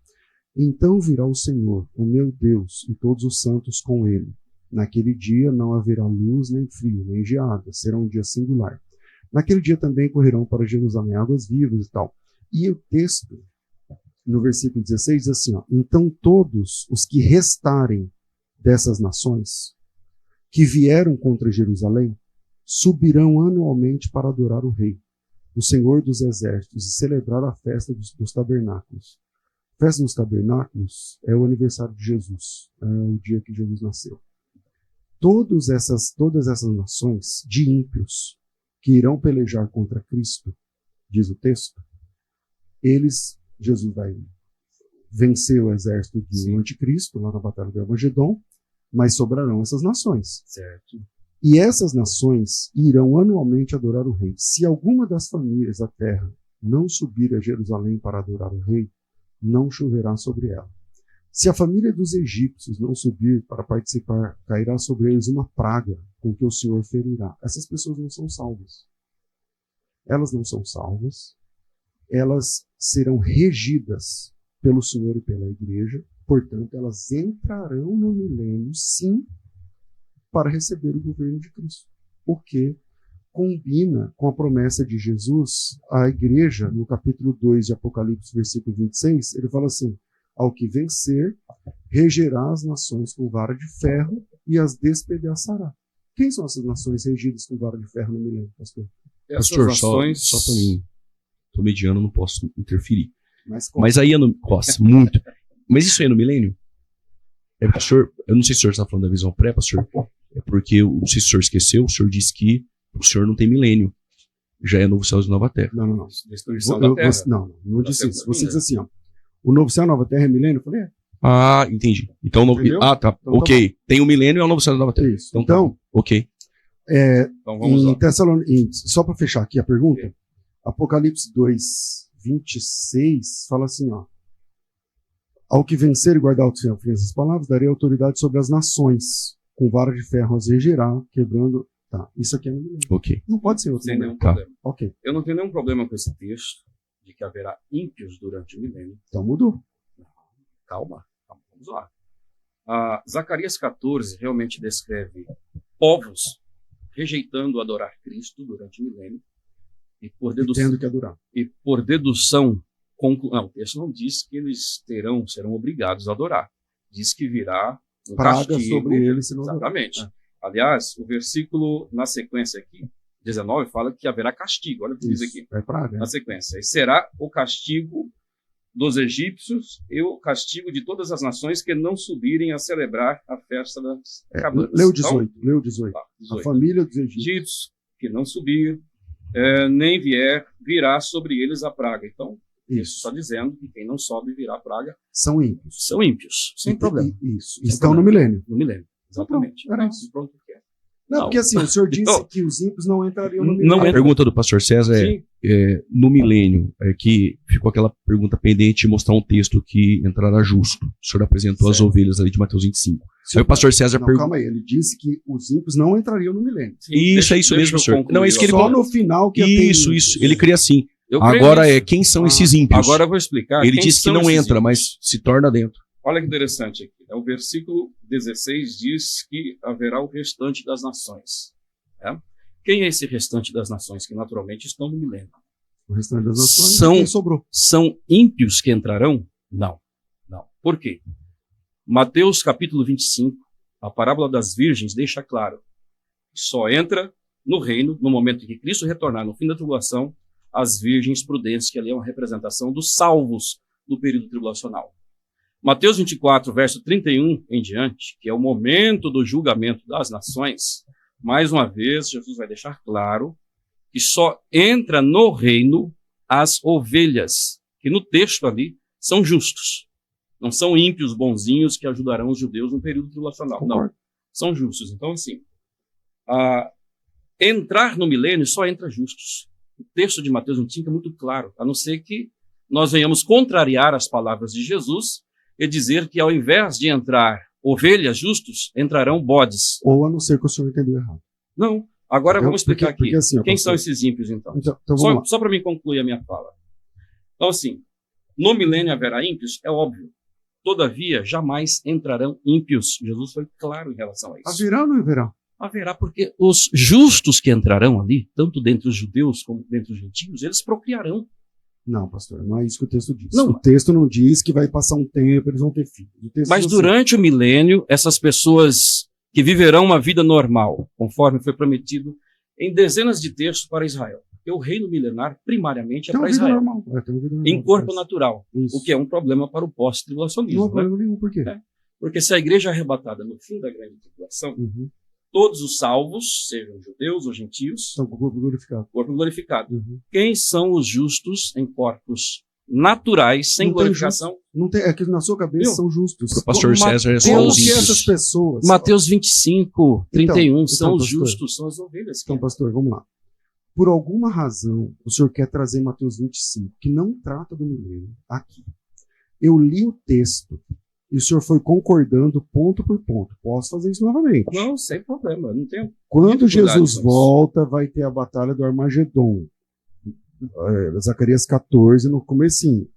Então virá o Senhor, o meu Deus, e todos os santos com ele. Naquele dia não haverá luz, nem frio, nem geada, será um dia singular. Naquele dia também correrão para Jerusalém águas vivas e tal. E o texto, no versículo 16, diz assim, ó: então todos os que restarem dessas nações, que vieram contra Jerusalém, subirão anualmente para adorar o Rei, o Senhor dos Exércitos, e celebrar a festa dos tabernáculos. A festa dos tabernáculos é o aniversário de Jesus, é o dia que Jesus nasceu. Todas essas nações de ímpios que irão pelejar contra Cristo, diz o texto, Jesus vai vencer o exército do anticristo lá na batalha de Armagedon, mas sobrarão essas nações. Certo. E essas nações irão anualmente adorar o rei. Se alguma das famílias da terra não subir a Jerusalém para adorar o rei, não choverá sobre ela. Se a família dos egípcios não subir para participar, cairá sobre eles uma praga com que o Senhor ferirá. Essas pessoas não são salvas. Elas não são salvas, elas serão regidas pelo Senhor e pela igreja, portanto, elas entrarão no milênio, sim, para receber o governo de Cristo. Porque combina com a promessa de Jesus, a igreja, no capítulo 2 de Apocalipse, versículo 26, ele fala assim: ao que vencer, regerá as nações com vara de ferro e as despedaçará. Quem são essas nações regidas com vara de ferro no milênio, pastor? Pastor, nações... só para mim, estou mediano, não posso interferir. Mas aí é no... Nossa, muito. Mas isso aí é no milênio? Pastor, eu não sei se o senhor está falando da visão pré, pastor. É porque, não sei se o senhor esqueceu, o senhor disse que o senhor não tem milênio. Já é novo céu e nova terra. Não. Destruição da terra. Não disse isso. Você diz assim, ó, o novo céu e a nova terra é milênio? Eu falei, é. Ah, entendi. Então, tá. Então, ok. tá, tem o milênio e é o novo céu e a nova terra. Isso. Então tá. Ok. Então vamos lá. Só para fechar aqui a pergunta, Apocalipse 2, 26 fala assim, ó: ao que vencer e guardar o seu fim essas palavras, darei autoridade sobre as nações, com vara de ferro as regerá, quebrando. Tá, isso aqui é no milênio. Ok. Não pode ser outro Sem milênio. nenhum problema. Ok, Eu não tenho nenhum problema com esse texto de que haverá ímpios durante o milênio. então mudou. Calma, vamos lá. Zacarias 14 realmente descreve povos rejeitando adorar Cristo durante o milênio e por dedução, Tendo que adorar. não, o texto não diz que eles serão obrigados a adorar. Diz que virá um Praga castigo sobre eles, se não adorar. Exatamente. Aliás, o versículo na sequência aqui, 19, fala que haverá castigo. Olha o que diz aqui. É praga. Na sequência. E será o castigo dos egípcios e o castigo de todas as nações que não subirem a celebrar a festa das cabanas. Leu 18. Leu 18. 18. A família dos egípcios. Egípcios que não subir, nem virá sobre eles a praga. Então, isso está dizendo que quem não sobe virá a praga. São ímpios. São ímpios, sem problema. Isso. Sem Estão problema. no milênio. No milênio, exatamente. Era isso. Pronto, que é. Não, porque assim, o senhor disse Então, que os ímpios não entrariam no não milênio. A pergunta do pastor César Sim. no milênio, que ficou aquela pergunta pendente de mostrar um texto que entrará justo. O senhor apresentou as Certo. ovelhas ali de Mateus 25. Aí o pastor César Não, perguntou. calma aí, ele disse que os ímpios não entrariam no milênio. Sim, Isso, é isso deixa mesmo, eu senhor. concluir. Não, é isso que ele Só no final que ia ter Isso. ímpios. Ele cria assim. Eu creio Agora nisso. quem são esses ímpios? Agora eu vou explicar. Ele quem disse que são não esses entra, ímpios. mas se torna dentro. Olha que interessante aqui. O versículo 16 diz que haverá o restante das nações. Né? Quem é esse restante das nações que naturalmente estão no milênio? O restante das nações, São- quem sobrou? São ímpios que entrarão? Não. Por quê? Mateus capítulo 25, a parábola das virgens deixa claro que só entra no reino, no momento em que Cristo retornar, no fim da tribulação, as virgens prudentes, que ali é uma representação dos salvos do período tribulacional. Mateus 24, verso 31 em diante, que é o momento do julgamento das nações, mais uma vez, Jesus vai deixar claro que só entra no reino as ovelhas, que no texto ali são justos. Não são ímpios bonzinhos que ajudarão os judeus no período tribulacional. Concordo. Não, são justos. Então, assim, entrar no milênio só entra justos. O texto de Mateus 25 é muito claro, a não ser que nós venhamos contrariar as palavras de Jesus e dizer que ao invés de entrar ovelhas justos, entrarão bodes. Ou a não ser que o senhor entendeu errado. Não. Agora vamos explicar aqui. Porque assim, ó, Quem pastor, são esses ímpios, então? Então vamos lá. Só para mim concluir a minha fala. Então, assim, no milênio haverá ímpios? É óbvio. Todavia, jamais entrarão ímpios. Jesus foi claro em relação a isso. Haverá ou não haverá? Haverá porque os justos que entrarão ali, tanto dentre os judeus como dentre os gentios, eles procriarão. Não, pastor, não é isso que o texto diz. Não. O texto não diz que vai passar um tempo, eles vão ter filhos. O texto Mas diz assim, durante o milênio, essas pessoas que viverão uma vida normal, conforme foi prometido em dezenas de textos para Israel. Porque o reino milenar, primariamente, é tem uma para vida Israel, normal. Tem uma vida normal. em corpo natural, Isso. o que é um problema para o Não há pós-tribulacionismo. Né? problema nenhum, por quê? É. Porque se a igreja é arrebatada no fim da grande tribulação, Uhum. todos os salvos, sejam judeus ou gentios, Estão com o corpo glorificado. corpo glorificado. Uhum. Quem são os justos em corpos naturais, sem Não tem glorificação? Não tem, é que na sua cabeça Viu? são justos. Para o pastor Como César é só Como os que essas ímpios. pessoas... Mateus 25, 31, Então, são os pastor. justos, são as ovelhas. Então, pastor, vamos lá. Por alguma razão, o senhor quer trazer Mateus 25, que não trata do milênio, aqui. Eu li o texto e o senhor foi concordando ponto por ponto. Posso fazer isso novamente. Não, sem problema, não tenho. Quando dificuldade Jesus com isso. volta, vai ter a batalha do Armagedon. Zacarias 14, no comecinho.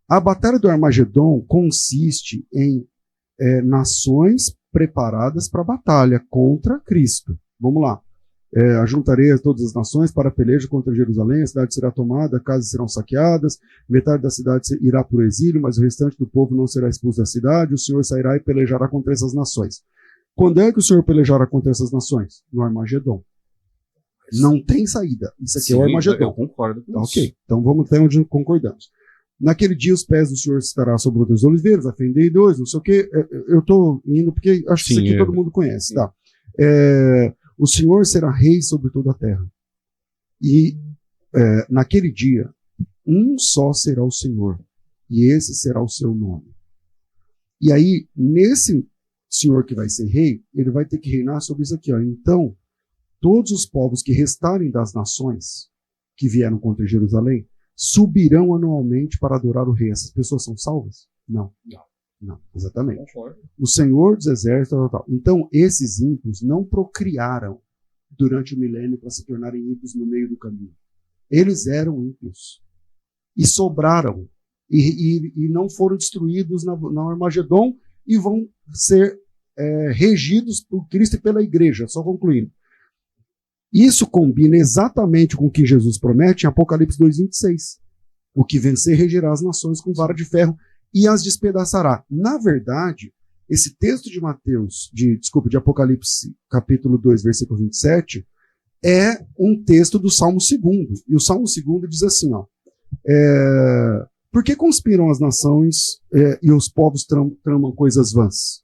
A batalha do Armagedon consiste em nações preparadas para a batalha contra Cristo. Vamos lá. Ajuntarei todas as nações para a peleja contra Jerusalém, a cidade será tomada, casas serão saqueadas, metade da cidade irá por exílio, mas o restante do povo não será expulso da cidade, o Senhor sairá e pelejará contra essas nações. Quando é que o Senhor pelejará contra essas nações? No Armagedon. Não tem saída. Isso aqui é o Armagedon. Eu concordo com isso. Ok, então vamos até onde concordamos. Naquele dia os pés do Senhor estará sobre outras oliveiras, a fendei dois, não sei o quê. Eu estou indo porque acho que isso aqui todo mundo conhece. Tá? O Senhor será rei sobre toda a terra. E naquele dia, um só será o Senhor, e esse será o seu nome. E aí, nesse Senhor que vai ser rei, ele vai ter que reinar sobre isso aqui. Ó. Então, todos os povos que restarem das nações que vieram contra Jerusalém subirão anualmente para adorar o rei. Essas pessoas são salvas? Não. Não, exatamente. O Senhor dos exércitos, tal. Então, esses ímpios não procriaram durante o milênio para se tornarem ímpios no meio do caminho. Eles eram ímpios. E sobraram. E não foram destruídos na Armagedon e vão ser regidos por Cristo e pela igreja. Só concluindo. Isso combina exatamente com o que Jesus promete em Apocalipse 2,26. O que vencer regerá as nações com vara de ferro e as despedaçará. Na verdade, esse texto de de Apocalipse, capítulo 2, versículo 27, é um texto do Salmo 2. E o Salmo 2 diz assim, ó, por que conspiram as nações e os povos tramam coisas vãs?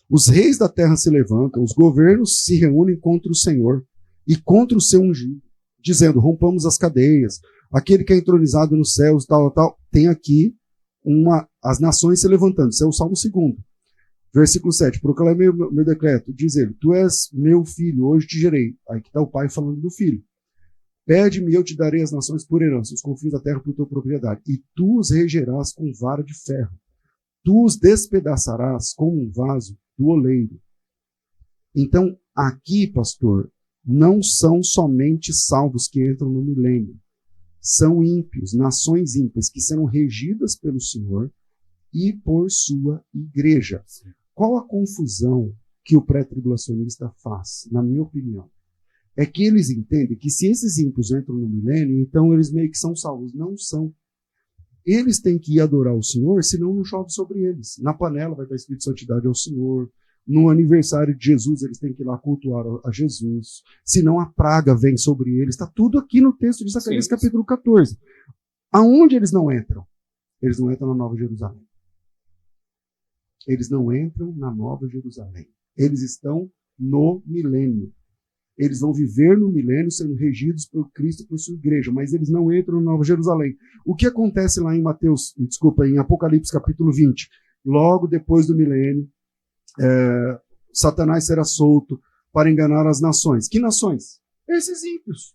Os reis da terra se levantam, os governos se reúnem contra o Senhor e contra o seu ungido, dizendo, rompamos as cadeias, aquele que é entronizado nos céus, tal. Tem aqui as nações se levantando. Isso é o Salmo 2. Versículo 7, proclamei meu decreto, diz ele, tu és meu filho, hoje te gerei. Aí que está o pai falando do filho. Pede-me e eu te darei as nações por herança, os confins da terra por tua propriedade, e tu os regerás com vara de ferro. Tu os despedaçarás como um vaso do oleiro. Então, aqui, pastor, não são somente salvos que entram no milênio. São ímpios, nações ímpias, que serão regidas pelo Senhor e por sua igreja. Qual a confusão que o pré-tribulacionista faz, na minha opinião? É que eles entendem que se esses ímpios entram no milênio, então eles meio que são salvos. Não são. Eles têm que ir adorar o Senhor, senão não chove sobre eles. Na panela vai estar escrito santidade ao Senhor. No aniversário de Jesus, eles têm que ir lá cultuar a Jesus. Senão a praga vem sobre eles. Está tudo aqui no texto de Zacarias, capítulo 14. Aonde eles não entram? Eles não entram na Nova Jerusalém. Eles não entram na Nova Jerusalém. Eles estão no milênio. Eles vão viver no milênio sendo regidos por Cristo e por sua igreja, mas eles não entram na Nova Jerusalém. O que acontece lá em Apocalipse capítulo 20? Logo depois do milênio, Satanás será solto para enganar as nações. Que nações? Esses ímpios.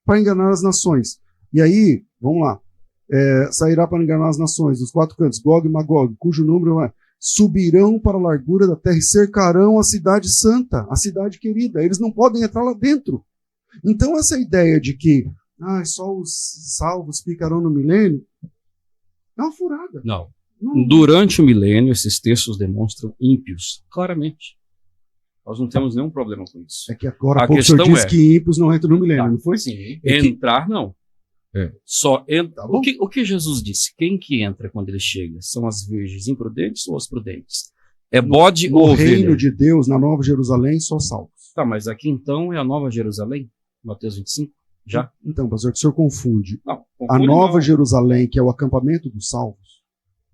Para enganar as nações. E aí, vamos lá. Sairá para enganar as nações, dos quatro cantos, Gog e Magog, cujo número subirão para a largura da terra e cercarão a cidade santa, a cidade querida. Eles não podem entrar lá dentro. Então essa ideia de que só os salvos ficarão no milênio é uma furada. Não. Durante o milênio, esses textos demonstram ímpios, claramente. Nós não temos nenhum problema com isso. É que agora há pouco o senhor disse que ímpios não entram no milênio, não foi? Sim. Entrar, não. Só entra. O que Jesus disse? Quem que entra quando ele chega? São as virgens imprudentes ou as prudentes? É bode ou ovelha? No reino de Deus, na Nova Jerusalém, só salvos. Tá, mas aqui então é a Nova Jerusalém? Mateus 25? Já? Então, pastor, o senhor confunde. Não, a Nova Jerusalém, que é o acampamento dos salvos,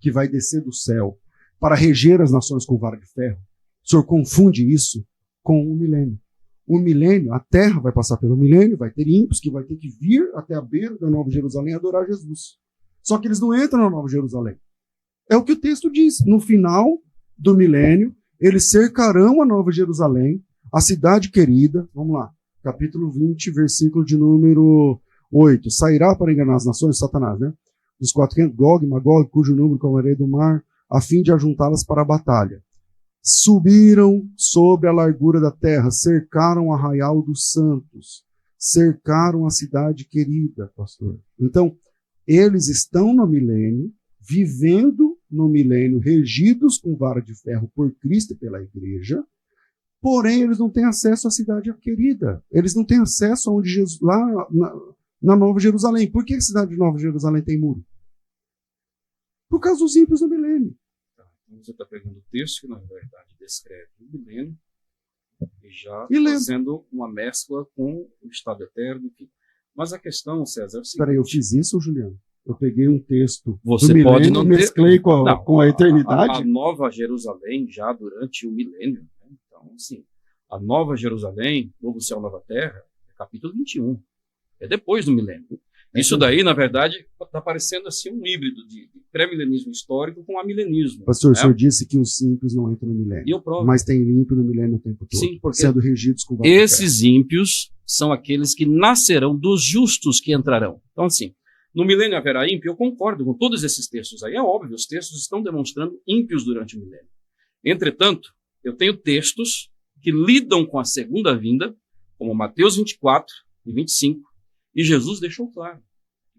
que vai descer do céu para reger as nações com vara de ferro, o senhor confunde isso com o milênio. O milênio, a terra vai passar pelo milênio, vai ter ímpios que vai ter que vir até a beira da Nova Jerusalém adorar Jesus. Só que eles não entram na Nova Jerusalém. É o que o texto diz. No final do milênio, eles cercarão a Nova Jerusalém, a cidade querida. Vamos lá. Capítulo 20, versículo de número 8. Sairá para enganar as nações, Satanás, né? Dos 400, Gog, Magog, cujo número como a areia do mar, a fim de ajuntá-las para a batalha. Subiram sobre a largura da terra, cercaram o arraial dos santos, cercaram a cidade querida, pastor. Então, eles estão no milênio, vivendo no milênio, regidos com vara de ferro por Cristo e pela igreja, porém eles não têm acesso à cidade querida. Eles não têm acesso a onde Jesus, lá na Nova Jerusalém. Por que a cidade de Nova Jerusalém tem muro? Por causa dos ímpios do milênio. Você está pegando o texto que, na verdade, descreve o milênio e já E lembra. fazendo uma mescla com o estado eterno, enfim. Mas a questão, César, é o seguinte... Espera aí, eu fiz isso, Juliano? Eu peguei um texto Você do milênio, pode não ter... mesclei com Não, com a eternidade? A Nova Jerusalém, já durante o milênio, né? Então, assim, a Nova Jerusalém, Novo Céu, Nova Terra, é capítulo 21. É depois do milênio. Isso daí, na verdade, está parecendo assim um híbrido de pré-milenismo histórico com amilenismo. Pastor, né? o senhor disse que os ímpios não entram no milênio. E eu provo. Mas tem ímpio no milênio o tempo todo. Sim, porque sendo regidos com vara de ferro. esses ímpios são aqueles que nascerão dos justos que entrarão. Então, assim, no milênio haverá ímpio, eu concordo com todos esses textos aí. É óbvio, os textos estão demonstrando ímpios durante o milênio. Entretanto, eu tenho textos que lidam com a segunda vinda, como Mateus 24 e 25, e Jesus deixou claro.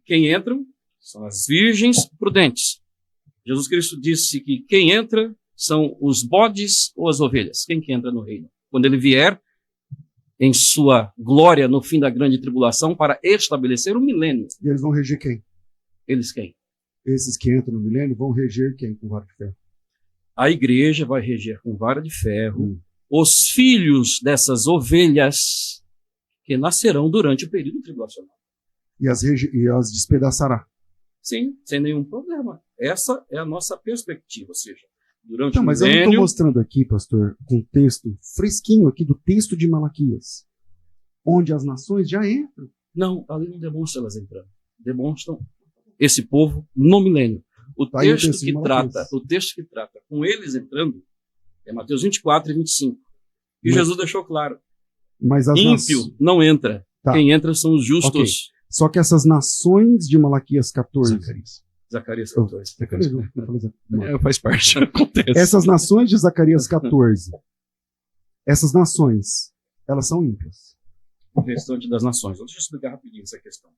Quem entram são as virgens prudentes. Jesus Cristo disse que quem entra são os bodes ou as ovelhas. Quem que entra no reino? Quando ele vier em sua glória no fim da grande tribulação para estabelecer o milênio. E eles vão reger quem? Eles quem? Esses que entram no milênio vão reger quem com vara de ferro? A igreja vai reger com vara de ferro os filhos dessas ovelhas que nascerão durante o período tribulacional. E as despedaçará. Sim, sem nenhum problema. Essa é a nossa perspectiva, ou seja, durante Então, o mas eu não milênio... estou mostrando aqui, pastor, com um texto fresquinho aqui do texto de Malaquias, onde as nações já entram. Não, ali não demonstra elas entrando. Demonstram esse povo no milênio. O Tá aí o texto texto de que Malaquias. trata, o texto que trata com eles entrando é Mateus 24 e 25. E Mas- Jesus deixou claro: Mas as ímpio não entra. Tá. Quem entra são os justos. Só que essas nações de Malaquias 14. Zacarias Oh, 14. Faz parte. Acontece. Essas nações de Zacarias 14, essas nações, elas são ímpias. O restante das nações. Deixa eu explicar rapidinho essa questão.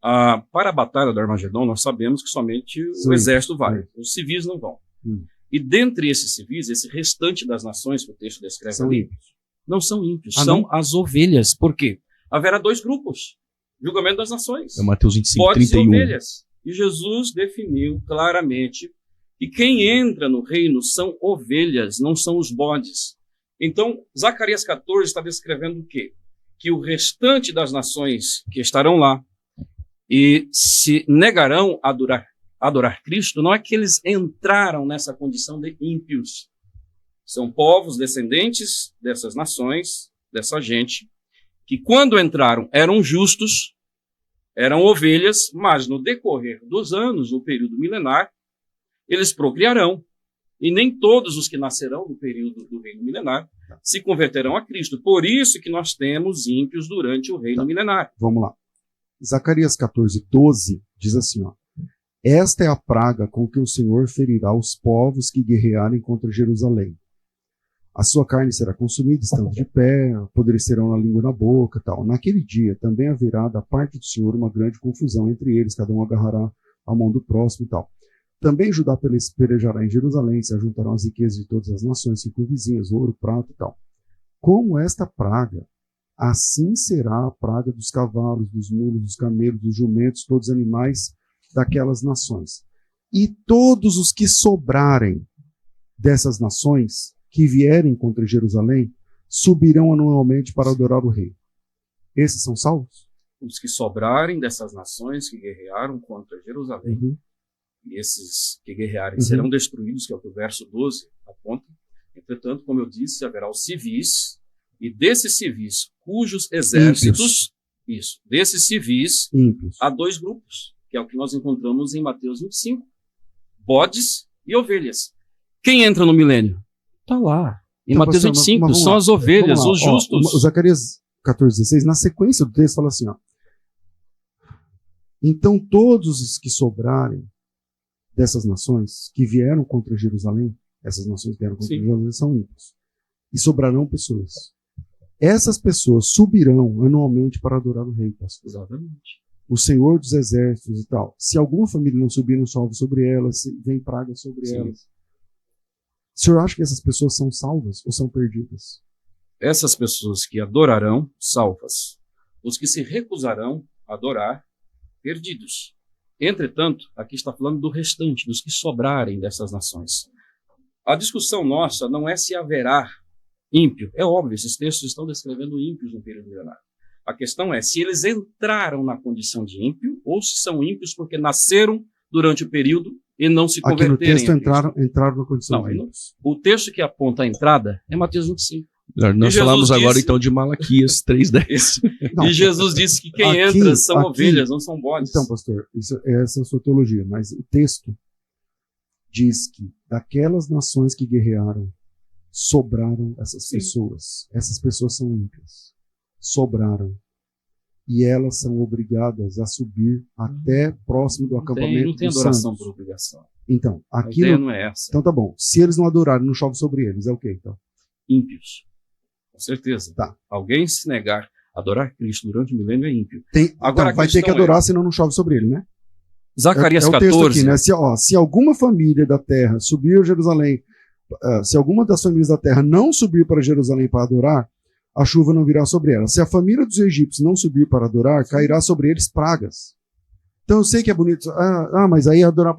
Para a batalha do Armagedon, nós sabemos que somente Sim. o exército vai. Sim. Os civis não vão. Hum. E dentre esses civis, esse restante das nações que o texto descreve São ali, ímpios. não são ímpios, Ah, são não? as ovelhas. Por quê? Haverá dois grupos. Julgamento das nações. É Mateus 25, Bodes e 31. ovelhas. E Jesus definiu claramente que quem entra no reino são ovelhas, não são os bodes. Então, Zacarias 14 está descrevendo o quê? Que o restante das nações que estarão lá e se negarão a adorar Cristo, não é que eles entraram nessa condição de ímpios. São povos descendentes dessas nações, dessa gente, que quando entraram eram justos, eram ovelhas, mas no decorrer dos anos, no período milenar, eles procriarão. E nem todos os que nascerão no período do reino milenar se converterão a Cristo. Por isso que nós temos ímpios durante o reino milenar. Vamos lá. Zacarias 14, 12 diz assim, ó. Esta é a praga com que o Senhor ferirá os povos que guerrearem contra Jerusalém. A sua carne será consumida, estando de pé, apodrecerão na língua e na boca, tal. Naquele dia também haverá da parte do Senhor uma grande confusão entre eles, cada um agarrará a mão do próximo e tal. Também Judá pelejará em Jerusalém, se ajuntarão as riquezas de todas as nações circunvizinhas, ouro, prata e tal. Como esta praga, assim será a praga dos cavalos, dos mulos, dos camelos, dos jumentos, todos os animais daquelas nações. E todos os que sobrarem dessas nações, que vierem contra Jerusalém, subirão anualmente para adorar o rei. Esses são salvos? Os que sobrarem dessas nações que guerrearam contra Jerusalém, Uhum. e esses que guerrearem Uhum. serão destruídos, que é o que o verso 12 aponta. Entretanto, como eu disse, haverá os civis, e desses civis cujos exércitos, desses civis, Ímpios. há dois grupos, que é o que nós encontramos em Mateus 25, bodes e ovelhas. Quem entra no milênio? Está lá. Em Então, Mateus pastor, 25, mas vamos são lá. as ovelhas, Vamos lá. os justos. Ó, o Zacarias 14,16, na sequência do texto, fala assim, ó. Então todos os que sobrarem dessas nações que vieram contra Jerusalém, essas nações que vieram contra Sim. Jerusalém são ímpios. E sobrarão pessoas. Essas pessoas subirão anualmente para adorar o rei, pastor. Exatamente. O Senhor dos Exércitos e tal. Se alguma família não subir, não chove sobre elas, vem praga sobre Sim. elas. O senhor acha que essas pessoas são salvas ou são perdidas? Essas pessoas que adorarão, salvas. Os que se recusarão a adorar, perdidos. Entretanto, aqui está falando do restante, dos que sobrarem dessas nações. A discussão nossa não é se haverá ímpio. É óbvio, esses textos estão descrevendo ímpios no período milenar. A questão é se eles entraram na condição de ímpio ou se são ímpios porque nasceram durante o período e não se Aqui no converterem. texto entraram na condição Não, de ímpios. o texto que aponta a entrada é Mateus 25. Nós falamos agora, disse- então, de Malaquias 3:10. Não, E Jesus disse que quem aqui- entra são aqui- ovelhas, não são bodes. Então, pastor, essa é a sua teologia, mas o texto diz que daquelas nações que guerrearam, sobraram essas Sim. pessoas. Essas pessoas são ímpias. Sobraram. E elas são obrigadas a subir até próximo do acampamento não tem dos adoração santos. por obrigação. Então, A aqui ideia no... não é essa. Então tá bom. Se eles não adorarem, não chove sobre eles. É o quê, então? Ímpios. Com certeza. Tá. Alguém se negar a adorar Cristo durante o milênio é ímpio. Então, Agora, a vai ter que questão adorar, senão não chove sobre ele, né? Zacarias é o texto 14. aqui, né? Se alguma família da terra subir a Jerusalém, se alguma das famílias da terra não subir para Jerusalém para adorar, a chuva não virá sobre ela. Se a família dos egípcios não subir para adorar, cairá sobre eles pragas. Então eu sei que é bonito. Mas aí adorar.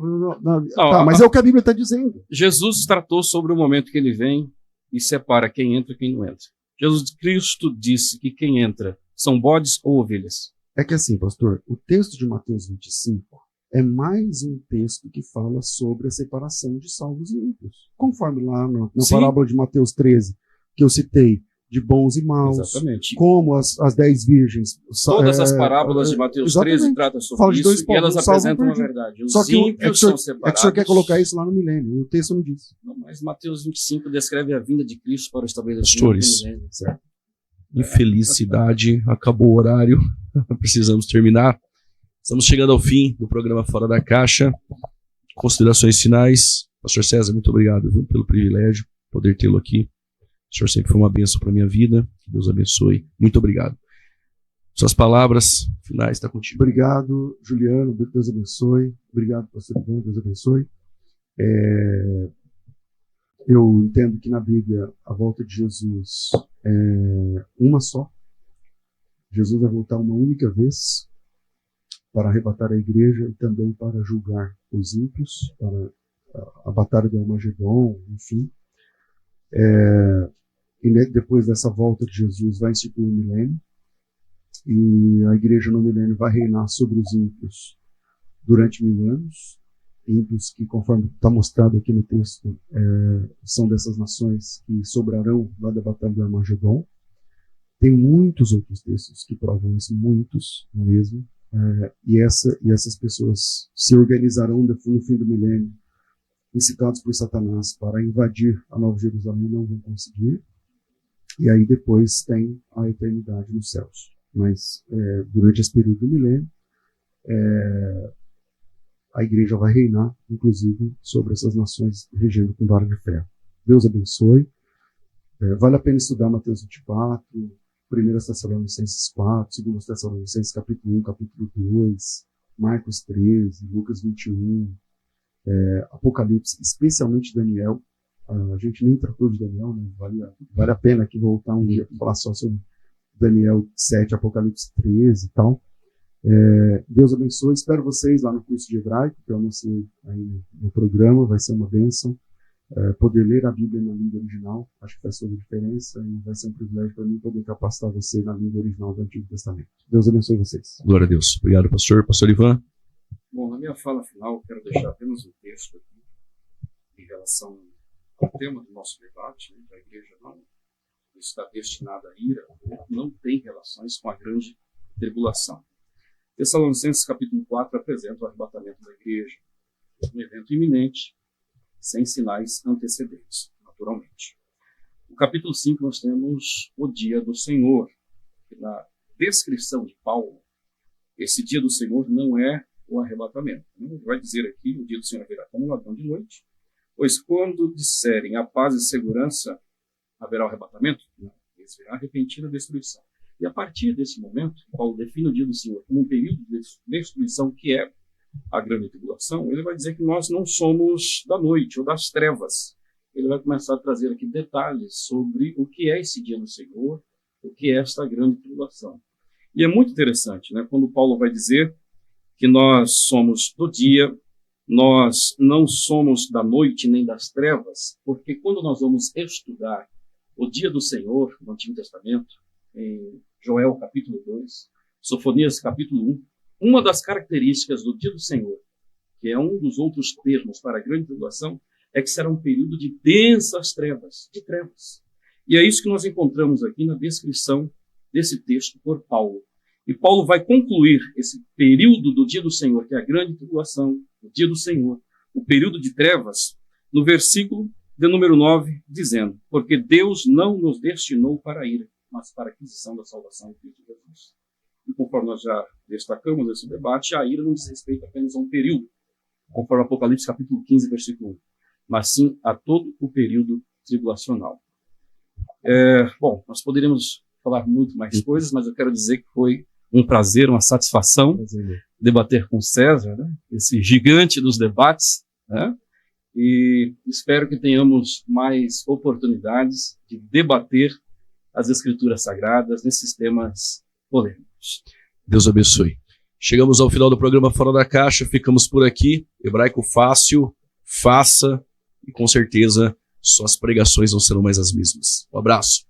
Mas é o que a Bíblia está dizendo. Jesus tratou sobre o momento que ele vem e separa quem entra e quem não entra. Jesus Cristo disse que quem entra são bodes ou ovelhas. É que assim, pastor, o texto de Mateus 25 é mais um texto que fala sobre a separação de salvos e ímpios. Conforme lá na Sim. parábola de Mateus 13, que eu citei, de bons e maus, Exatamente. como as 10 virgens. Todas as parábolas de Mateus 13 tratam Fala sobre de dois isso e elas povos, salvo apresentam a perdido. verdade. Os Só que ímpios são separados. É que o senhor quer colocar isso lá no milênio, e o texto não diz. Não, mas Mateus 25 descreve a vinda de Cristo para o estabelecimento Pastores. do milênio. Certo? Infelicidade, acabou o horário, precisamos terminar. Estamos chegando ao fim do programa Fora da Caixa. Considerações finais. Pastor César, muito obrigado, viu, pelo privilégio, poder tê-lo aqui. O senhor sempre foi uma bênção para a minha vida. Que Deus abençoe. Muito obrigado. Suas palavras finais, está contigo. Obrigado, Juliano. Deus abençoe. Obrigado, pastor Ivan. Deus abençoe. Eu entendo que na Bíblia a volta de Jesus é uma só. Jesus vai voltar uma única vez para arrebatar a igreja e também para julgar os ímpios, para a batalha do Armagedon, enfim. E depois dessa volta de Jesus vai instituir o milênio, e a igreja no milênio vai reinar sobre os ímpios durante 1000 anos. Ímpios que, conforme está mostrado aqui no texto, são dessas nações que sobrarão lá da batalha do Armagedon. Tem muitos outros textos que provam isso, muitos mesmo. E essas pessoas se organizarão no fim do milênio, incitados por Satanás para invadir a Nova Jerusalém, não vão conseguir. E aí depois tem a eternidade nos céus. Mas durante esse período do milênio, a igreja vai reinar, inclusive, sobre essas nações regendo com vara de ferro. Deus abençoe. Vale a pena estudar Mateus 24, 1 Tessalonicenses 4, 2 Tessalonicenses capítulo 1, capítulo 2, Marcos 13, Lucas 21, Apocalipse, especialmente Daniel. A gente nem tratou de Daniel, né? Vale a pena aqui voltar um dia para falar só sobre Daniel 7, Apocalipse 13 e tal. Deus abençoe. Espero vocês lá no curso de hebraico, que eu anunciei aí no programa. Vai ser uma bênção poder ler a Bíblia na língua original. Acho que faz toda a diferença e vai ser um privilégio para mim poder capacitar você na língua original do Antigo Testamento. Deus abençoe vocês. Glória a Deus. Obrigado, pastor. Pastor Ivan. Bom, na minha fala final, quero deixar apenas um texto aqui em relação ao tema do nosso debate, né, que a igreja não está destinada à ira, não tem relações com a grande tribulação. Tessalonicenses capítulo 4 apresenta o arrebatamento da igreja, um evento iminente, sem sinais antecedentes, naturalmente. No capítulo 5 nós temos o dia do Senhor, que na descrição de Paulo, esse dia do Senhor não é o arrebatamento. Ele vai dizer aqui, o dia do Senhor virá como um ladrão de noite, pois quando disserem a paz e segurança, haverá o arrebatamento? Não. dias, virá repentina destruição. E a partir desse momento, Paulo define o dia do Senhor como um período de destruição, que é a grande tribulação. Ele vai dizer que nós não somos da noite ou das trevas. Ele vai começar a trazer aqui detalhes sobre o que é esse dia do Senhor, o que é esta grande tribulação. E é muito interessante, né, quando Paulo vai dizer que nós somos do dia, nós não somos da noite nem das trevas, porque quando nós vamos estudar o dia do Senhor no Antigo Testamento, em Joel capítulo 2, Sofonias capítulo 1, uma das características do dia do Senhor, que é um dos outros termos para a grande tribulação, é que será um período de densas trevas, de trevas. E é isso que nós encontramos aqui na descrição desse texto por Paulo. E Paulo vai concluir esse período do dia do Senhor, que é a grande tribulação, o dia do Senhor, o período de trevas, no versículo de número 9, dizendo: porque Deus não nos destinou para a ira, mas para a aquisição da salvação em Cristo Jesus. E conforme nós já destacamos nesse debate, a ira não diz respeito apenas a um período, conforme Apocalipse capítulo 15, versículo 1, mas sim a todo o período tribulacional. Bom, nós poderíamos falar muito mais coisas, mas eu quero dizer que foi um prazer, uma satisfação debater com César, né? Esse gigante dos debates, né? E espero que tenhamos mais oportunidades de debater as Escrituras Sagradas nesses temas polêmicos. Deus abençoe. Chegamos ao final do programa Fora da Caixa, ficamos por aqui. Hebraico fácil, faça, e com certeza suas pregações não serão mais as mesmas. Um abraço.